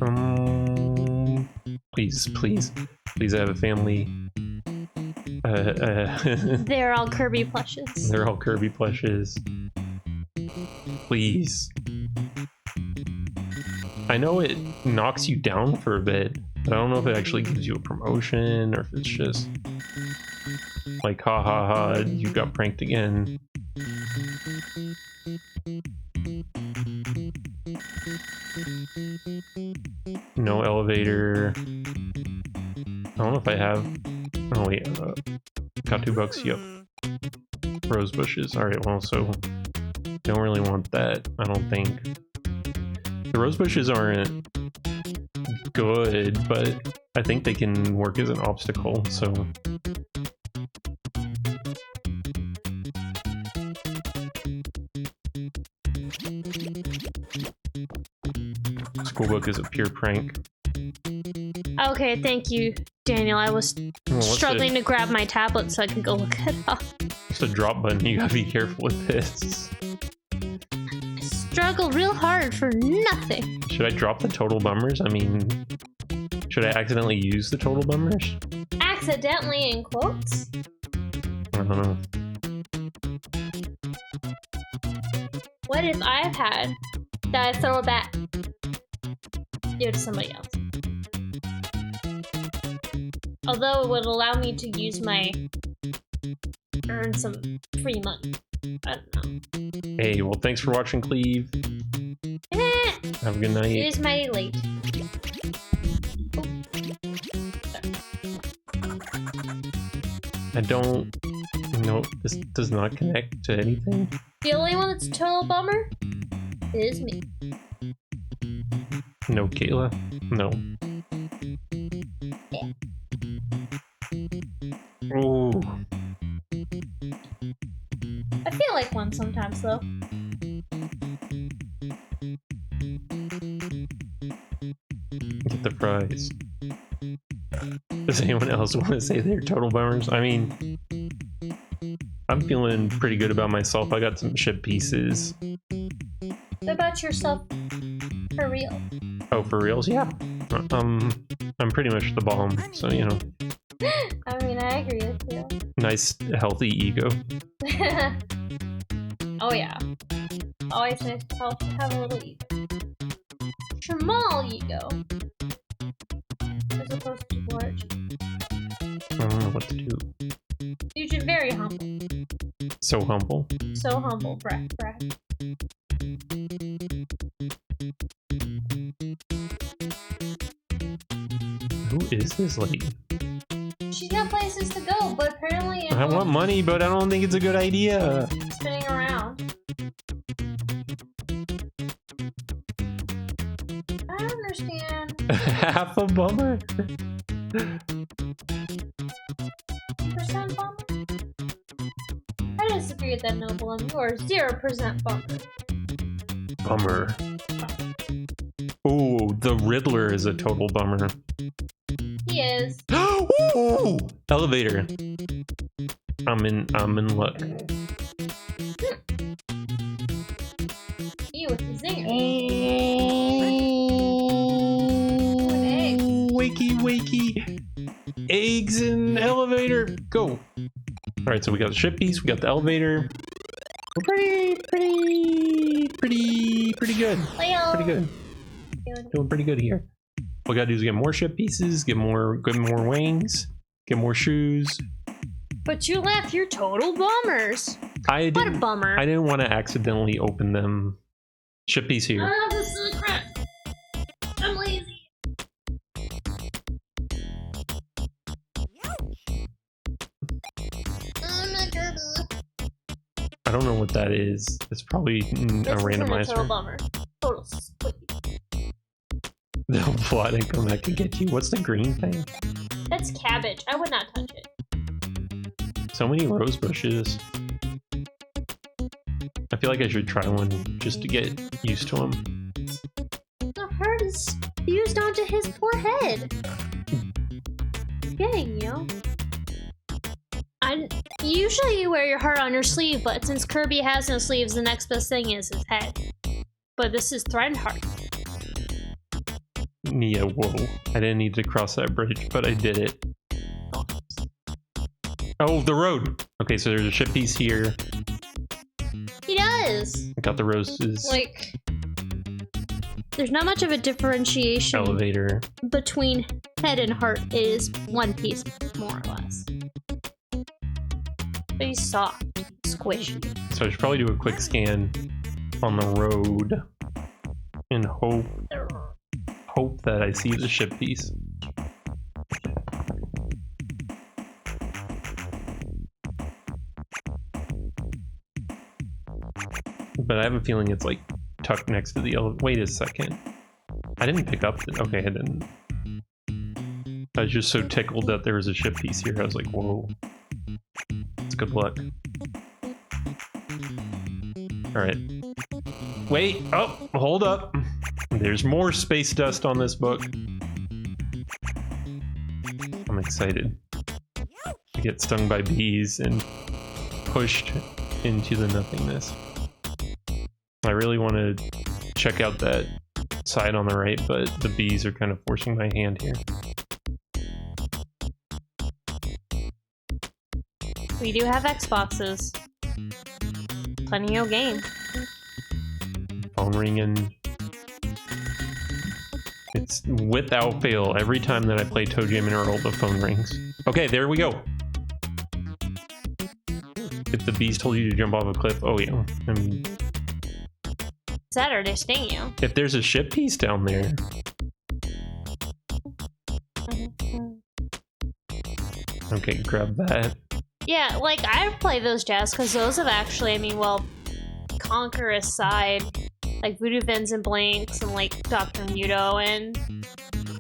Please, please, please I have a family. They're all Kirby plushes. They're all Kirby plushes. Please. I know it knocks you down for a bit, but I don't know if it actually gives you a promotion or if it's just like, ha ha ha, you got pranked again. No elevator. I don't know if I have. Oh wait, got $2. Yep. Rose bushes. All right. Well, so don't really want that. I don't think. The rose bushes aren't good, but I think they can work as an obstacle. So. Schoolbook is a pure prank. Okay, thank you, Daniel. I was struggling to grab my tablet so I could go look it up. It's a drop button. You gotta be careful with this. I struggle real hard for nothing. Should I drop the total bummers? I mean, should I accidentally use the total bummers? Accidentally in quotes? I don't know. What if I've had that I throw it back? Give it to somebody else. Although it would allow me to use my earn some free money. I don't know. Hey, well, thanks for watching, Cleve. Have a good night. It is mighty late. I don't... No, this does not connect to anything. The only one that's a total bummer is me. No, Kayla. No. Yeah. Oh. I feel like one sometimes, though. Get the prize. Does anyone else want to say they're total bummers? I mean, I'm feeling pretty good about myself. I got some ship pieces. What about yourself for real? Oh, for reals? Yeah. I'm pretty much the bomb, so you know. I mean, I agree with you. Nice, healthy ego. Oh yeah. Always nice to have a little ego. Small ego. As opposed to large. I don't know what to do. You're very humble. So humble. So humble, Brett. Who is this lady? She's got places to go, but apparently I want money, but I don't think it's a good idea. Spinning around. I don't understand. Half a bummer. 1% bummer? I disagree with that, Noble, and you are 0% bummer. Bummer. Ooh, the Riddler is a total bummer. He is. Ooh, elevator. I'm in luck. You with the zinger. Wakey. Eggs in elevator. Go. Alright, so we got the ship piece, we got the elevator. We're pretty good. Leo. Pretty good. Doing pretty good here. All we gotta do is get more ship pieces, get more wings, get more shoes. But you left your total bummers. What a bummer. I didn't want to accidentally open them. Ship piece here. Oh, this is a crap. I'm lazy. I'm not turbo. I don't know what that is. It's probably a randomizer. A total bummer. Total squeaky. They'll plot and come back and get you. What's the green thing? That's cabbage. I would not touch it. So many rose bushes. I feel like I should try one just to get used to them. The heart is fused onto his poor head. Getting you. Usually you wear your heart on your sleeve, but since Kirby has no sleeves, the next best thing is his head. But this is threatened heart. Yeah, whoa. I didn't need to cross that bridge, but I did it. Oh, the road! Okay, so there's a ship piece here. He does! I got the roses. Like, there's not much of a differentiation Elevator. between head and heart. It is one piece, more or less. But he's soft, squishy. So I should probably do a quick scan on the road and hope that I see the ship piece. But I have a feeling it's like tucked next to the elevator. Wait a second. I didn't pick up the... Okay, I didn't. I was just so tickled that there was a ship piece here. I was like, whoa. It's good luck. Alright. Wait! Oh! Hold up! There's more space dust on this book. I'm excited to get stung by bees and pushed into the nothingness. I really want to check out that side on the right, but the bees are kind of forcing my hand here. We do have Xboxes. Plenty of game. Phone ringing. It's without fail. Every time that I play Toe Jam and Earl, the phone rings. Okay, there we go. If the bees told you to jump off a cliff, oh yeah. I mean, Is that or they sting you? if there's a ship piece down there. Okay, grab that. Yeah, like I play those jazz because those have actually, I mean, well, Conquer aside, like Voodoo Vins and Blanks and like Dr. Muto, and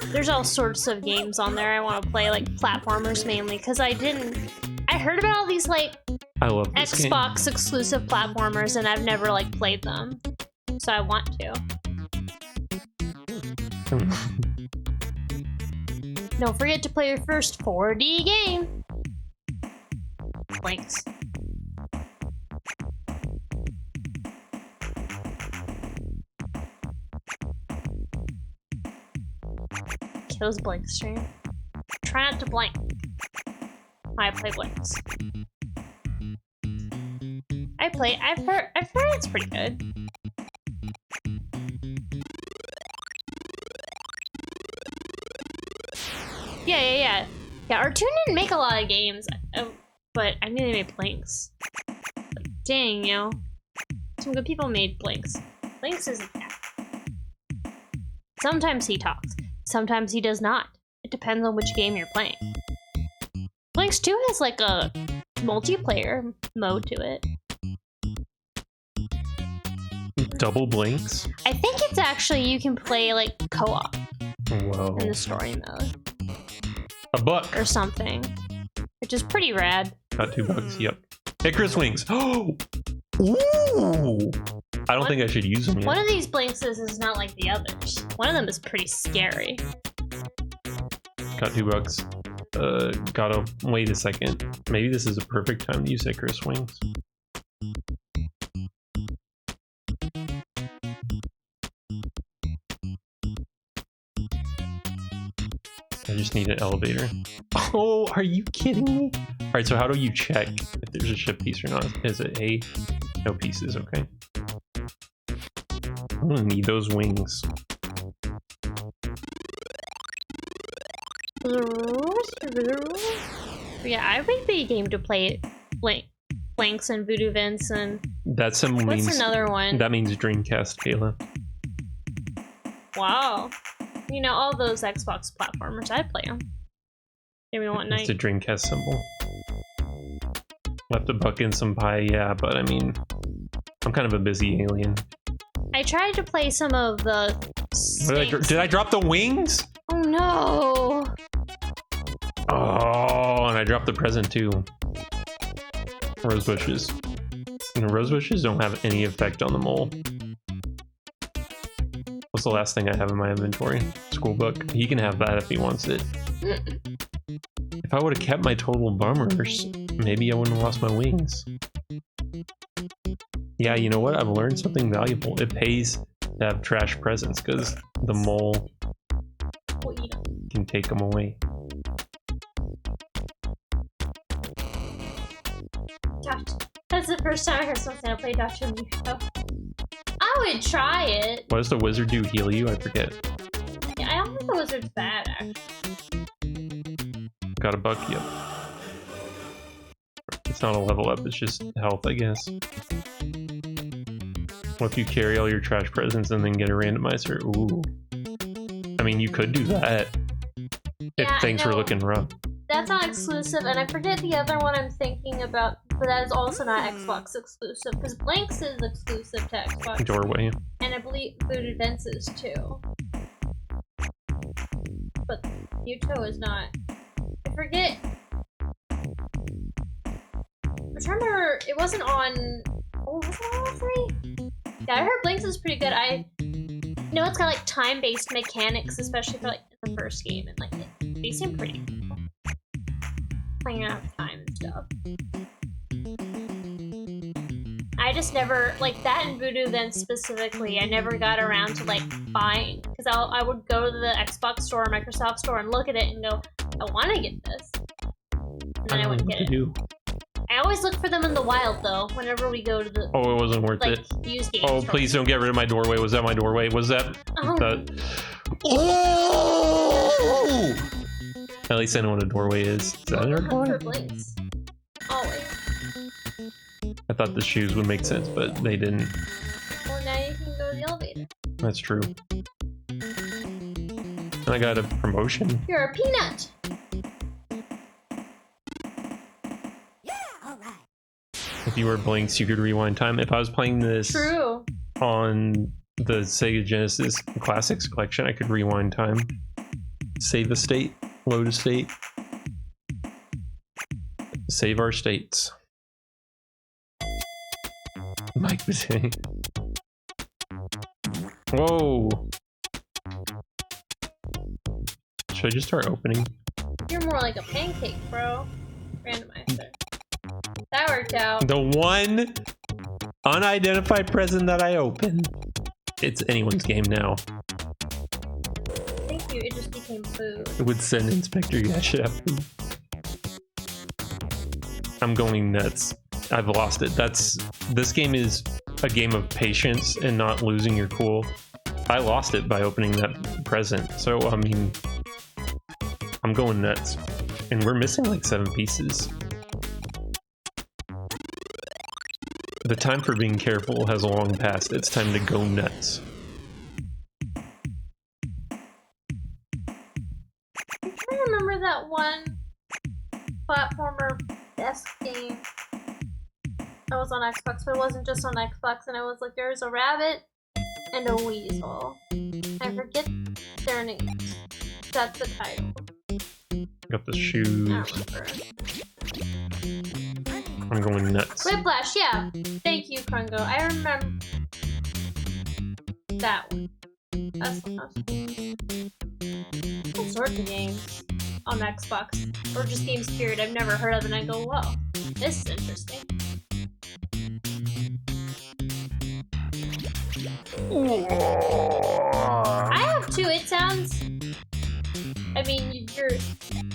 there's all sorts of games on there I want to play, like platformers mainly, because I heard about all these like I love this Xbox game. exclusive platformers and I've never like played them, so I want to. Don't forget to play your first 4D game. Blanks. Kills blank stream. Try not to blank. I play blanks. I've heard it's pretty good. Yeah. Artoon didn't make a lot of games, but I knew they made blanks. Like, dang, you know. Some good people made blanks. Blanks isn't that. Sometimes he talks. Sometimes he does not. It depends on which game you're playing. Blanks 2 has like a multiplayer mode to it. Double blinks? I think it's actually you can play like co-op Whoa. in the story mode. $1. Or something. Which is pretty rad. Got $2, yep. Icarus wings. Oh! Ooh! I don't think I should use them yet. One of these blanks is not like the others. One of them is pretty scary. Got $2. Gotta wait a second. Maybe this is a perfect time to use Icarus wings. I just need an elevator. Oh, are you kidding me? All right, so how do you check if there's a ship piece or not? Is it A? No pieces, okay. I'm gonna need those wings. Yeah, I would be game to play blanks and Voodoo Vince and That symbol means... what's another one? That means Dreamcast, Kayla. Wow. You know, all those Xbox platformers, I'd play them. Give me one night. It's a Dreamcast symbol. Left to buck in some pie, yeah, but I mean, I'm kind of a busy alien. I tried to play some of the Did I drop the wings? Oh no! Oh, and I dropped the present too. Rose bushes. And rose bushes don't have any effect on the mole. What's the last thing I have in my inventory? School book. He can have that if he wants it. If I would have kept my total bummers, maybe I wouldn't have lost my wings. Yeah, you know what? I've learned something valuable. It pays to have trash presents because the mole can take them away. That's the first time I heard someone say I play Dr. Muto. I would try it. What does the wizard do? Heal you? I forget. Yeah, I don't think the wizard's bad, actually. Got a buck, yep. It's not a level up, it's just health, I guess. What if you carry all your trash presents and then get a randomizer? Ooh. I mean, you could do that. If things were looking rough. That's not exclusive, and I forget the other one I'm thinking about, but that is also not Xbox exclusive, because Blanks is exclusive to Xbox. Doorway. And I believe Voodoo Vents is too. But Muto is not. I forget. I'm trying to remember, it wasn't on... Oh, was it on all 3? Yeah, I heard Blanks is pretty good. I know it's got like time-based mechanics, especially for like the first game, and like they seem pretty cool. Playing out of time and stuff. just never, like, that and Voodoo then specifically, I never got around to, like, buying. Because I would go to the Xbox store or Microsoft store and look at it and go, I want to get this. And then I wouldn't get it. I always look for them in the wild, though, whenever we go to the... Oh, it wasn't worth like, it. Used games Oh, please don't get rid of my doorway. Was that my doorway? Was that... Oh! At least I know what a doorway is. Is that a doorway? Blinks. Always. I thought the shoes would make sense, but they didn't. Well, now you can go to the elevator. That's true. And I got a promotion. You're a peanut! If you were Blinks, you could rewind time. If I was playing this on the Sega Genesis Classics collection, I could rewind time. Save a state, load a state. Save our states. Mike was saying. Whoa! Should I just start opening? You're more like a pancake, bro. Randomizer. That worked out. The one unidentified present that I opened. It's anyone's game now. Thank you, it just became food. It would send Inspector Yash after me. I'm going nuts. I've lost it. This game is a game of patience and not losing your cool. I lost it by opening that present. So, I mean, I'm going nuts. And we're missing like 7 pieces. The time for being careful has long passed. It's time to go nuts. I'm trying to remember that one platformer-esque game that was on Xbox, but it wasn't just on Xbox, and it was like there was a rabbit and a weasel. I forget their names. That's the title. Got the shoes. I don't remember. I'm going nuts. Whiplash, yeah. Thank you, Krungo. I remember that one. That's all sorts of games on Xbox, or just games period I've never heard of, and I go, whoa, this is interesting. I have two. It sounds. I mean,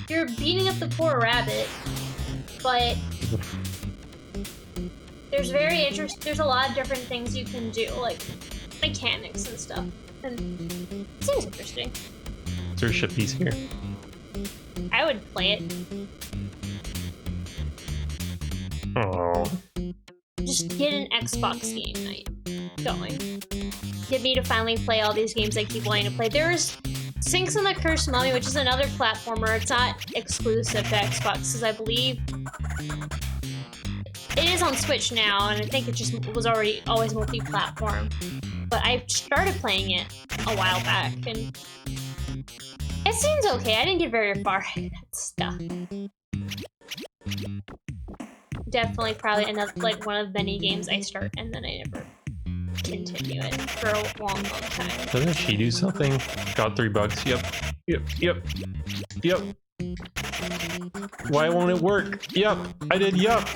you're beating up the poor rabbit, but there's there's a lot of different things you can do, like mechanics and stuff, and it seems interesting. Is there a ship piece here? I would play it. Oh. Just get an Xbox game night going. Get me to finally play all these games I keep wanting to play. There's Sinks and the Cursed Mummy, which is another platformer. It's not exclusive to Xbox, because I believe it is on Switch now, and I think it just was always multi-platform. But I started playing it a while back, and it seems okay. I didn't get very far in that stuff. Definitely probably another, like, one of many games I start and then I never continue it for a long time. Doesn't she do something? Got $3. Yep. Why won't it work? Yep, I did yup.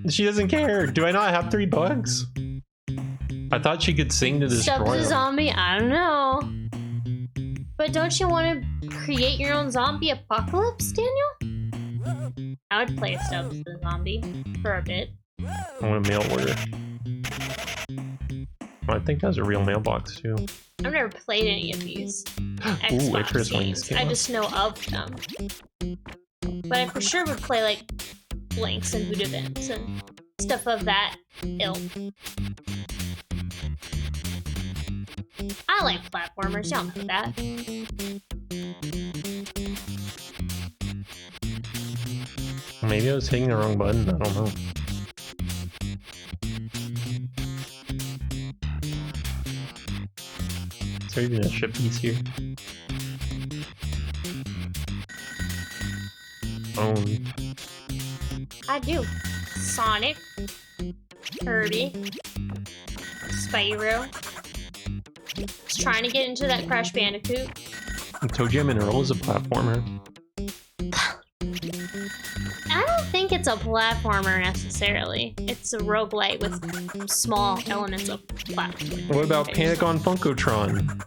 She doesn't care. Do I not have $3? I thought she could sing to destroy Stubbs a them. zombie? I don't know. But don't you want to create your own zombie apocalypse, Daniel? I would play Stubbs the zombie for a bit. I want a mail order. Well, I think that was a real mailbox too. I've never played any of these Ooh, Xbox games. I just know of them. But I for sure would play like Blinks and Voodoo Vents and stuff of that ilk. I like platformers, y'all know that. Maybe I was hitting the wrong button, I don't know. Is there even a ship piece here? I do. Sonic, Kirby, Spyro. Just trying to get into that Crash Bandicoot. Toe Jam and Earl is a platformer. I don't think it's it's a platformer necessarily. It's a roguelite with small elements of platforming. What about Panic on Funkotron?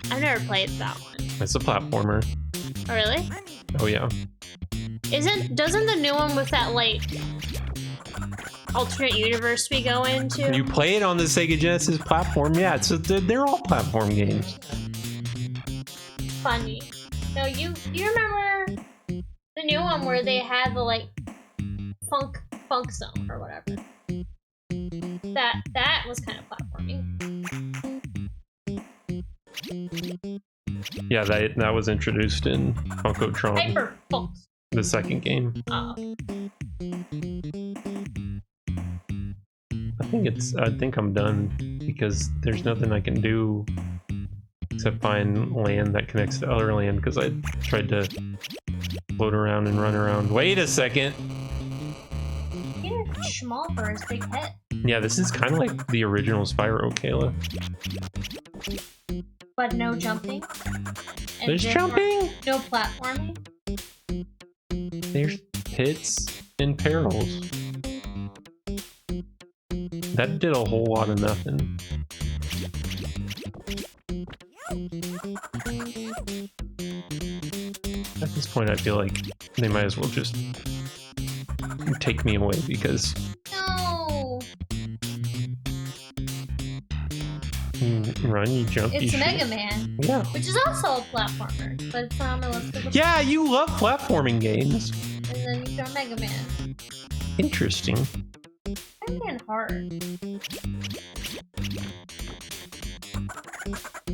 I've never played that one. It's a platformer. Oh, really? Oh yeah. Doesn't the new one with that, like, alternate universe we go into? You play it on the Sega Genesis platform, yeah. They're all platform games. Funny. No, you remember the new one where they had the, like, funk zone or whatever? That was kind of platforming. Yeah, that was introduced in Funkotron, Hyper funk. the second game. Oh. I think I'm done because there's nothing I can do except find land that connects to other land because I tried to float around and run around. Wait a second. He's small for his big head. Yeah, this is kind of like the original Spyro, Kayla. But no jumping. And There's jumping. No platforming. There's hits and perils. That did a whole lot of nothing. At this point, I feel like they might as well just take me away because No. you run, you jump, you It's shoot. Mega Man. Yeah. Which is also a platformer, but it's not on my list of Yeah, you love platforming games. And then you throw Mega Man. Interesting. Mega Man hard.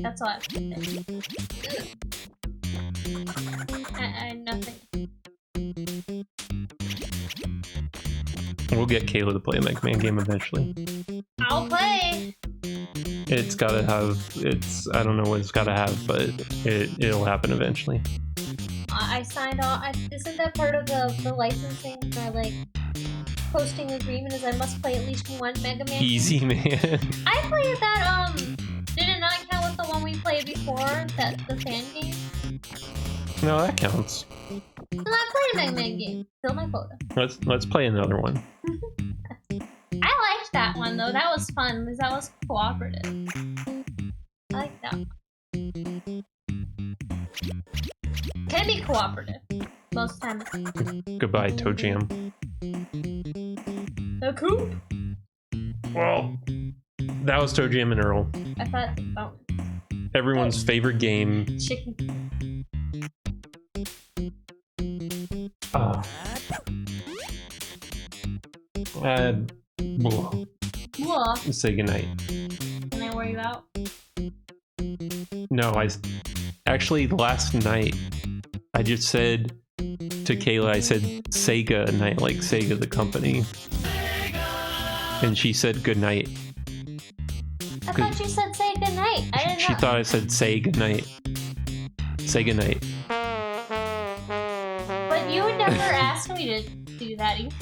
That's all I have to say. Nothing. We'll get Kayla to play a Mega Man game eventually. I'll play. It's gotta have, I don't know what it's gotta have, but it'll happen eventually. I signed on. Isn't that part of the licensing? My, like, posting agreement is I must play at least one Mega Man. Easy, man. I played that, did it not count with the one we played before? The fan game? No, that counts. Then I played a Mega Man game. Fill my quota. Let's play another one. I liked that one, though. That was fun, because that was cooperative. I like that one. Can be cooperative. Most times. Goodbye, Toe Jam. The coop? Well, that was Toe Jam and Earl. I thought, oh. Everyone's favorite game. Chicken. Oh. Whoa. Say goodnight. Can I wear you out? No, actually last night I just said to Kayla, I said Sega night, like Sega the company. And she said good night. I thought you said say goodnight. I didn't know. She thought I said say good night. Say good night. But you would never ask me to do that either.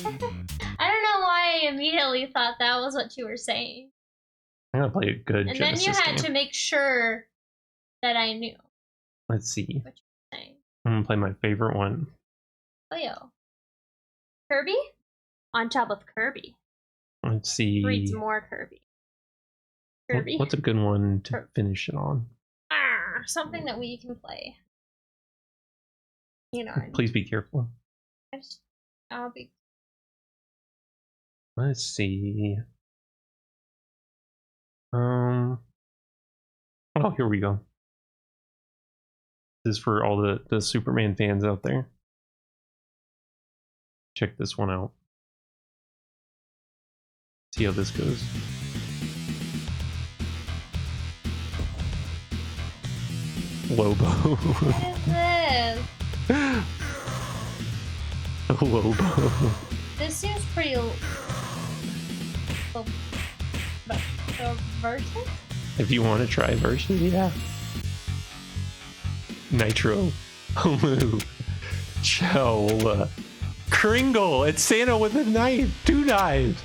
I don't know why I immediately thought that was what you were saying. I'm gonna play a good And Genesis then you had game. to make sure that I knew Let's see. what you were saying. I'm gonna play my favorite one. Oh, yo. Kirby? On top of Kirby. Let's see. Breeds more Kirby. Kirby? What's a good one to finish it on? Something that we can play. You know. Please be careful. I'll be. Let's see. Oh, here we go. This is for all the Superman fans out there. Check this one out. See how this goes. Lobo. What is this? Lobo. This seems pretty. Version? If you want to try version, yeah. Nitro. Homu. Chola. Kringle. It's Santa with a knife. 2 knives.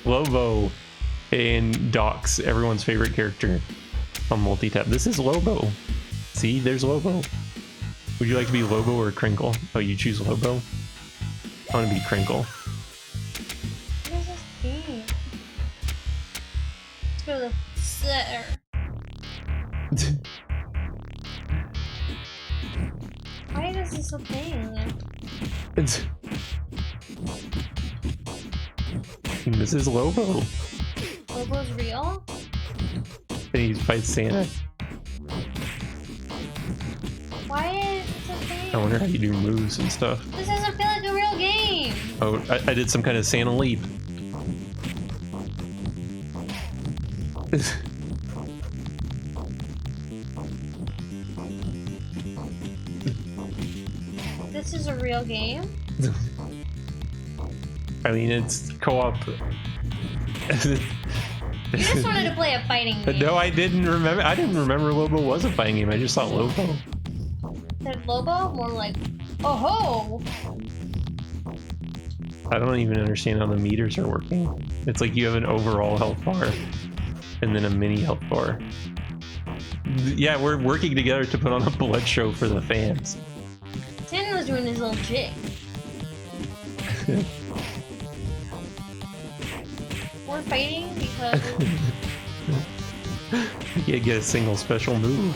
Lobo. And Docs, everyone's favorite character on Multitap. This is Lobo. See, there's Lobo. Would you like to be Lobo or Crinkle? Oh, you choose Lobo? I want to be Crinkle. there. Why is this a thing? It's... This is Lobo. Lobo's real? And he's fights Santa. Why is this a thing? I wonder how you do moves and stuff. This doesn't feel like a real game. Oh, I did some kind of Santa leap. This is a real game? I mean, it's co-op. You just wanted to play a fighting game. No, I didn't remember. I didn't remember Lobo was a fighting game. I just thought Lobo. Said Lobo? More like, oh ho! I don't even understand how the meters are working. It's like you have an overall health bar and then a mini health bar. Yeah, we're working together to put on a blood show for the fans. Santa was doing his little jig. We're fighting because You can't get a single special move.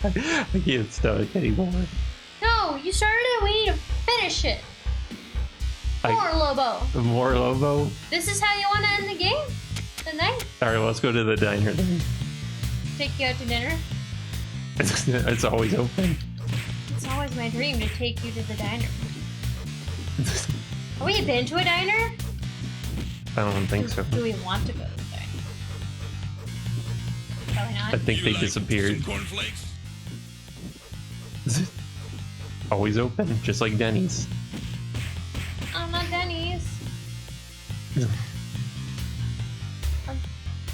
I can't stomach anymore. no, you started it. We need to finish it. More Lobo. More Lobo? This is how you want to end the game? The night? Alright, well, let's go to the diner then. Take you out to dinner? It's always open. It's always my dream to take you to the diner. Have we been to a diner? I don't think so. Do we want to go to the diner? Probably not. I think they disappeared. Always open, just like Denny's. Oh, not Denny's.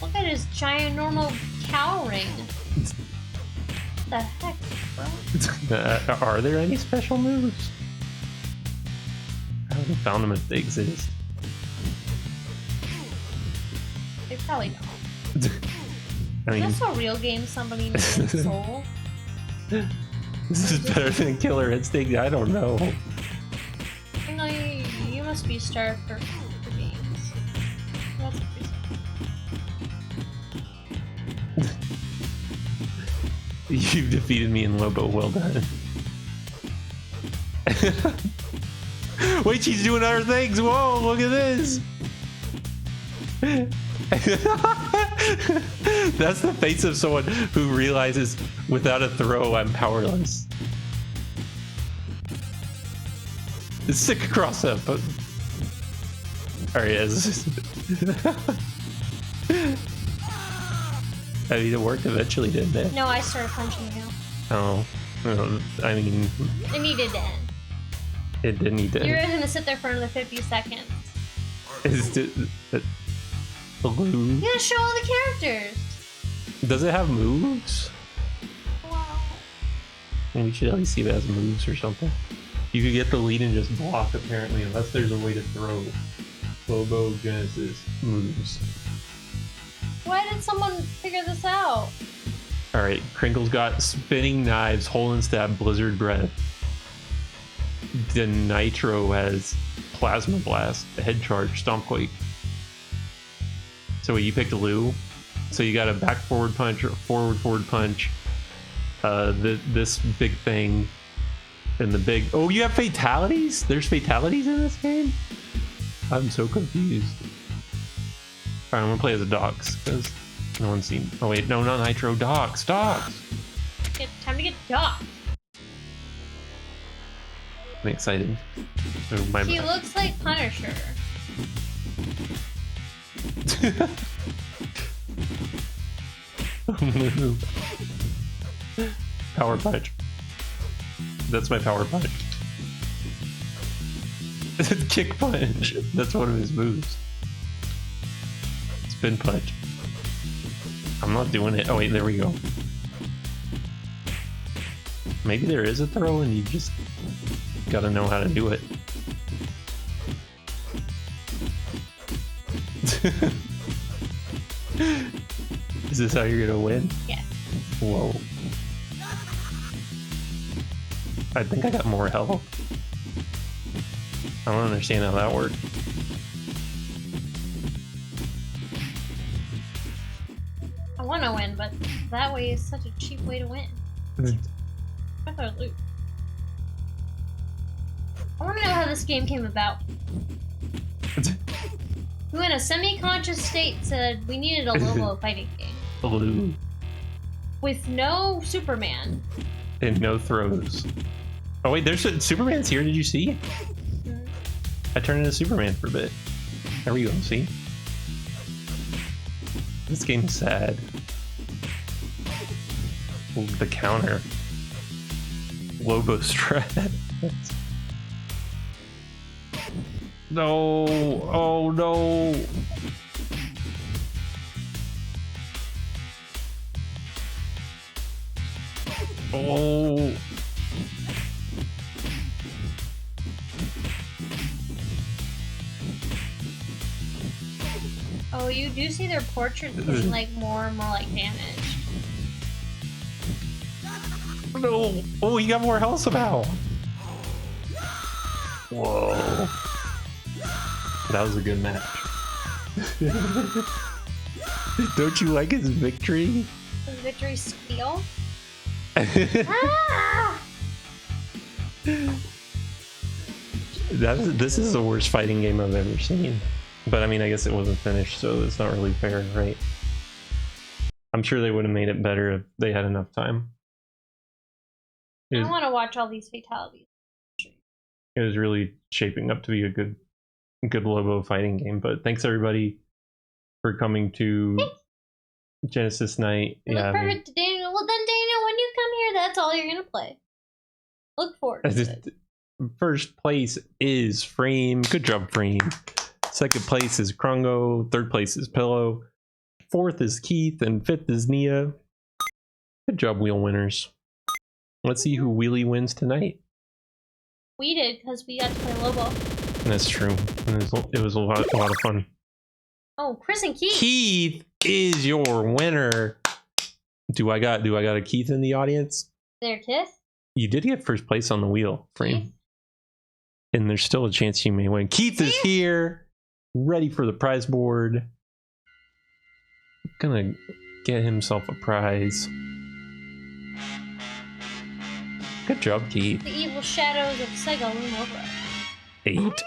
Look at his giant normal cow ring. What the heck, bro? Are there any special moves? I haven't found them if they exist. They probably don't. I mean, Is this a real game somebody made in Seoul? this is better than Killer Instinct. I don't know. You know, you must be starved for games. That's what you said. You've defeated me in Lobo. Well done. Wait, she's doing other things. Whoa, look at this. That's the face of someone who realizes without a throw, I'm powerless. It's sick across that, but alright, yes. I mean, it worked eventually, didn't it? No, I started punching you. Oh, no, I mean, It needed to end. it didn't need to. You're gonna sit there for another 50 seconds. Is it, blue? You gotta show all the characters. Does it have moves? Wow. We should at least see if it has moves or something. You could get the lead and just block, apparently, unless there's a way to throw. Lobo Genesis moves. Why did someone figure this out? Alright, Crinkle's got spinning knives, hole and stab, blizzard breath. The Nitro has plasma blast, head charge, stomp quake. So you picked Lou. So you got a back forward punch or forward punch. This big thing. And the big... Oh, you have fatalities? There's fatalities in this game? I'm so confused. Alright, I'm gonna play as a Docs, because no one's seen... Oh wait, no, not Nitro. Docs! Docs! Time to get docked. I'm excited. He looks like Punisher. Power punch. That's my power punch. Kick punch. That's one of his moves. Spin punch. I'm not doing it. Oh wait, there we go. Maybe there is a throw and you just gotta know how to do it. Is this how you're gonna win? Yeah. Whoa. I think I got more health. I don't understand how that worked. I want to win, but that way is such a cheap way to win. I thought loot. I want to know how this game came about. Who in a semi-conscious state said we needed a Lobo fighting game. Blue. With no Superman. And no throws. Oh wait, there's Superman's here, did you see? I turned into Superman for a bit. There we go, see? This game's sad. Ooh, the counter. Lobo strat. No! Oh no! Oh! Oh, you do see their portraits getting like more and more like damaged. No! Oh, he got more health somehow! Whoa. That was a good match. Don't you like his victory? His victory squeal? Ah! This is the worst fighting game I've ever seen. But I mean, I guess it wasn't finished, so it's not really fair, right? I'm sure they would have made it better if they had enough time. I want to watch all these fatalities. It was really shaping up to be a good Lobo fighting game. But thanks everybody for coming to Genesis Night. It looked perfect to Daniel. Well then, Daniel, when you come here, that's all you're gonna play. Look forward to it. First place is Frame. Good job, Frame. Second place is Krongo. Third place is Pillow. Fourth is Keith, and fifth is Nia. Good job, wheel winners. Let's see who Wheelie wins tonight. We did because we got to play Lobo. That's true. It was a lot of fun. Oh, Chris and Keith. Keith is your winner. Do I got a Keith in the audience? There, Keith. You did get first place on the wheel, Frame. Keith? And there's still a chance you may win. Keith is here, ready for the prize board. Gonna get himself a prize. Good job, Keith. The evil shadows of Sega loom over us. 8.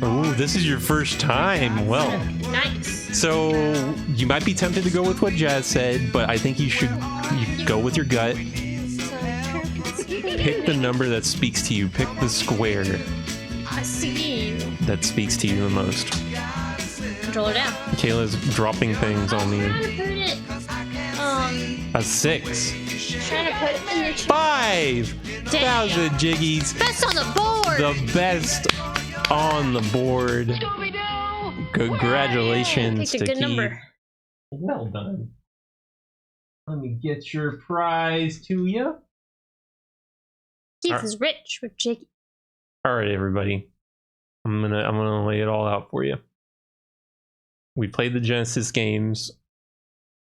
Oh, this is your first time. Well, nice. So you might be tempted to go with what Jazz said, but I think you go with your gut. Pick the number that speaks to you. Pick the square. I see you. That speaks to you the most. Controller down. Kayla's dropping things on me. I'm trying to put it. A 6. Trying to put it in the 5,000 jiggies. Best on the board. The best on the board. Congratulations to Keith. Number. Well done. Let me get your prize to you. Keith is rich with Jiggy. All right, everybody. I'm gonna lay it all out for you. We played the Genesis games,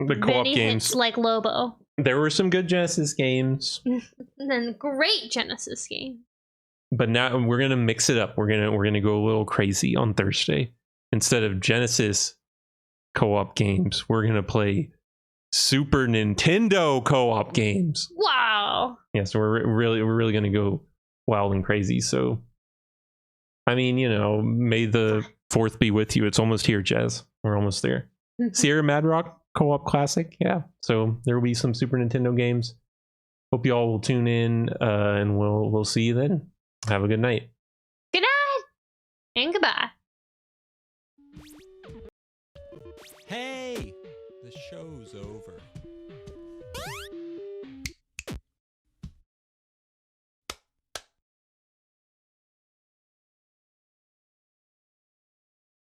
the co-op games. Hits like Lobo. There were some good Genesis games. And then great Genesis game. But now we're gonna mix it up. We're gonna go a little crazy on Thursday. Instead of Genesis co-op games, we're gonna play Super Nintendo co-op games. Wow. Yeah, so we're really gonna go wild and crazy. So, I mean, you know, may the 4th be with you. It's almost here, Jazz. We're almost there. Sierra Mad Rock co-op classic. Yeah. So there will be some Super Nintendo games. Hope you all will tune in, and we'll see you then. Have a good night. Good night and goodbye. Hey, the show's over.